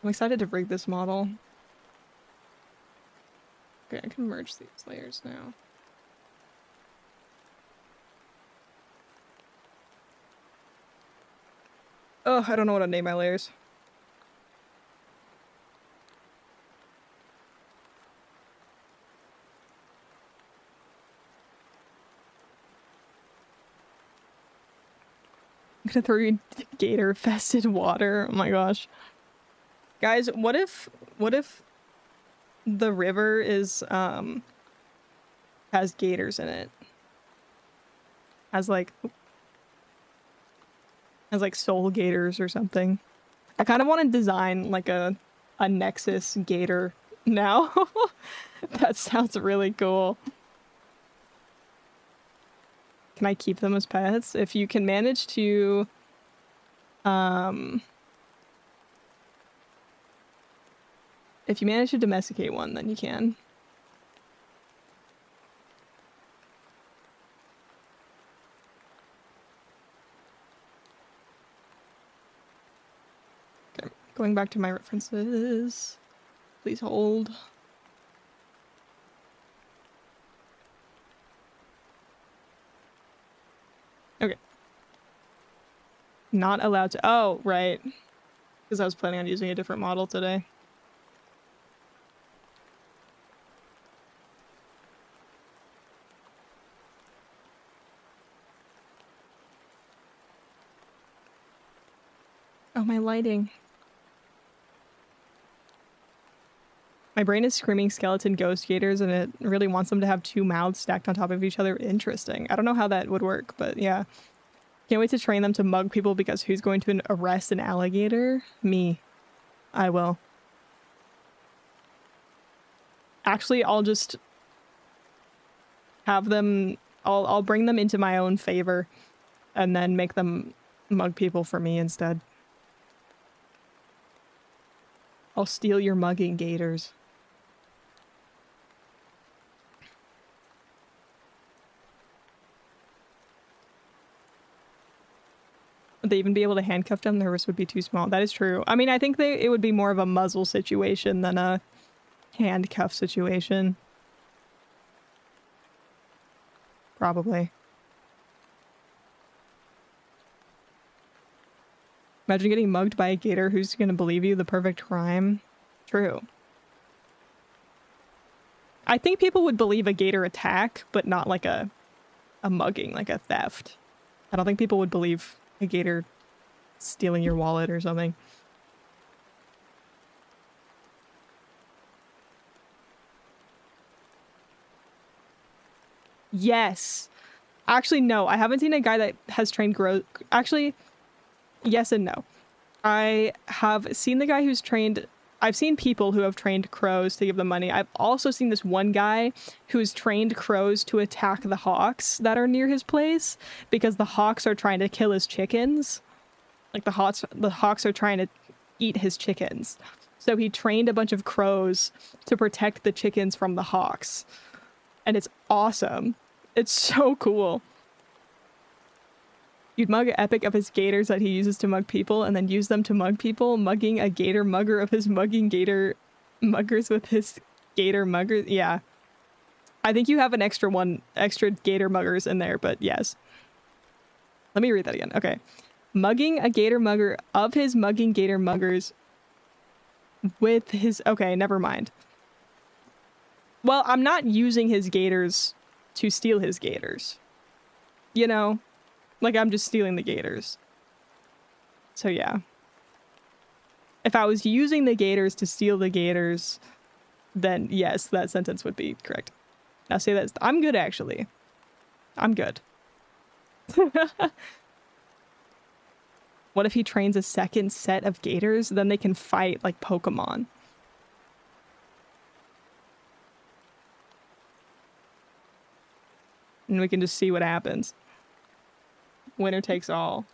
I'm excited to rig this model. Okay, I can merge these layers now. Oh, I don't know what to name my layers. I'm gonna throw you in gator-infested water. Oh my gosh. Guys, what if the river is has gators in it? Has like soul gators or something. I kind of want to design like a Nexus gator now. That sounds really cool. Can I keep them as pets? If you can manage to If you manage to domesticate one, then you can. Okay, going back to my references. Please hold. Okay. Not allowed to. Oh, right. Because I was planning on using a different model today. Oh, my lighting. My brain is screaming skeleton ghost gators and it really wants them to have two mouths stacked on top of each other. Interesting. I don't know how that would work, but yeah. Can't wait to train them to mug people because who's going to arrest an alligator? Me. I will. Actually, I'll just have them... I'll bring them into my own favor and then make them mug people for me instead. I'll steal your mugging gators. Would they even be able to handcuff them? Their wrists would be too small. That is true. I mean, I think it would be more of a muzzle situation than a handcuff situation. Probably. Imagine getting mugged by a gator who's gonna believe you the perfect crime. True. I think people would believe a gator attack, but not like a mugging, like a theft. I don't think people would believe a gator stealing your wallet or something. Yes. Actually, no. I haven't seen a guy that has trained crows. Actually, yes and no. I have seen the guy who's trained... I've seen people who have trained crows to give them money. I've also seen this one guy who's trained crows to attack the hawks that are near his place because the hawks are trying to kill his chickens. Like the hawks are trying to eat his chickens. So he trained a bunch of crows to protect the chickens from the hawks. And it's awesome. It's so cool. You'd mug an epic of his gators that he uses to mug people and then use them to mug people, mugging a gator mugger of his mugging gator muggers with his gator muggers. Yeah. I think you have an extra gator muggers in there, but yes. Let me read that again. Okay. Mugging a gator mugger of his mugging gator muggers with his... Okay, never mind. Well, I'm not using his gators to steal his gators. You know? Like, I'm just stealing the gators. So, yeah. If I was using the gators to steal the gators, then yes, that sentence would be correct. Now say that. I'm good, actually. I'm good. What if he trains a second set of gators? Then they can fight like Pokemon. And we can just see what happens. Winner takes all.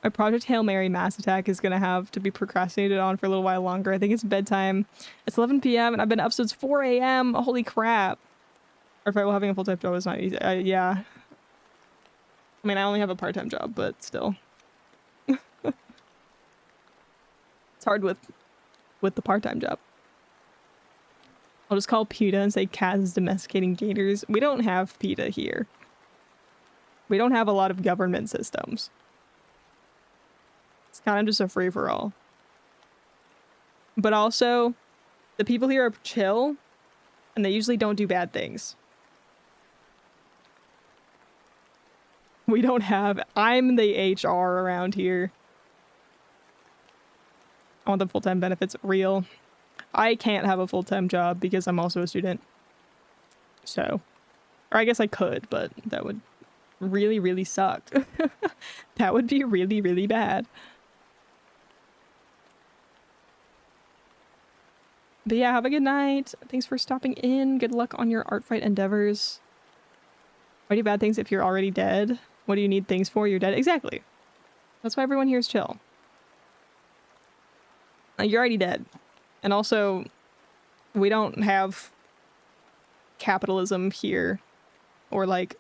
My Project Hail Mary Mass Attack is gonna have to be procrastinated on for a little while longer. I think it's bedtime. It's 11 p.m. and I've been up since 4 a.m. Holy crap. Or if I were having a full-time job, it's not easy. Yeah. I mean, I only have a part-time job, but still. It's hard with the part-time job. I'll just call PETA and say Kaz is domesticating gators. We don't have PETA here. We don't have a lot of government systems. It's kind of just a free-for-all. But also, the people here are chill, and they usually don't do bad things. We don't have... I'm the HR around here. I want the full-time benefits real. I can't have a full-time job because I'm also a student. So... Or I guess I could, but that would really, really suck. That would be really, really bad. But yeah, have a good night. Thanks for stopping in. Good luck on your art fight endeavors. Why do bad things if you're already dead? What do you need things for? You're dead. Exactly. That's why everyone here is chill. You're already dead. And also, we don't have capitalism here. Or like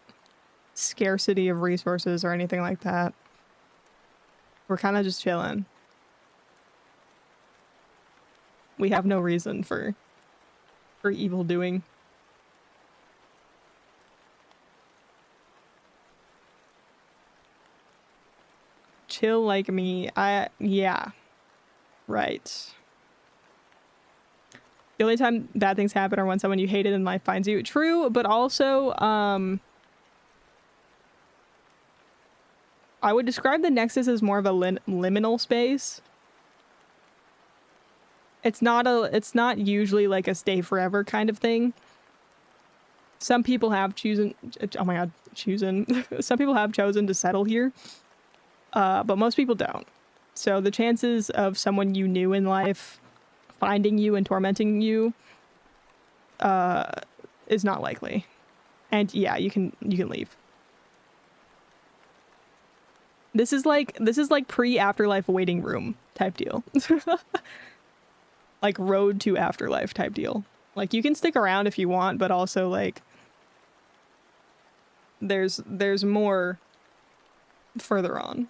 scarcity of resources or anything like that. We're kind of just chilling. We have no reason for evil doing. Chill like me. Yeah. Right. The only time bad things happen are when someone you hated in life finds you. True, but also, I would describe the Nexus as more of a liminal space. It's not usually like a stay forever kind of thing. Some people have chosen, oh my god, some people have chosen to settle here, but most people don't. So the chances of someone you knew in life finding you and tormenting you is not likely. And yeah, you can leave. This is like pre-afterlife waiting room type deal. Like road to afterlife type deal. Like you can stick around if you want, but also like there's more further on.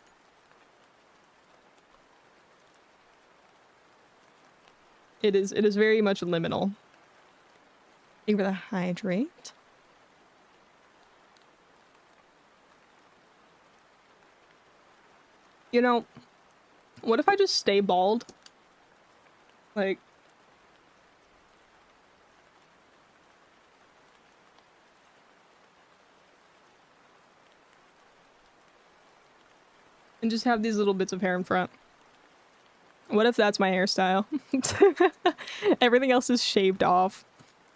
It is very much liminal. Thank you for the hydrate. You know, what if I just stay bald? Like, and just have these little bits of hair in front. What if that's my hairstyle? Everything else is shaved off.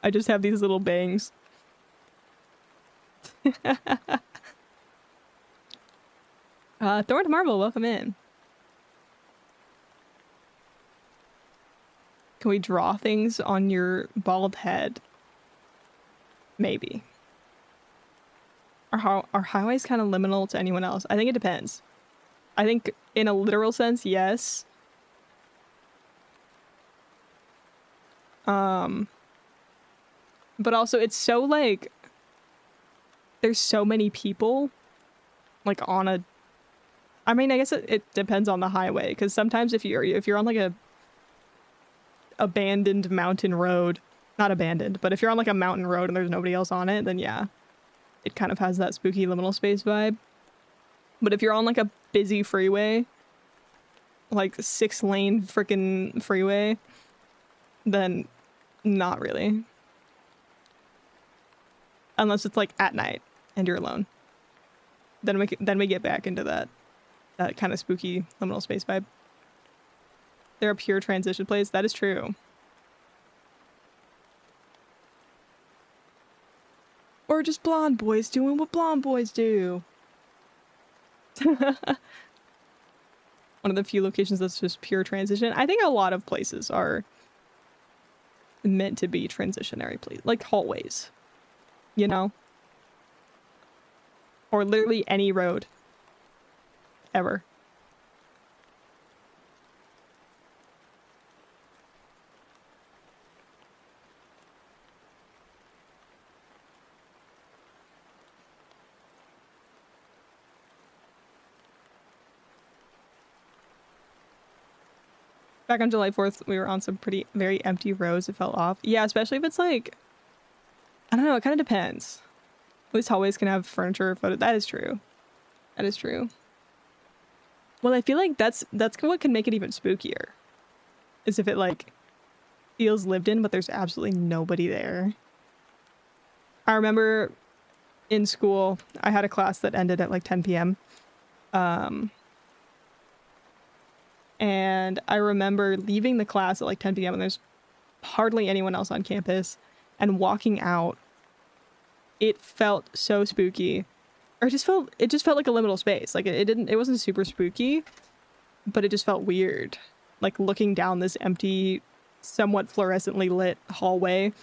I just have these little bangs. Thorn Marble, welcome in. Can we draw things on your bald head? Maybe. Are highways kind of liminal to anyone else? I think it depends. I think in a literal sense, yes. But also it's so like there's so many people like on a I mean, I guess it depends on the highway, because sometimes if you're on like a abandoned mountain road, not abandoned, but if you're on like a mountain road and there's nobody else on it, then yeah, it kind of has that spooky liminal space vibe. But if you're on like a busy freeway, like 6-lane freaking freeway, then not really. Unless it's like at night and you're alone. Then we get back into that kind of spooky liminal space vibe. They're a pure transition place. That is true. Or just blonde boys doing what blonde boys do. One of the few locations that's just pure transition. I think a lot of places are meant to be transitionary places, like hallways, you know? Or literally any road. Ever. Back on July 4th, we were on some very empty roads. It felt off. Yeah, especially if it's like, I don't know, it kind of depends. At least hallways can have furniture or photo. That is true. That is true. Well, I feel like that's what can make it even spookier. Is if it like feels lived in, but there's absolutely nobody there. I remember in school, I had a class that ended at like 10 p.m. And I remember leaving the class at like 10 p.m. and there's hardly anyone else on campus, and walking out, it felt so spooky. Or it just felt like a liminal space. Like it wasn't super spooky, but it just felt weird. Like looking down this empty somewhat fluorescently lit hallway,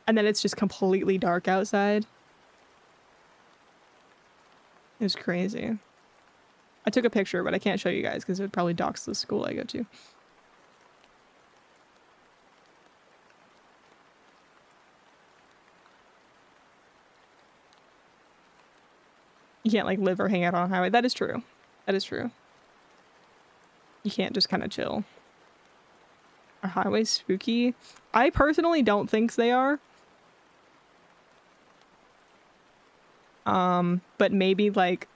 and then it's just completely dark outside. It was crazy. I took a picture, but I can't show you guys because it would probably dox the school I go to. You can't like live or hang out on a highway. That is true. That is true. You can't just kind of chill. Are highways spooky? I personally don't think they are. But maybe like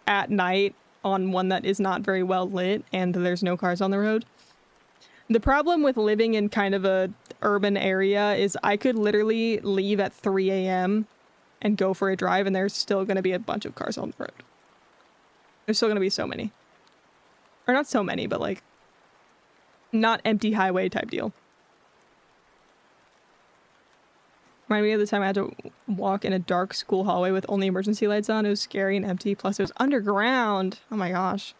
at night on one that is not very well lit and there's no cars on the road. The problem with living in kind of a urban area is I could literally leave at 3 a.m. and go for a drive and there's still going to be a bunch of cars on the road. There's still going to be so many. Or not so many, but like not empty highway type deal. Remind me of the time I had to walk in a dark school hallway with only emergency lights on. It was scary and empty. Plus it was underground. Oh my gosh.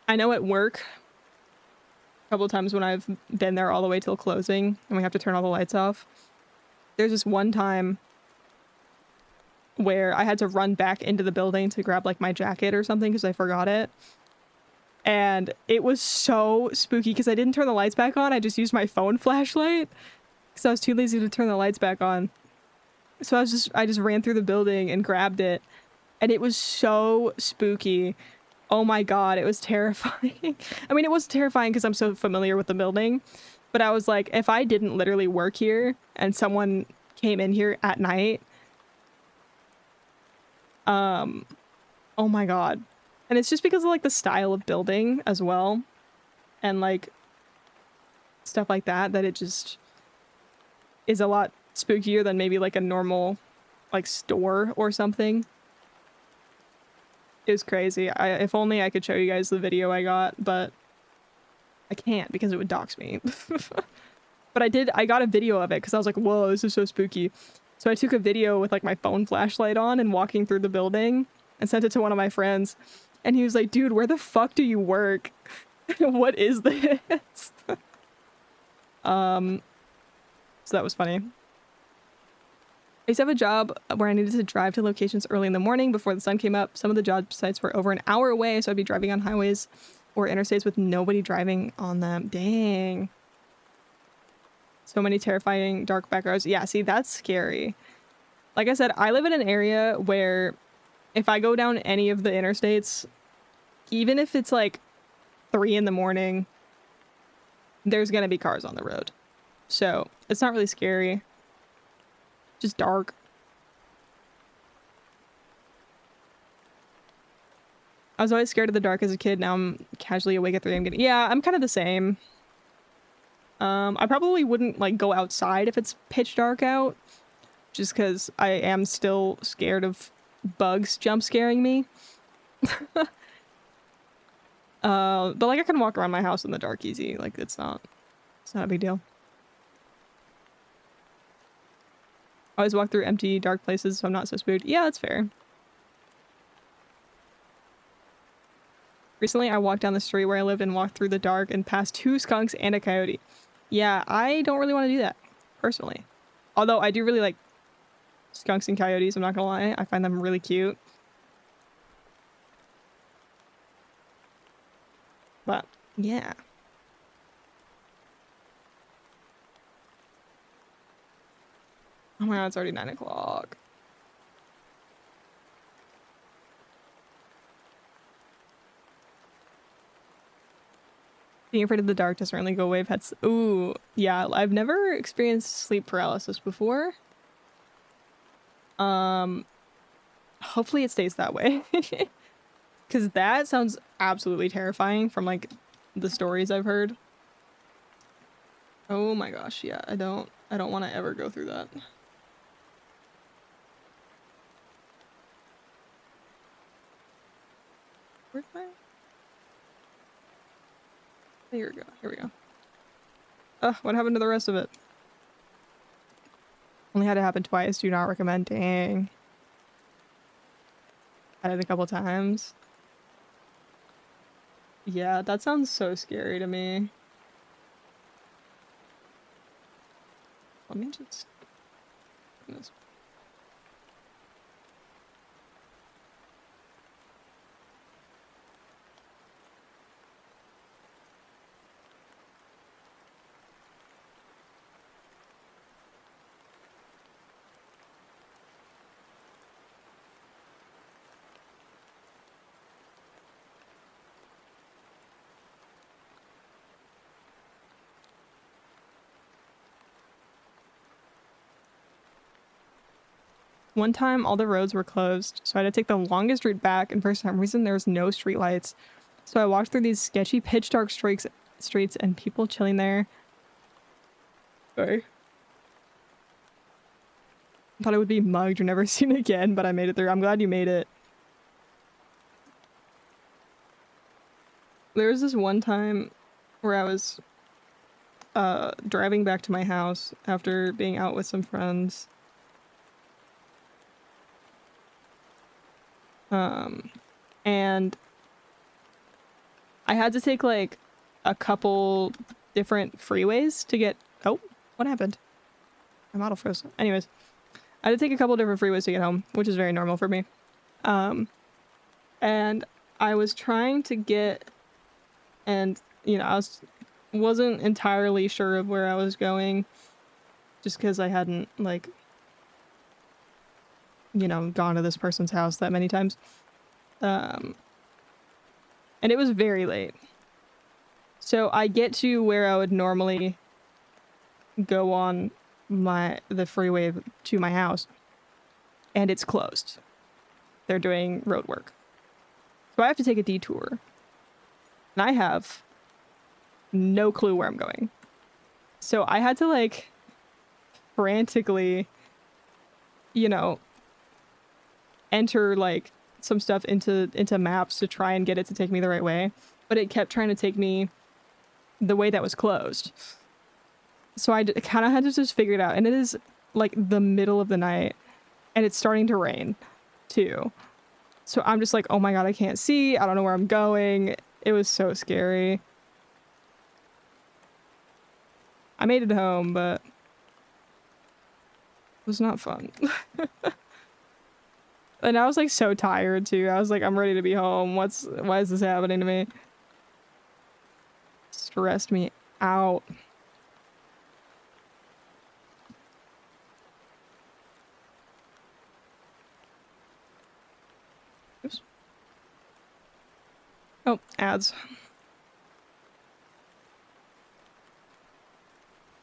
I know at work, a couple of times when I've been there all the way till closing and we have to turn all the lights off. There's this one time where I had to run back into the building to grab like my jacket or something because I forgot it. And it was so spooky because I didn't turn the lights back on. I just used my phone flashlight because I was too lazy to turn the lights back on. So I just ran through the building and grabbed it. And it was so spooky. Oh my god, it was terrifying. I mean, it was terrifying because I'm so familiar with the building. But I was like, if I didn't literally work here and someone came in here at night, oh my god. And it's just because of like the style of building as well. And like stuff like that, that it just is a lot spookier than maybe like a normal like store or something. It was crazy. If only I could show you guys the video I got, but I can't because it would dox me. But I got a video of it because I was like, whoa, this is so spooky. So I took a video with like my phone flashlight on and walking through the building and sent it to one of my friends. And he was like, dude, where the fuck do you work? What is this? So that was funny. I used to have a job where I needed to drive to locations early in the morning before the sun came up. Some of the job sites were over an hour away, so I'd be driving on highways or interstates with nobody driving on them. Dang. So many terrifying dark back roads. Yeah, see, that's scary. Like I said, I live in an area where if I go down any of the interstates, even if it's like 3 in the morning, there's gonna be cars on the road. So it's not really scary. Just dark. I was always scared of the dark as a kid. Now I'm casually awake at 3 a.m. Yeah, I'm kind of the same. I probably wouldn't like go outside if it's pitch dark out, just because I am still scared of bugs jump scaring me. But like I can walk around my house in the dark easy. Like it's not a big deal. I always walk through empty, dark places, so I'm not so spooked. Yeah, that's fair. Recently, I walked down the street where I lived and walked through the dark and passed 2 skunks and a coyote. Yeah, I don't really want to do that, personally. Although I do really like skunks and coyotes, I'm not gonna lie. I find them really cute. But, yeah. Oh my god, it's already 9 o'clock. Being afraid of the dark doesn't really go away. I've had ooh, yeah, I've never experienced sleep paralysis before. Hopefully it stays that way. Because that sounds absolutely terrifying from like the stories I've heard. Oh my gosh, yeah, I don't want to ever go through that. Where's my... Here we go. Here we go. Ugh, what happened to the rest of it? Only had it happen twice. Do not recommend. Dang. Had it a couple times. Yeah, that sounds so scary to me. Let me just... One time, all the roads were closed, so I had to take the longest route back, and for some reason, there was no streetlights. So I walked through these sketchy, pitch-dark streets and people chilling there. Sorry. Thought I would be mugged or never seen again, but I made it through. I'm glad you made it. There was this one time where I was driving back to my house after being out with some friends. And I had to take like a couple different freeways to get... Oh, what happened? My model froze. Anyways, I had to take a couple different freeways to get home, which is very normal for me. And I was trying to get... And, you know, wasn't entirely sure of where I was going just because I hadn't, like, you know, gone to this person's house that many times. And it was very late. So I get to where I would normally go on the freeway to my house, and it's closed. They're doing road work. So I have to take a detour. And I have no clue where I'm going. So I had to, like, frantically, you know, enter, like, some stuff into maps to try and get it to take me the right way. But it kept trying to take me the way that was closed. So I kind of had to just figure it out. And it is, like, the middle of the night. And it's starting to rain, too. So I'm just like, oh my god, I can't see. I don't know where I'm going. It was so scary. I made it home, but it was not fun. And I was like so tired too. I was like, I'm ready to be home. Why is this happening to me? Stressed me out. Oops. Oh, ads.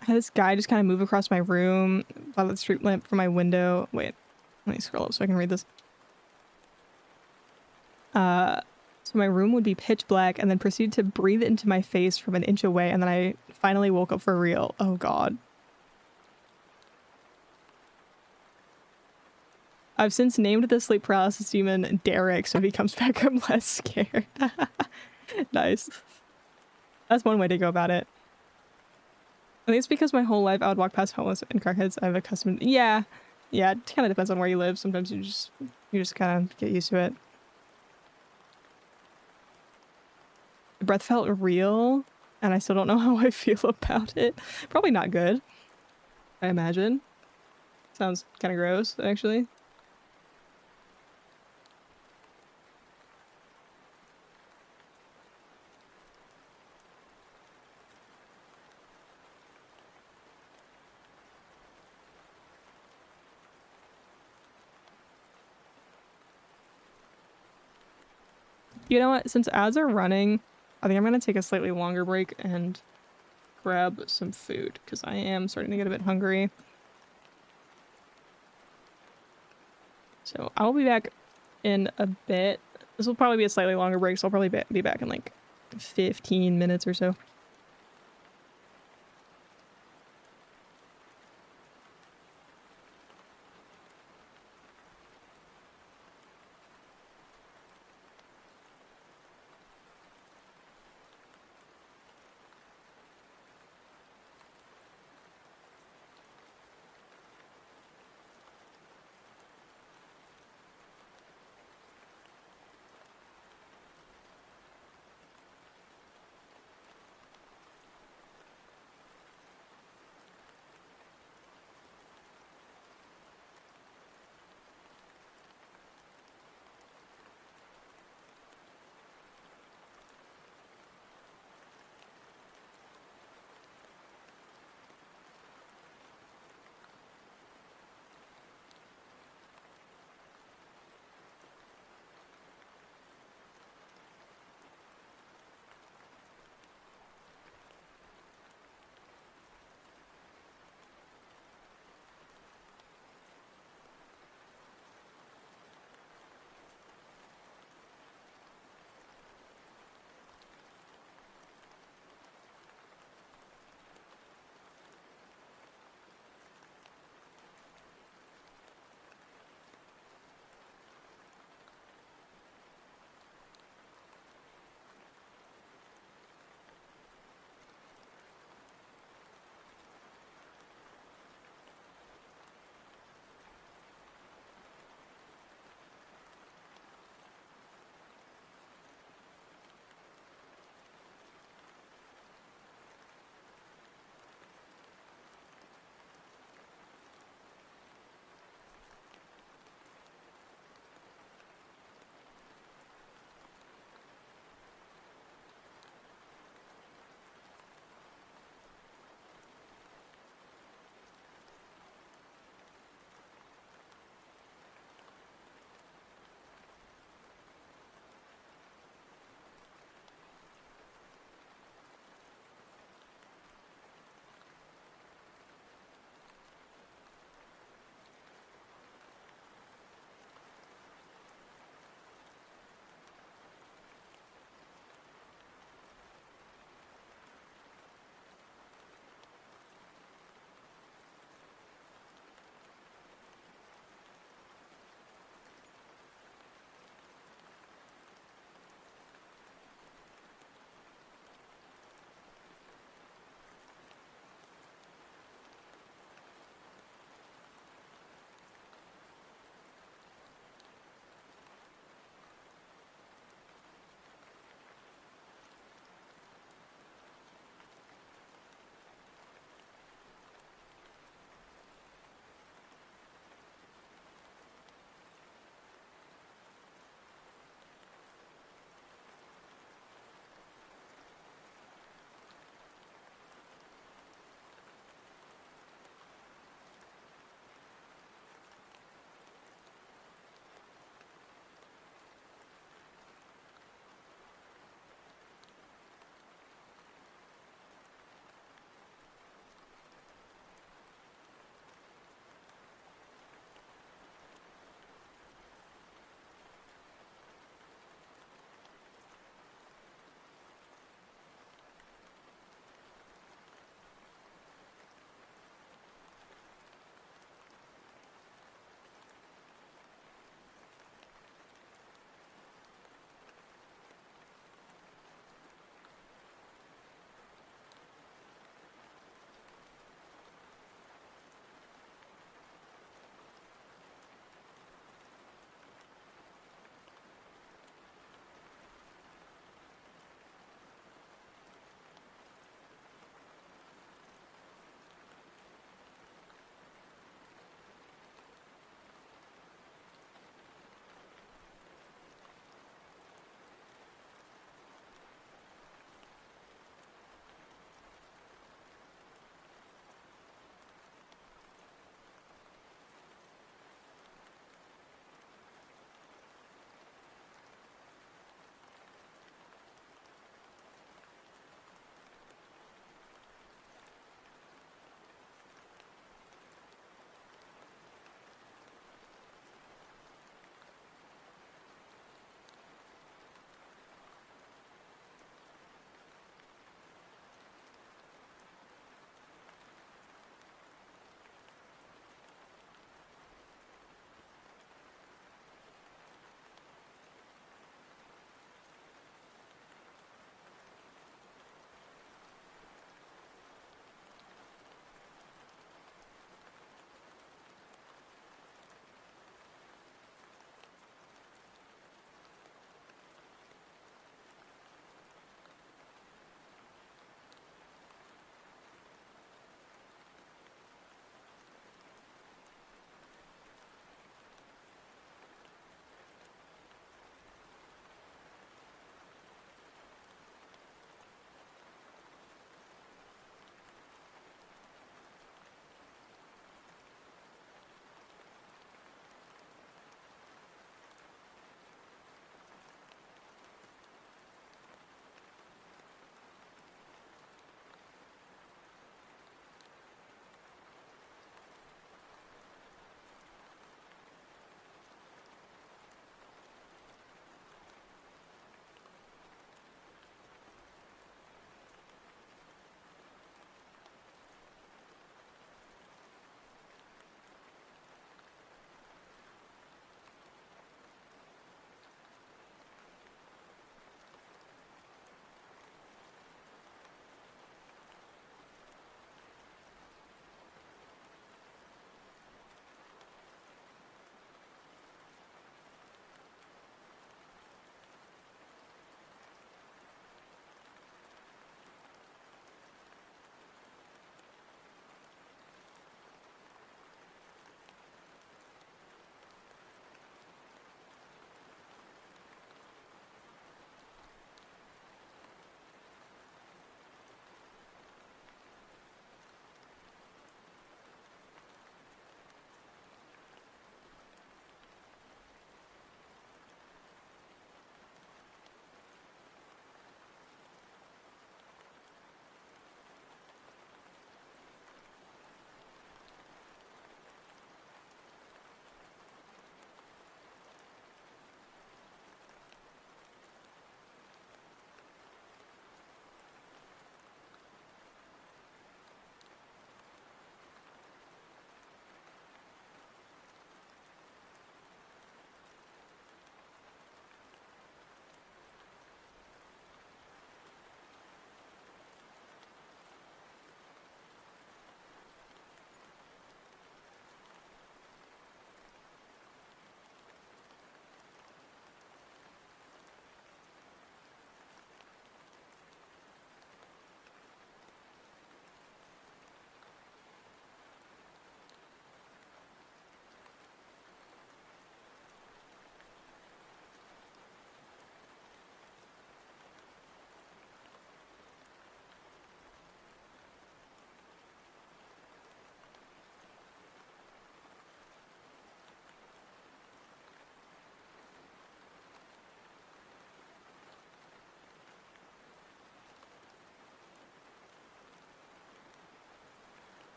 I had this guy just kind of move across my room by the street lamp from my window. Wait, let me scroll up so I can read this. So my room would be pitch black and then proceed to breathe into my face from an inch away, and then I finally woke up for real. Oh god. I've since named the sleep paralysis demon Derek, so if he comes back, I'm less scared. Nice. That's one way to go about it. I think it's because my whole life I would walk past homeless and crackheads. I've accustomed... Yeah. Yeah, it kind of depends on where you live. Sometimes you just kind of get used to it. The breath felt real, and I still don't know how I feel about it. Probably not good, I imagine. Sounds kind of gross, actually. You know what? Since ads are running, I think I'm going to take a slightly longer break and grab some food, because I am starting to get a bit hungry. So I'll be back in a bit. This will probably be a slightly longer break, so I'll probably be back in like 15 minutes or so.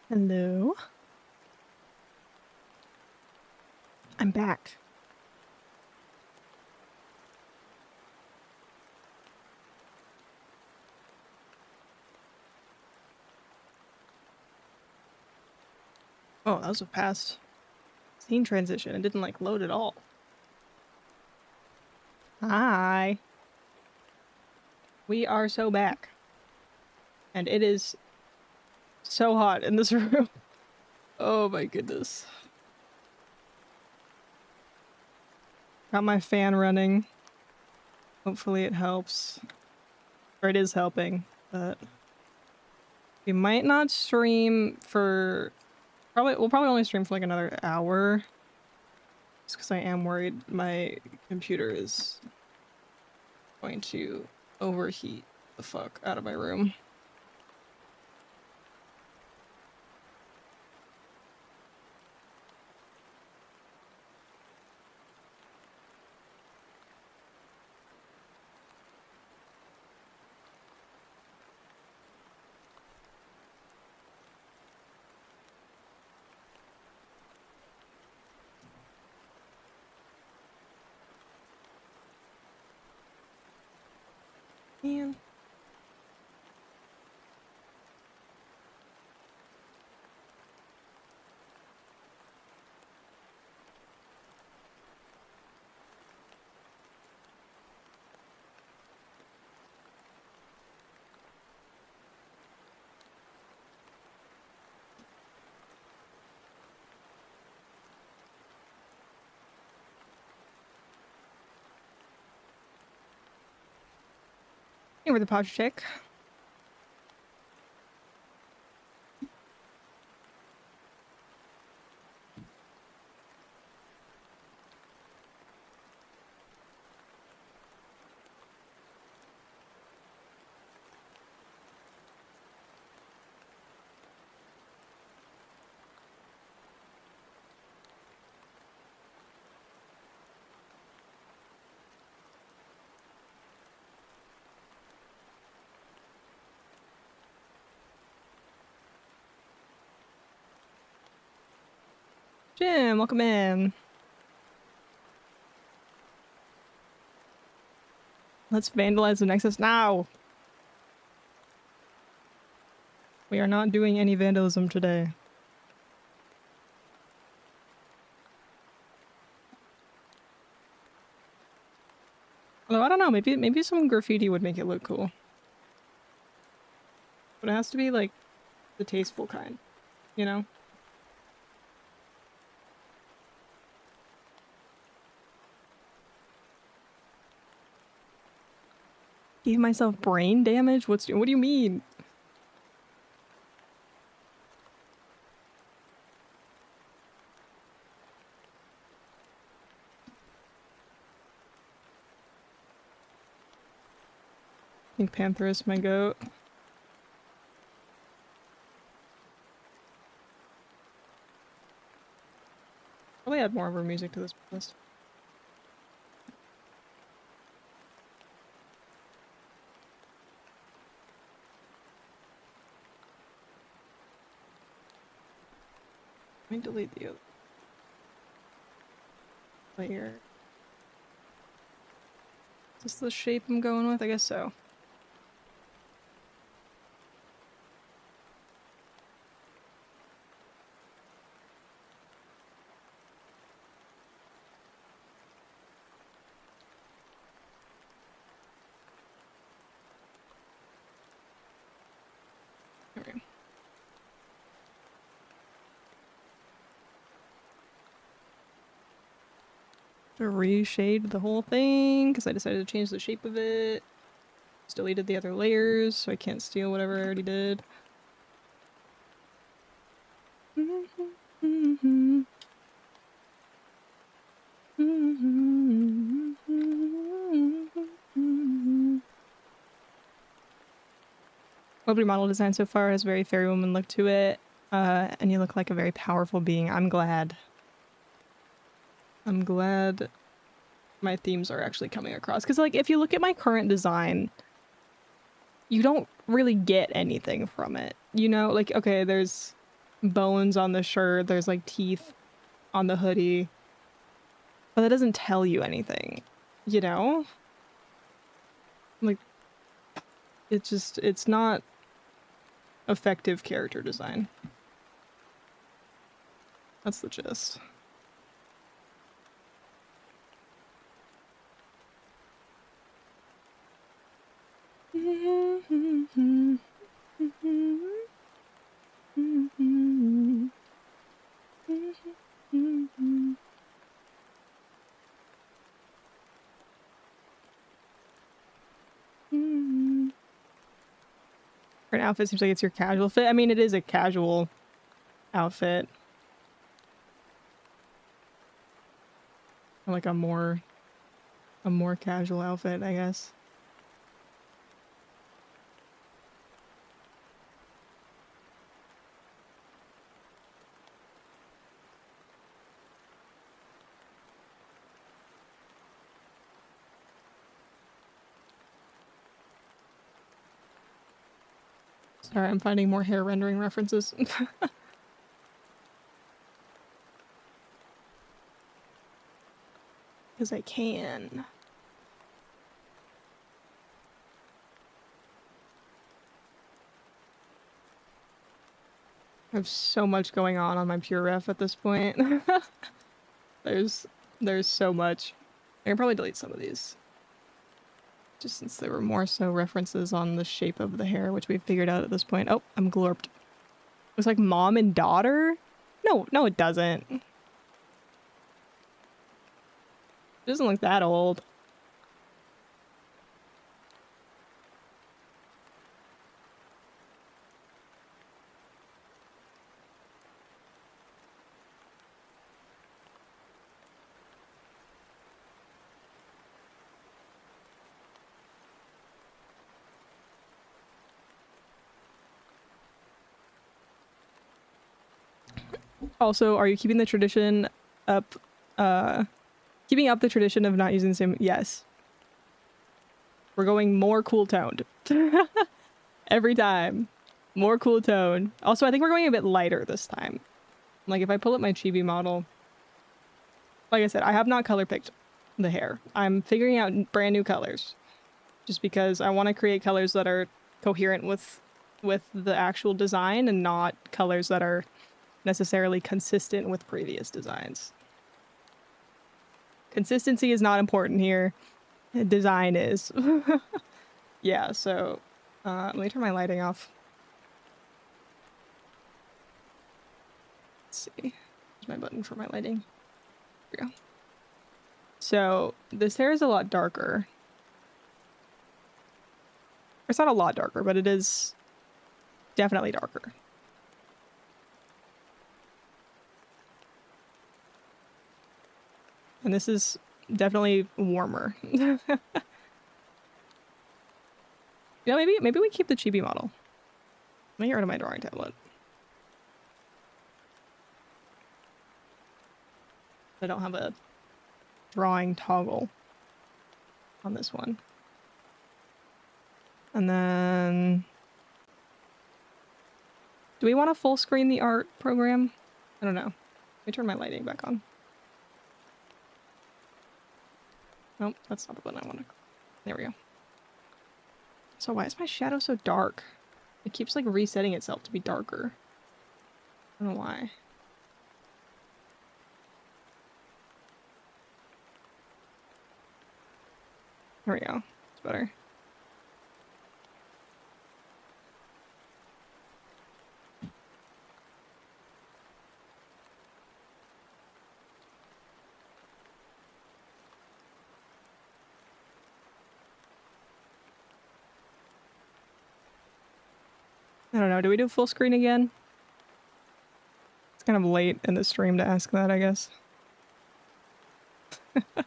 Hello. I'm back. Oh, that was a fast scene transition. It didn't like load at all. Hi. We are so back. And it is so hot in this room. Oh my goodness. Got my fan running. Hopefully it helps. Or it is helping, but we might not stream for we'll probably only stream for like another hour. Just because I am worried my computer is going to overheat the fuck out of my room. Man. Hey, we're the Podge Chick. Jim, welcome in. Let's vandalize the Nexus now. We are not doing any vandalism today. Although I don't know, maybe some graffiti would make it look cool. But it has to be like the tasteful kind, you know? Gave myself brain damage? What do you mean? Pink Panther is my goat. Probably add more of her music to this list. Let me delete the other layer. Is this the shape I'm going with? I guess so. Okay. To reshade the whole thing because I decided to change the shape of it. Just deleted the other layers so I can't steal whatever I already did. Lovely model design so far has very fairy woman look to it. And you look like a very powerful being. I'm glad. I'm glad my themes are actually coming across. Because, like, if you look at my current design, you don't really get anything from it. You know, like, okay, there's bones on the shirt. There's like teeth on the hoodie. But that doesn't tell you anything, you know? Like, it's not effective character design. That's the gist. An outfit seems like it's your casual fit. I mean, it is a casual outfit. Or like a more casual outfit, I guess. Sorry, I'm finding more hair rendering references. Because I can. I have so much going on my pure ref at this point. There's so much. I can probably delete some of these. Just since there were more so references on the shape of the hair, which we've figured out at this point. Oh, I'm glorped. Looks like mom and daughter? No, it doesn't. It doesn't look that old. Also, are you keeping the tradition up, keeping up the tradition of not using the same? Yes. We're going more cool toned. Every time. More cool tone. Also, I think we're going a bit lighter this time. Like, if I pull up my chibi model, like I said, I have not color picked the hair. I'm figuring out brand new colors. Just because I want to create colors that are coherent with the actual design and not colors that are necessarily consistent with previous designs. Consistency is not important here. Design is. Yeah, so let me turn my lighting off. Let's see. There's my button for my lighting. Here we go. So this hair is a lot darker. It's not a lot darker, but it is definitely darker. And this is definitely warmer. You know, maybe we keep the chibi model. Let me get rid of my drawing tablet. I don't have a drawing toggle on this one. And then... do we want to full screen the art program? I don't know. Let me turn my lighting back on. Nope, that's not the button I want to... there we go. So why is my shadow so dark? It keeps like resetting itself to be darker. I don't know why. There we go. It's better. I don't know. Do we do full screen again? It's kind of late in the stream to ask that, I guess. I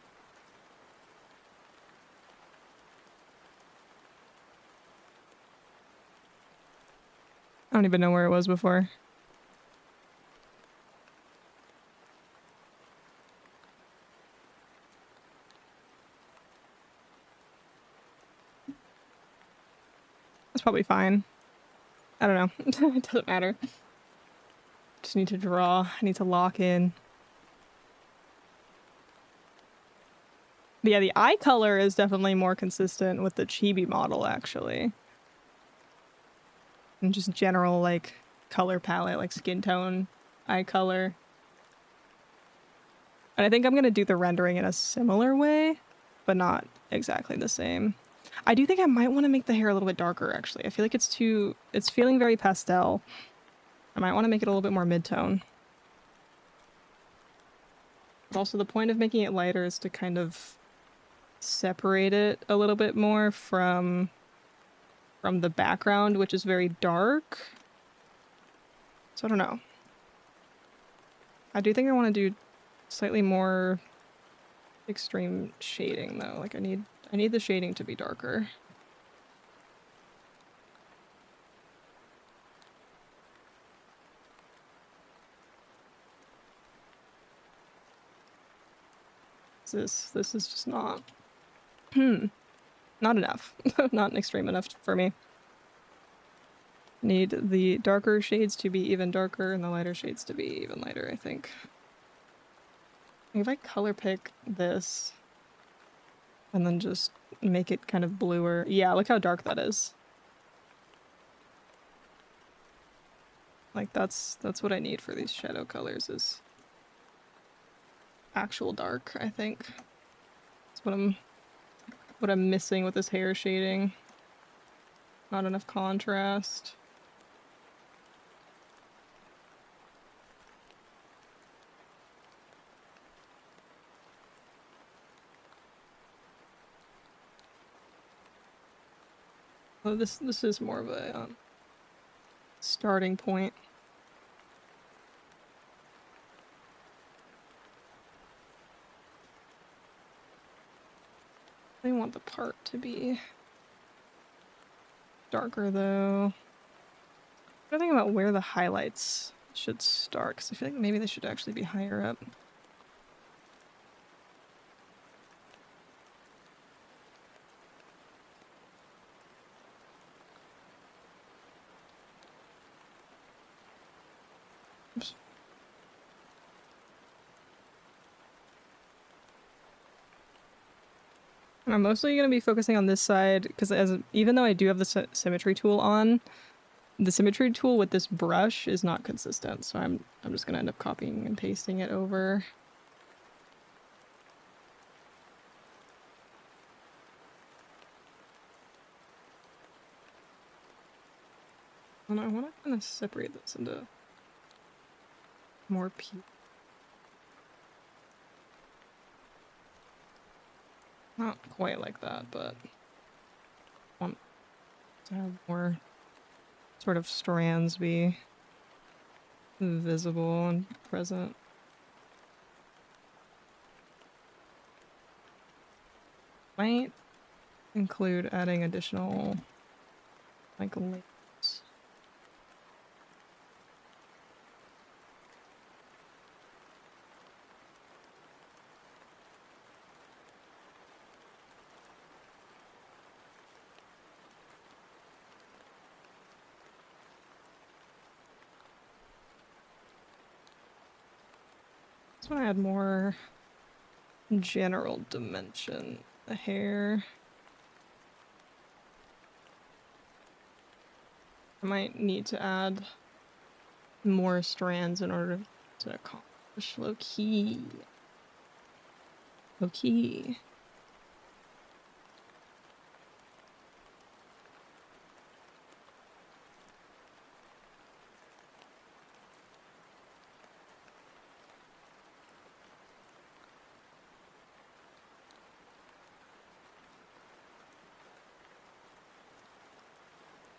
don't even know where it was before. That's probably fine. I don't know. It doesn't matter. Just need to draw. I need to lock in. But yeah, the eye color is definitely more consistent with the chibi model, actually. And just general, like, color palette, like skin tone, eye color. And I think I'm going to do the rendering in a similar way, but not exactly the same. I do think I might want to make the hair a little bit darker, actually. I feel like it's feeling very pastel. I might want to make it a little bit more mid-tone. But also the point of making it lighter is to kind of separate it a little bit more from the background, which is very dark. So I don't know. I do think I want to do slightly more extreme shading though. Like I need the shading to be darker. This is just not not enough. Not extreme enough for me. Need the darker shades to be even darker and the lighter shades to be even lighter, I think. If I color pick this and then just make it kind of bluer. Yeah, look how dark that is. Like that's what I need for these shadow colors is actual dark, I think. That's what I'm missing with this hair shading. Not enough contrast. Oh, this is more of a starting point. I want the part to be darker though. I'm thinking about where the highlights should start because I feel like maybe they should actually be higher up. Oops. I'm mostly going to be focusing on this side because even though I do have the symmetry tool on, the symmetry tool with this brush is not consistent. So I'm just going to end up copying and pasting it over. And I want to kind of separate this into more pieces. Not quite like that, but I want to have more sort of strands be visible and present. Might include adding additional like layers. Just want to add more general dimension. The hair. I might need to add more strands in order to accomplish low-key. Low-key.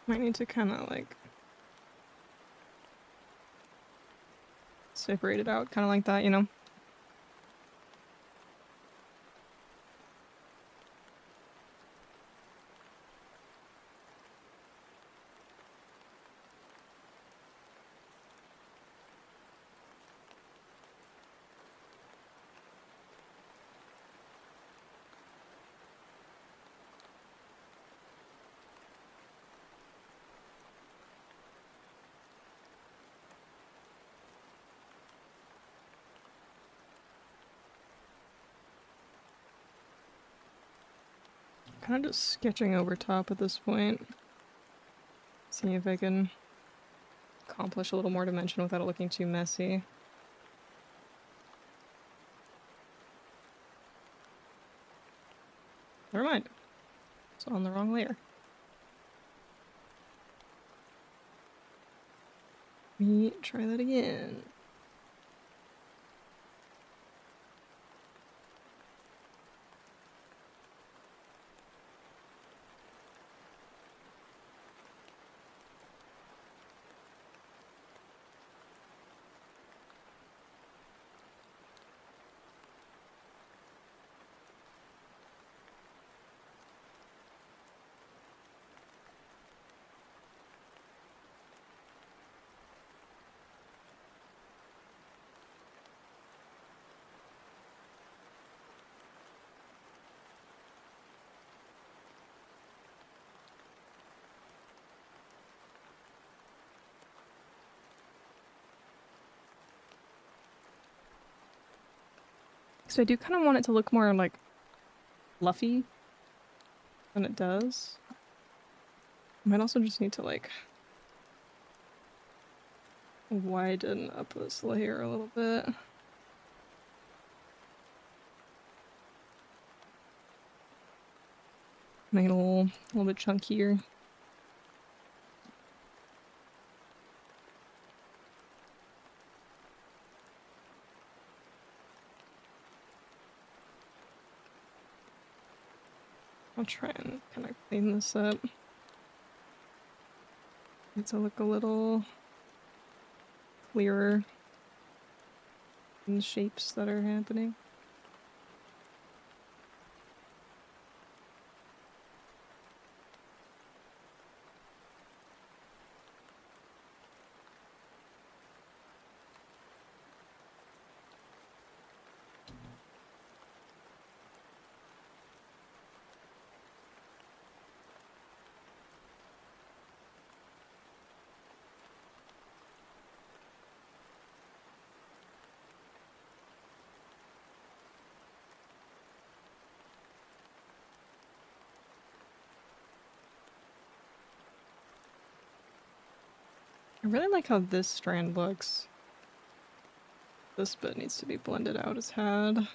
Might need to kind of like separate it out, kind of like that, you know? Kind of just sketching over top at this point. See if I can accomplish a little more dimension without it looking too messy. Never mind. It's on the wrong layer. Let me try that again. So I do kind of want it to look more like fluffy than it does. I might also just need to like widen up this layer a little bit. Make it a little bit chunkier. I'll try and kind of clean this up. Need to look a little clearer in the shapes that are happening. I really like how this strand looks. This bit needs to be blended out a tad.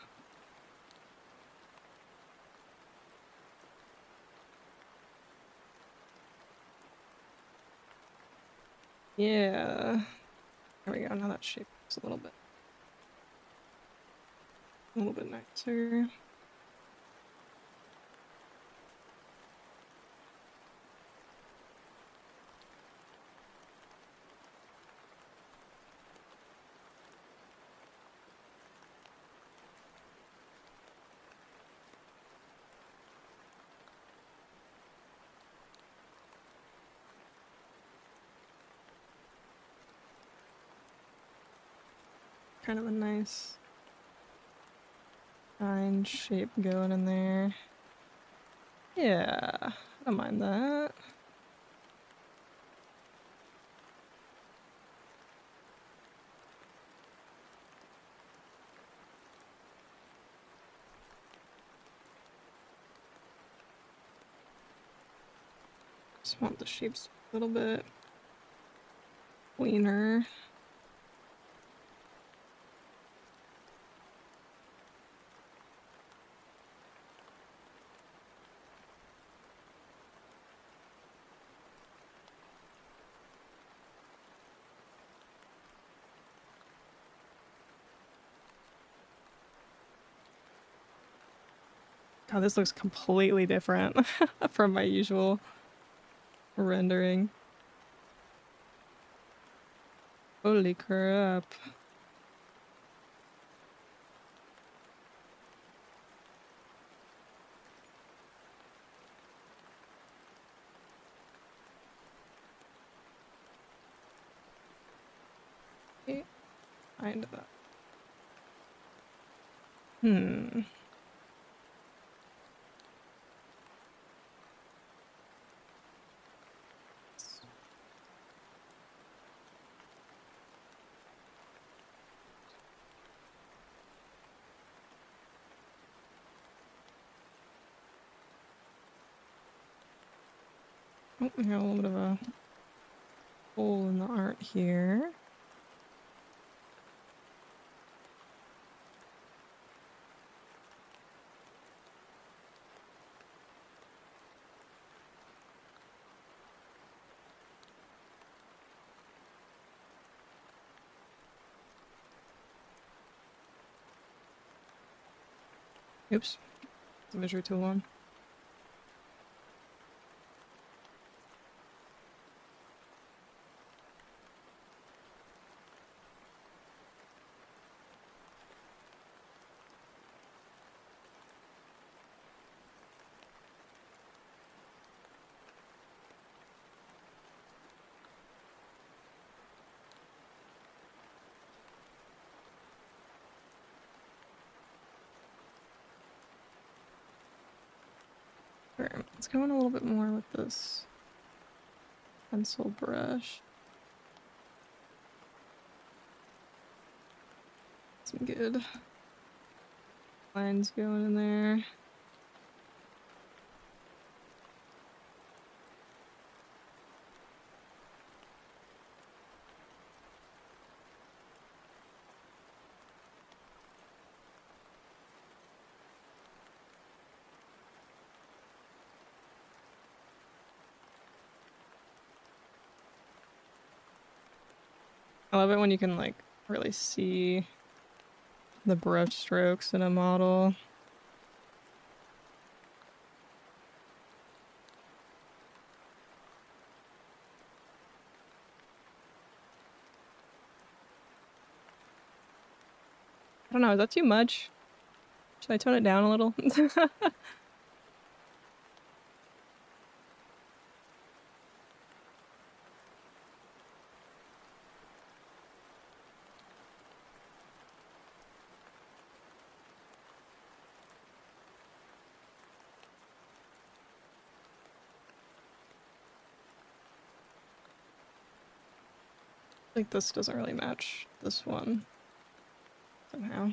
Yeah. There we go. Now that shape is a little bit nicer. Kind of a nice fine shape going in there. Yeah, I don't mind that. Just want the shapes a little bit cleaner. God, this looks completely different from my usual rendering. Holy crap. Okay, find that. Hmm. Oh, we got a little bit of a hole in the art here. Oops. The measure tool on. Alright, let's go in a little bit more with this pencil brush. Some good lines going in there. I love it when you can like really see the brush strokes in a model. I don't know, is that too much? Should I tone it down a little? Like this doesn't really match this one somehow.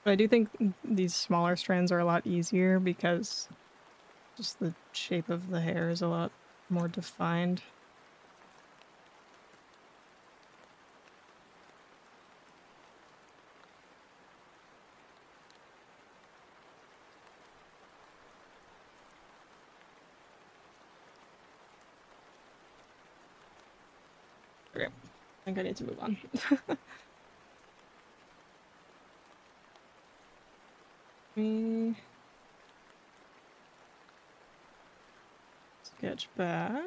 But I do think these smaller strands are a lot easier because just the shape of the hair is a lot more defined. Okay, I think I need to move on. Me sketch back.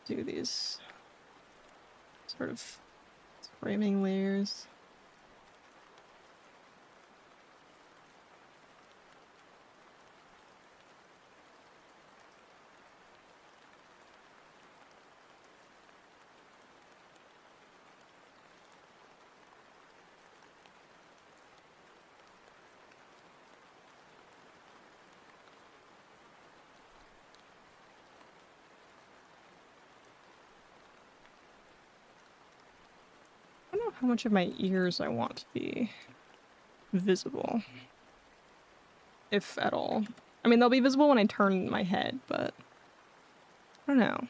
Do these sort of framing layers. I don't know how much of my ears I want to be visible, if at all. I mean, they'll be visible when I turn my head, but I don't know. I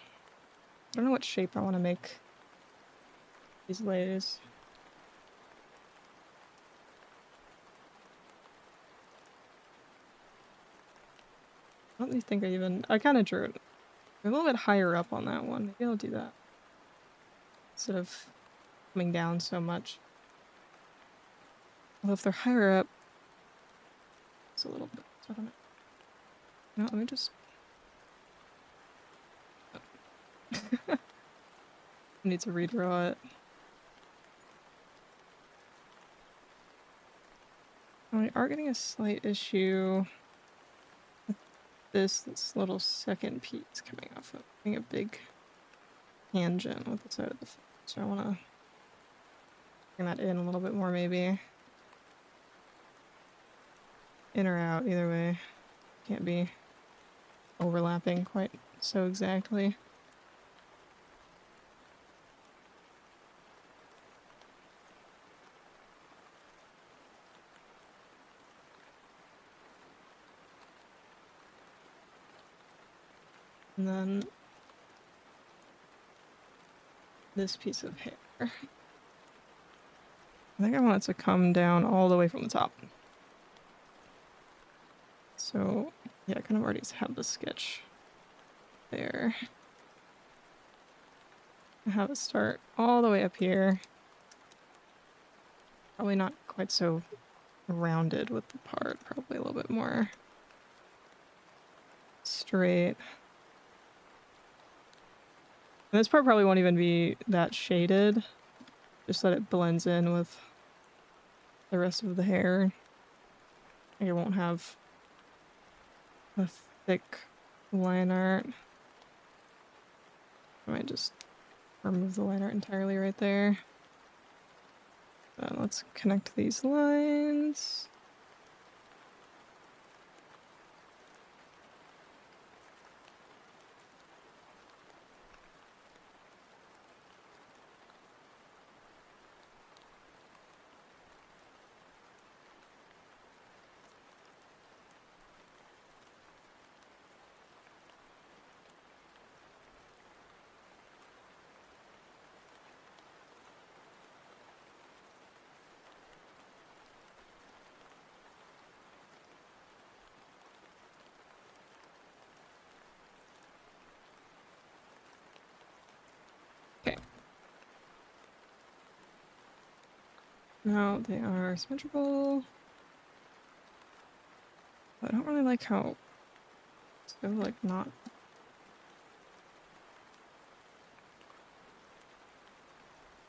don't know what shape I want to make these layers. I don't really think I kind of drew it a little bit higher up on that one. Maybe I'll do that instead of coming down so much. Although if they're higher up, it's a little bit, I don't know. No, let me just... I need to redraw it. We are getting a slight issue with this little second piece coming off of being a big tangent with the side of the foot. So I want to bring that in a little bit more, maybe. In or out, either way. Can't be overlapping quite so exactly. And then this piece of hair. I think I want it to come down all the way from the top. So yeah, I kind of already have the sketch there. I have it start all the way up here. Probably not quite so rounded with the part, probably a little bit more straight. And this part probably won't even be that shaded, just that it blends in with the rest of the hair. Like it won't have a thick line art. I might just remove the line art entirely right there. Let's connect these lines. Okay. Now they are symmetrical. But I don't really like how it's so like not. I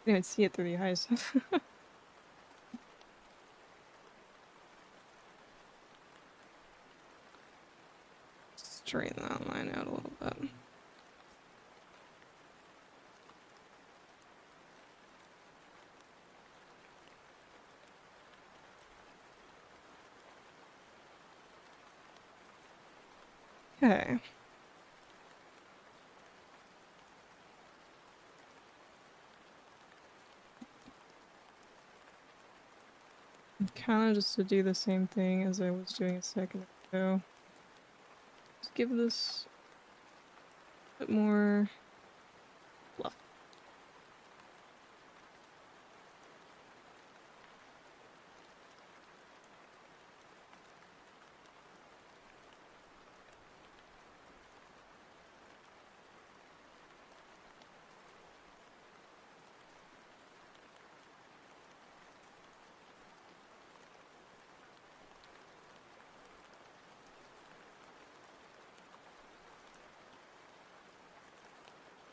can't even see it through the eyes. Straighten that line out a little bit. Okay. Kind of just to do the same thing as I was doing a second ago. Just give this a bit more fluff.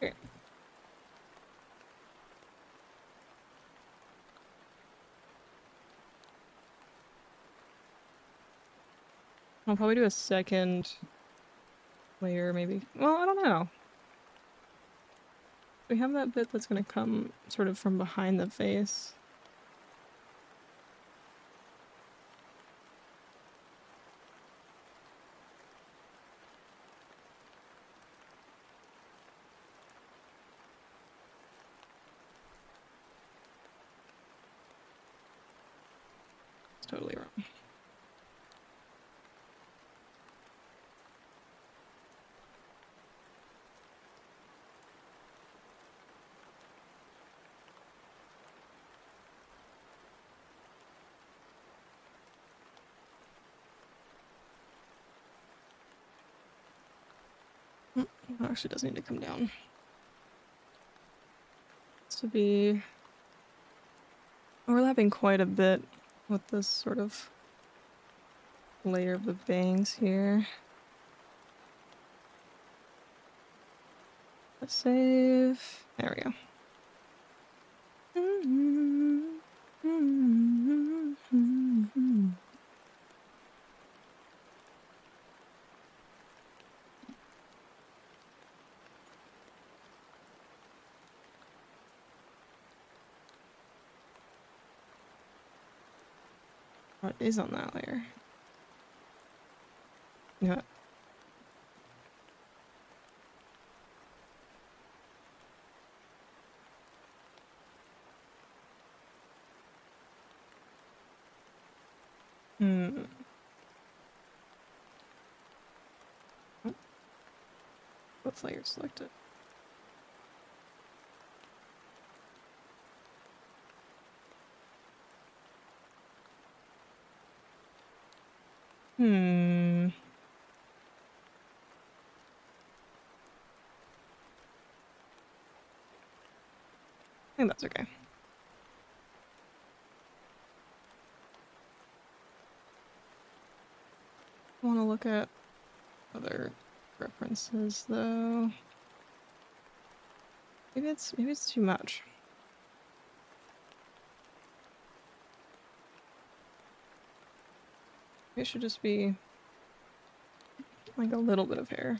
Okay. I'll probably do a second layer, maybe. Well, I don't know. We have that bit that's gonna come sort of from behind the face. It's totally wrong. It actually does need to come down. It's to be overlapping quite a bit with this sort of layer of the bangs here. Let's save. There we go. What is on that layer? Yeah. Hmm. Oh, both layers selected. Hmm. I think that's okay. I want to look at other references though. Maybe it's too much. It should just be like a little bit of hair.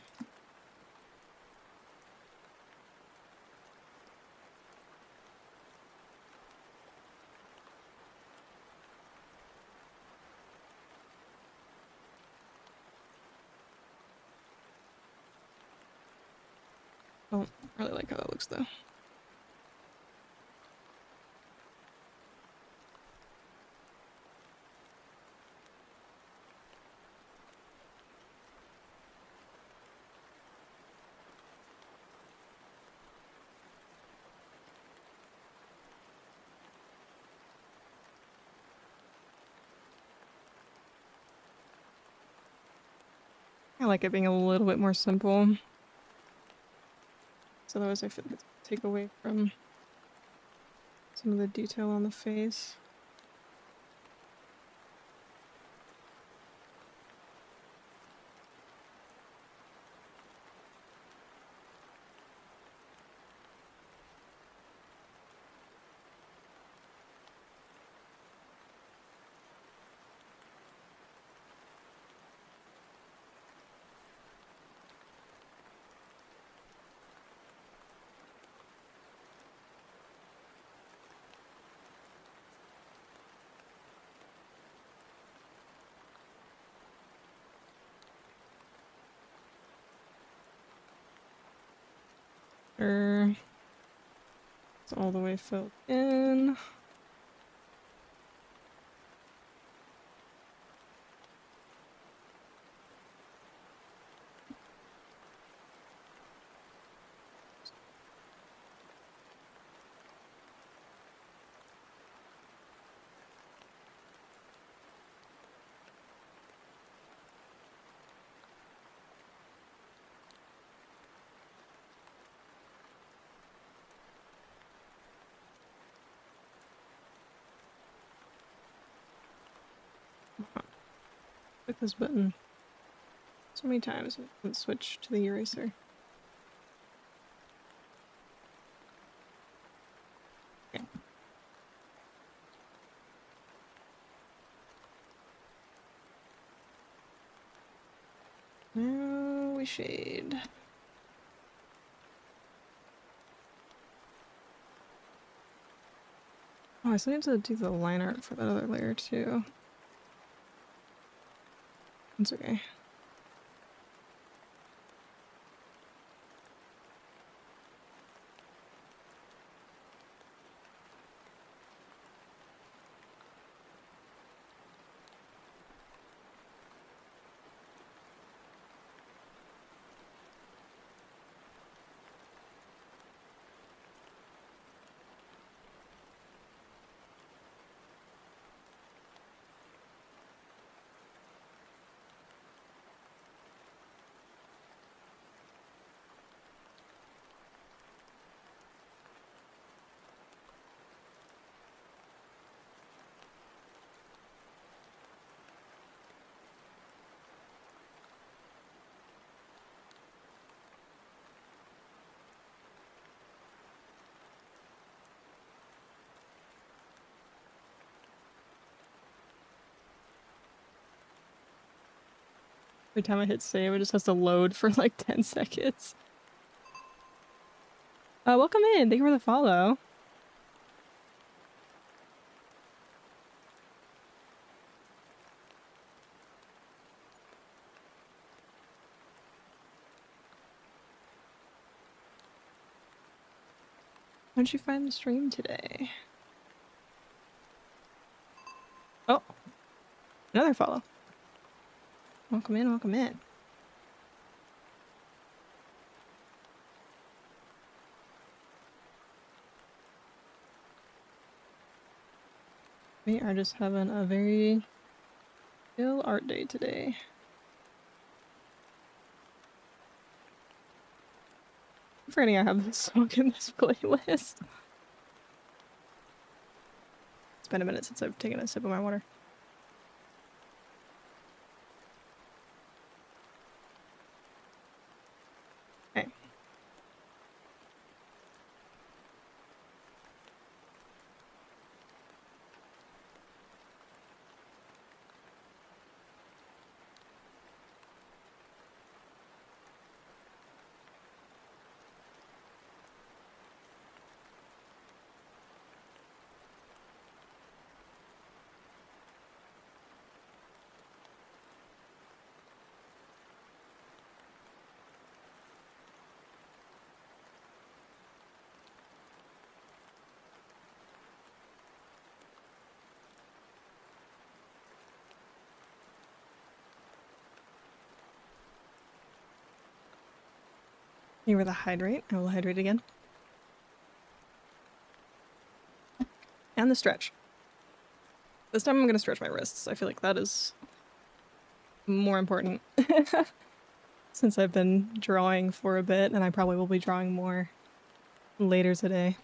Don't really like how that looks though. I like it being a little bit more simple. So otherwise I feel like it's take away from some of the detail on the face. Sure. It's all the way filled in. Click this button so many times and switch to the eraser. Okay. Now we shade. Oh, I still need to do the line art for that other layer too. It's okay. Every time I hit save, it just has to load for like 10 seconds. Welcome in. Thank you for the follow. How'd you find the stream today? Oh. Another follow. Welcome in, welcome in. We are just having a very chill art day today. I'm forgetting I have this song in this playlist. It's been a minute since I've taken a sip of my water. Okay. You were the hydrate. I will hydrate again. And the stretch. This time I'm gonna stretch my wrists. I feel like that is more important. Since I've been drawing for a bit, and I probably will be drawing more later today.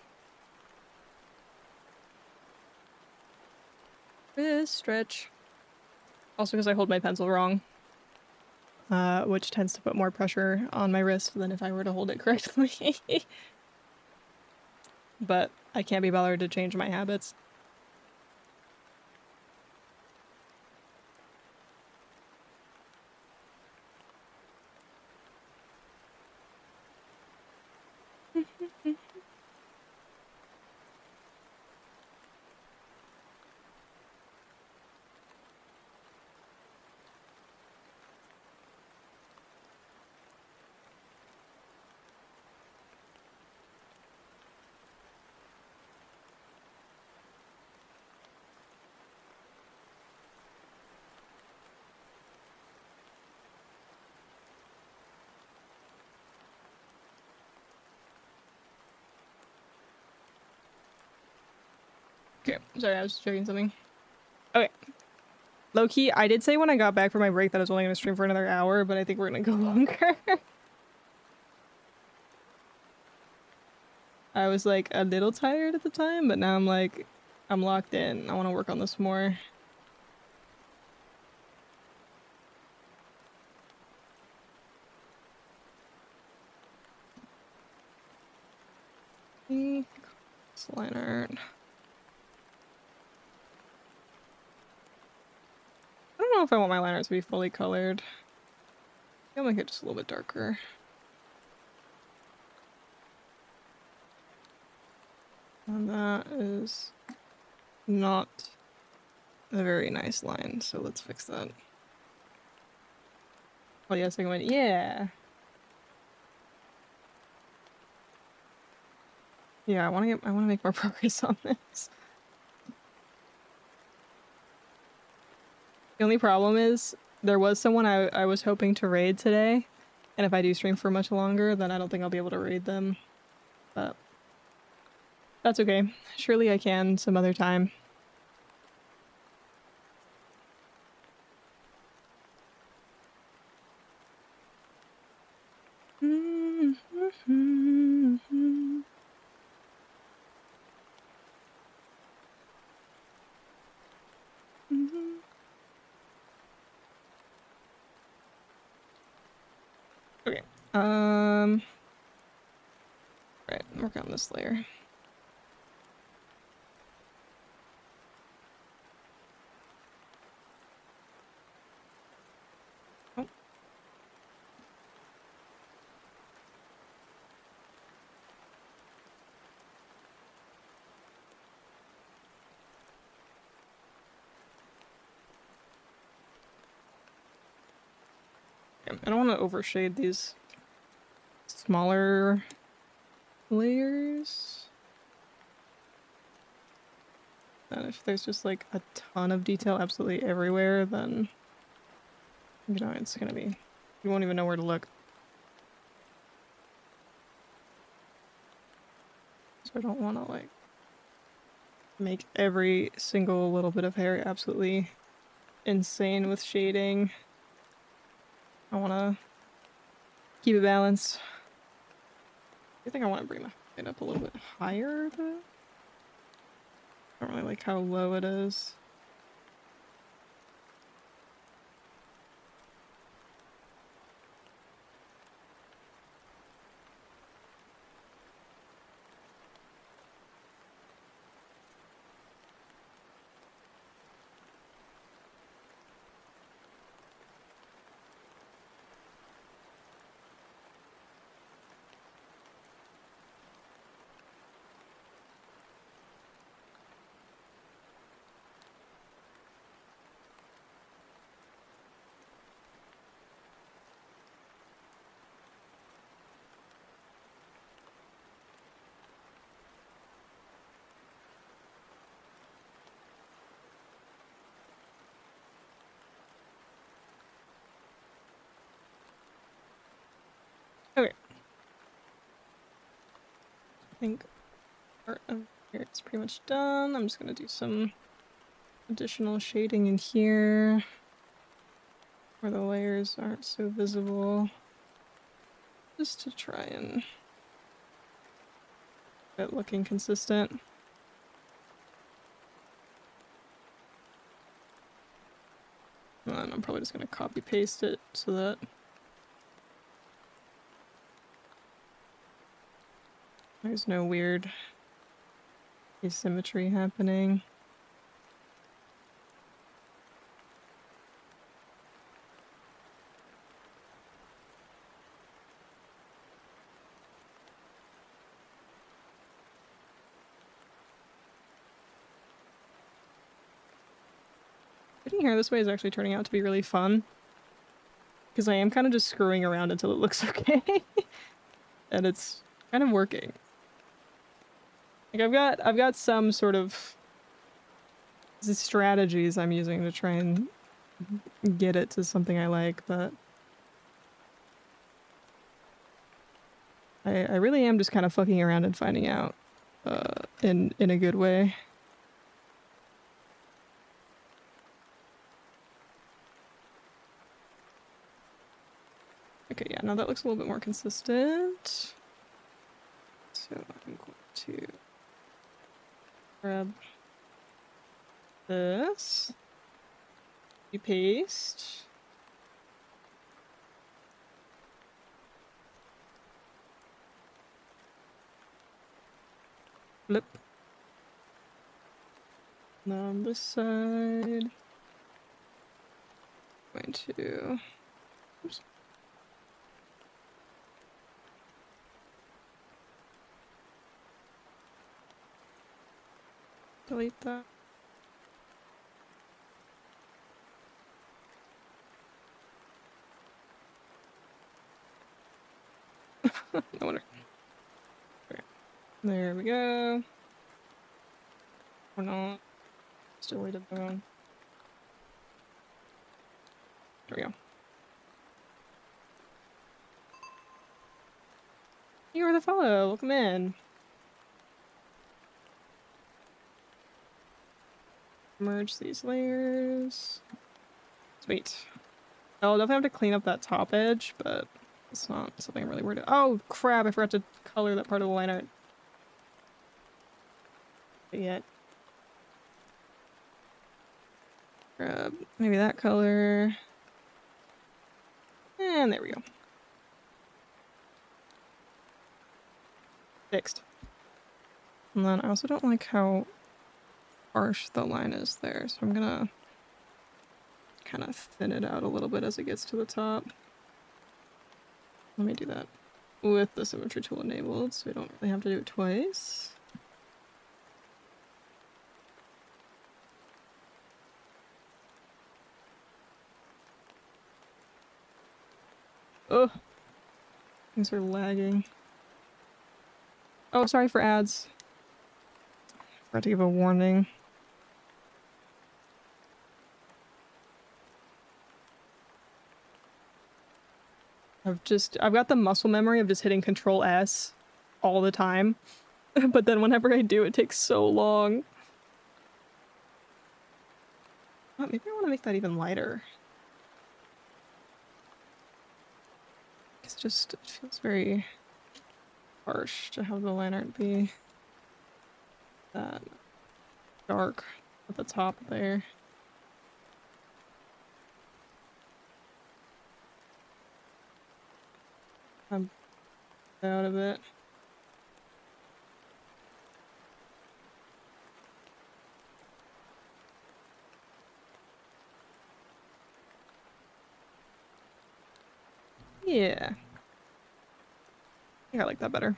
Wrist stretch. Also because I hold my pencil wrong. Which tends to put more pressure on my wrist than if I were to hold it correctly. But I can't be bothered to change my habits. Okay, sorry, I was checking something. Okay. Low-key, I did say when I got back from my break that I was only going to stream for another hour, but I think we're going to go longer. I was like a little tired at the time, but now I'm like, I'm locked in. I want to work on this more. Line art. I don't know if I want my line art to be fully colored. I'll make it just a little bit darker. And that is not a very nice line, so let's fix that. Oh yeah, second one. Yeah. Yeah, I want to make more progress on this. The only problem is there was someone I was hoping to raid today, and if I do stream for much longer, then I don't think I'll be able to raid them. But that's okay. Surely I can some other time. Okay. Right, work on this layer. Oh. Okay, I don't want to overshade these smaller layers. And if there's just like a ton of detail absolutely everywhere, then you know it's gonna be, you won't even know where to look. So I don't want to like make every single little bit of hair absolutely insane with shading. I want to keep it balanced. I think I want to bring my height up a little bit higher though. I don't really like how low it is. Okay. I think part of here it's pretty much done. I'm just gonna do some additional shading in here where the layers aren't so visible. Just to try and get it looking consistent. And I'm probably just gonna copy paste it so that there's no weird asymmetry happening. Putting hair this way is actually turning out to be really fun. Because I am kind of just screwing around until it looks okay. And it's kind of working. Like I've got some sort of strategies I'm using to try and get it to something I like, but I really am just kind of fucking around and finding out in a good way. Okay, yeah, now that looks a little bit more consistent. So I'm going to grab this, paste. Flip. And on this side, going to, oops. Delete that. No wonder. Okay. There we go. Or not. Still deleted the one. There we go. You are the fellow. Welcome in. Merge these layers. Sweet. I'll definitely have to clean up that top edge, but it's not something I'm really worried about. Oh crap, I forgot to color that part of the line art. Yet. Grab maybe that color. And there we go. Fixed. And then I also don't like how harsh the line is there, so I'm gonna kind of thin it out a little bit as it gets to the top. Let me do that with the symmetry tool enabled so I don't really have to do it twice. Oh, things are lagging. Oh, sorry for ads. Forgot to give a warning. I've got the muscle memory of just hitting Control S all the time. But then whenever I do, it takes so long. Oh, maybe I want to make that even lighter. It feels very harsh to have the lantern be that dark at the top there. I'm out of it. Yeah. I think I like that better.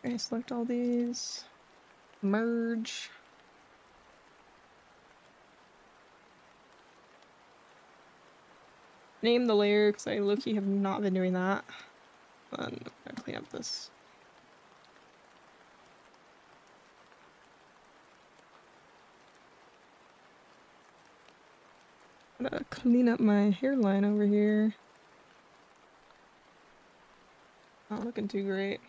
Okay, select all these. Merge. Name the layer, because I low-key have not been doing that. And I'm gonna clean up this. I'm gonna clean up my hairline over here. Not looking too great.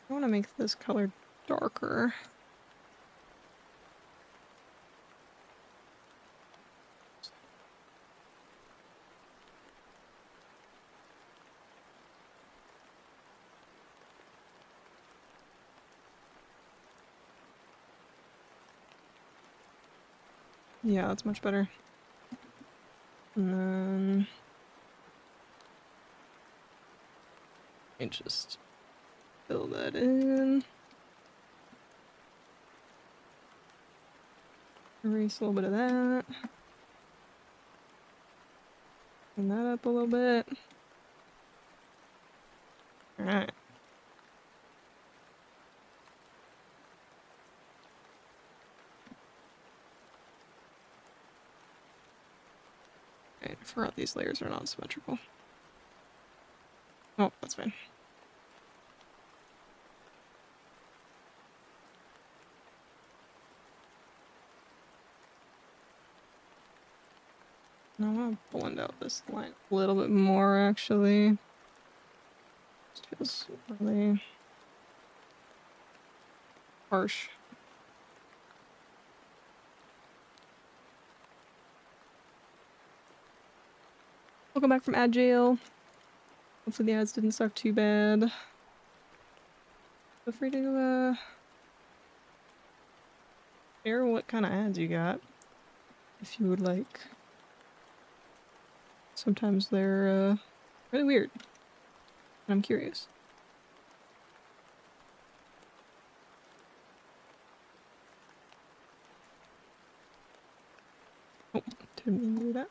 I want to make this color darker. Yeah, that's much better. And then I just fill that in. Erase a little bit of that. Clean that up a little bit. Alright. Alright, I forgot these layers are not symmetrical. Oh, that's fine. Now I want to blend out this line a little bit more, actually. It feels really harsh. Welcome back from ad jail. Hopefully the ads didn't suck too bad. Feel free to share what kind of ads you got, if you would like. Sometimes they're really weird, and I'm curious. Oh, didn't mean to do that.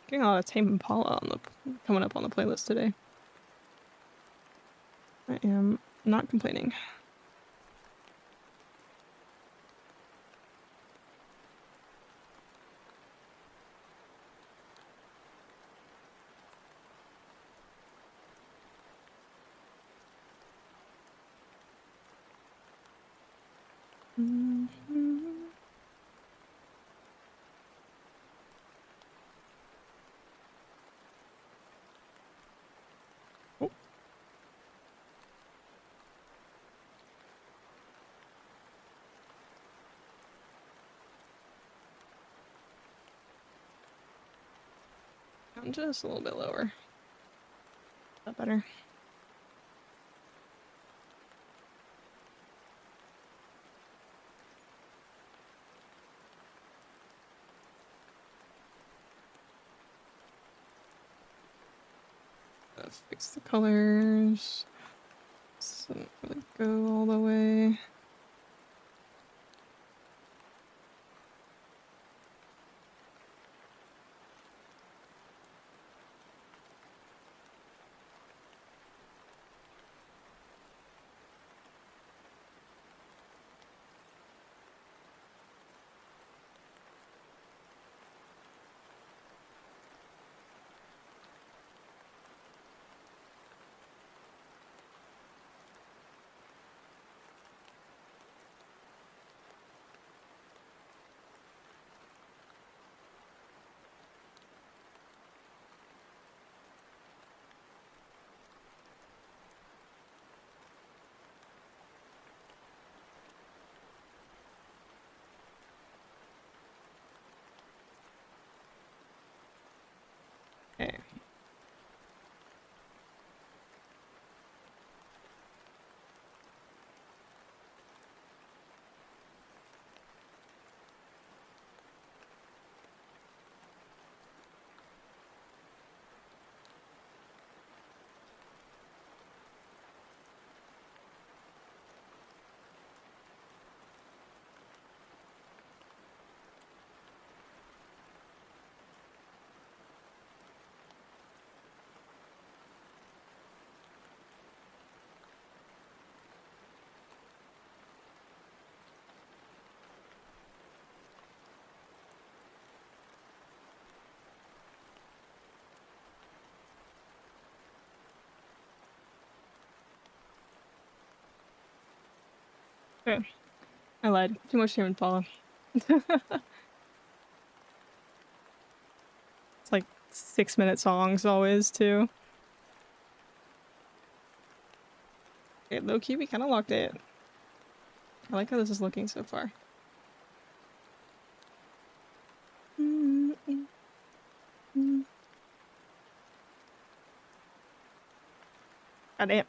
Getting a lot of Tame Impala coming up on the playlist today. I am not complaining. Oh. I'm just a little bit lower. Is that better? Fix the colors. Doesn't really go all the way. Okay. I lied. Too much Tame Impala. It's like 6-minute songs always, too. Okay, low-key, we kind of locked it. I like how this is looking so far. God damn.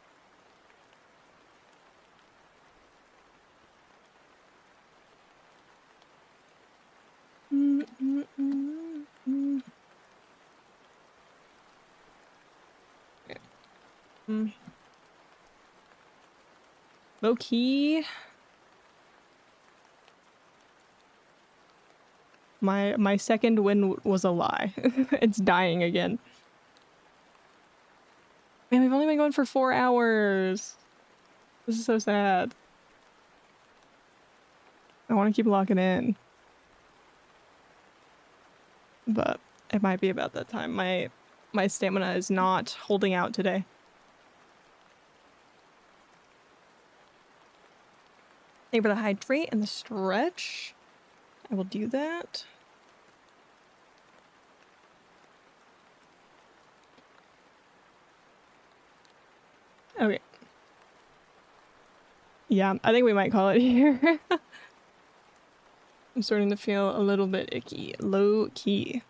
Low key. My second win was a lie. It's dying again. Man, we've only been going for 4 hours. This is so sad. I want to keep locking in. But it might be about that time. My stamina is not holding out today. Thank you for the hydrate and the stretch. I will do that. Okay. Yeah, I think we might call it here. I'm starting to feel a little bit icky. Low key.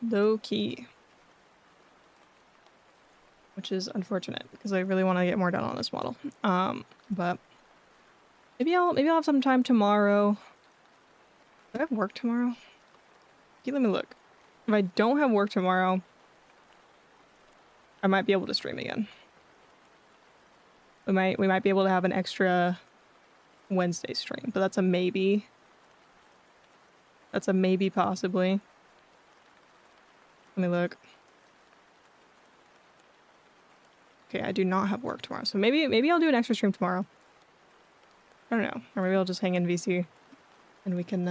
Low key. Which is unfortunate because I really want to get more done on this model. But maybe I'll have some time tomorrow. Do I have work tomorrow? Okay, let me look. If I don't have work tomorrow, I might be able to stream again. We might be able to have an extra Wednesday stream, but that's a maybe. That's a maybe possibly. Let me look. Okay, I do not have work tomorrow, so maybe I'll do an extra stream tomorrow. I don't know, or maybe I'll just hang in VC, and we can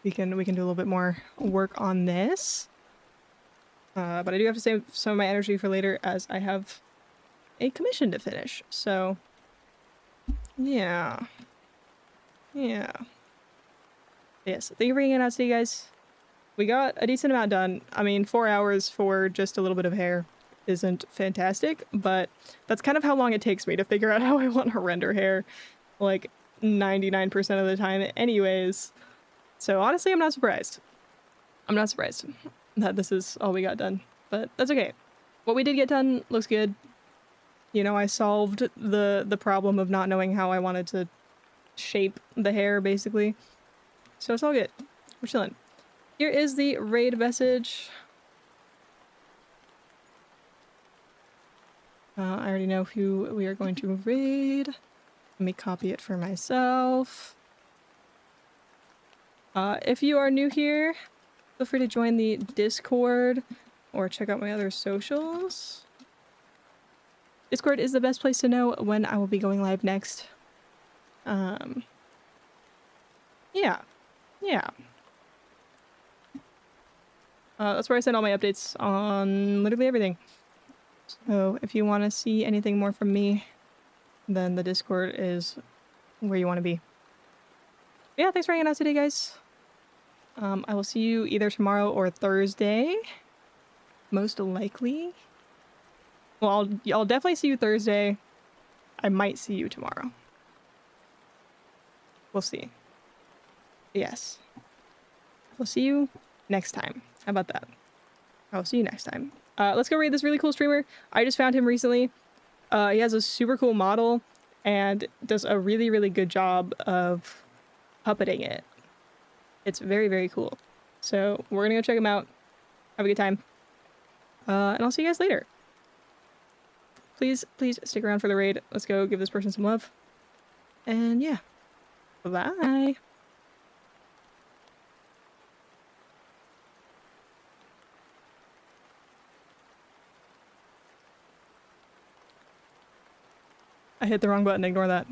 do a little bit more work on this. But I do have to save some of my energy for later, as I have a commission to finish. So, yeah. Yes. Thank you for hanging out today, guys. We got a decent amount done. I mean, 4 hours for just a little bit of hair isn't fantastic, but that's kind of how long it takes me to figure out how I want to render hair, like 99% of the time anyways. So honestly, I'm not surprised. I'm not surprised that this is all we got done, but that's okay. What we did get done looks good. You know, I solved the problem of not knowing how I wanted to shape the hair, basically. So it's all good. We're chilling. Here is the raid message. I already know who we are going to raid. Let me copy it for myself. If you are new here, feel free to join the Discord or check out my other socials. Discord is the best place to know when I will be going live next. Yeah. That's where I send all my updates on literally everything. So if you want to see anything more from me, then the Discord is where you want to be. But yeah, thanks for hanging out today, guys. I will see you either tomorrow or Thursday. Most likely. Well, I'll definitely see you Thursday. I might see you tomorrow. We'll see. Yes. We'll see you next time. How about that? I'll see you next time. Let's go raid this really cool streamer. I just found him recently. He has a super cool model and does a really, really good job of puppeting it. It's very, very cool. So we're gonna go check him out. Have a good time. And I'll see you guys later. Please stick around for the raid. Let's go give this person some love. And yeah. Bye. I hit the wrong button, ignore that.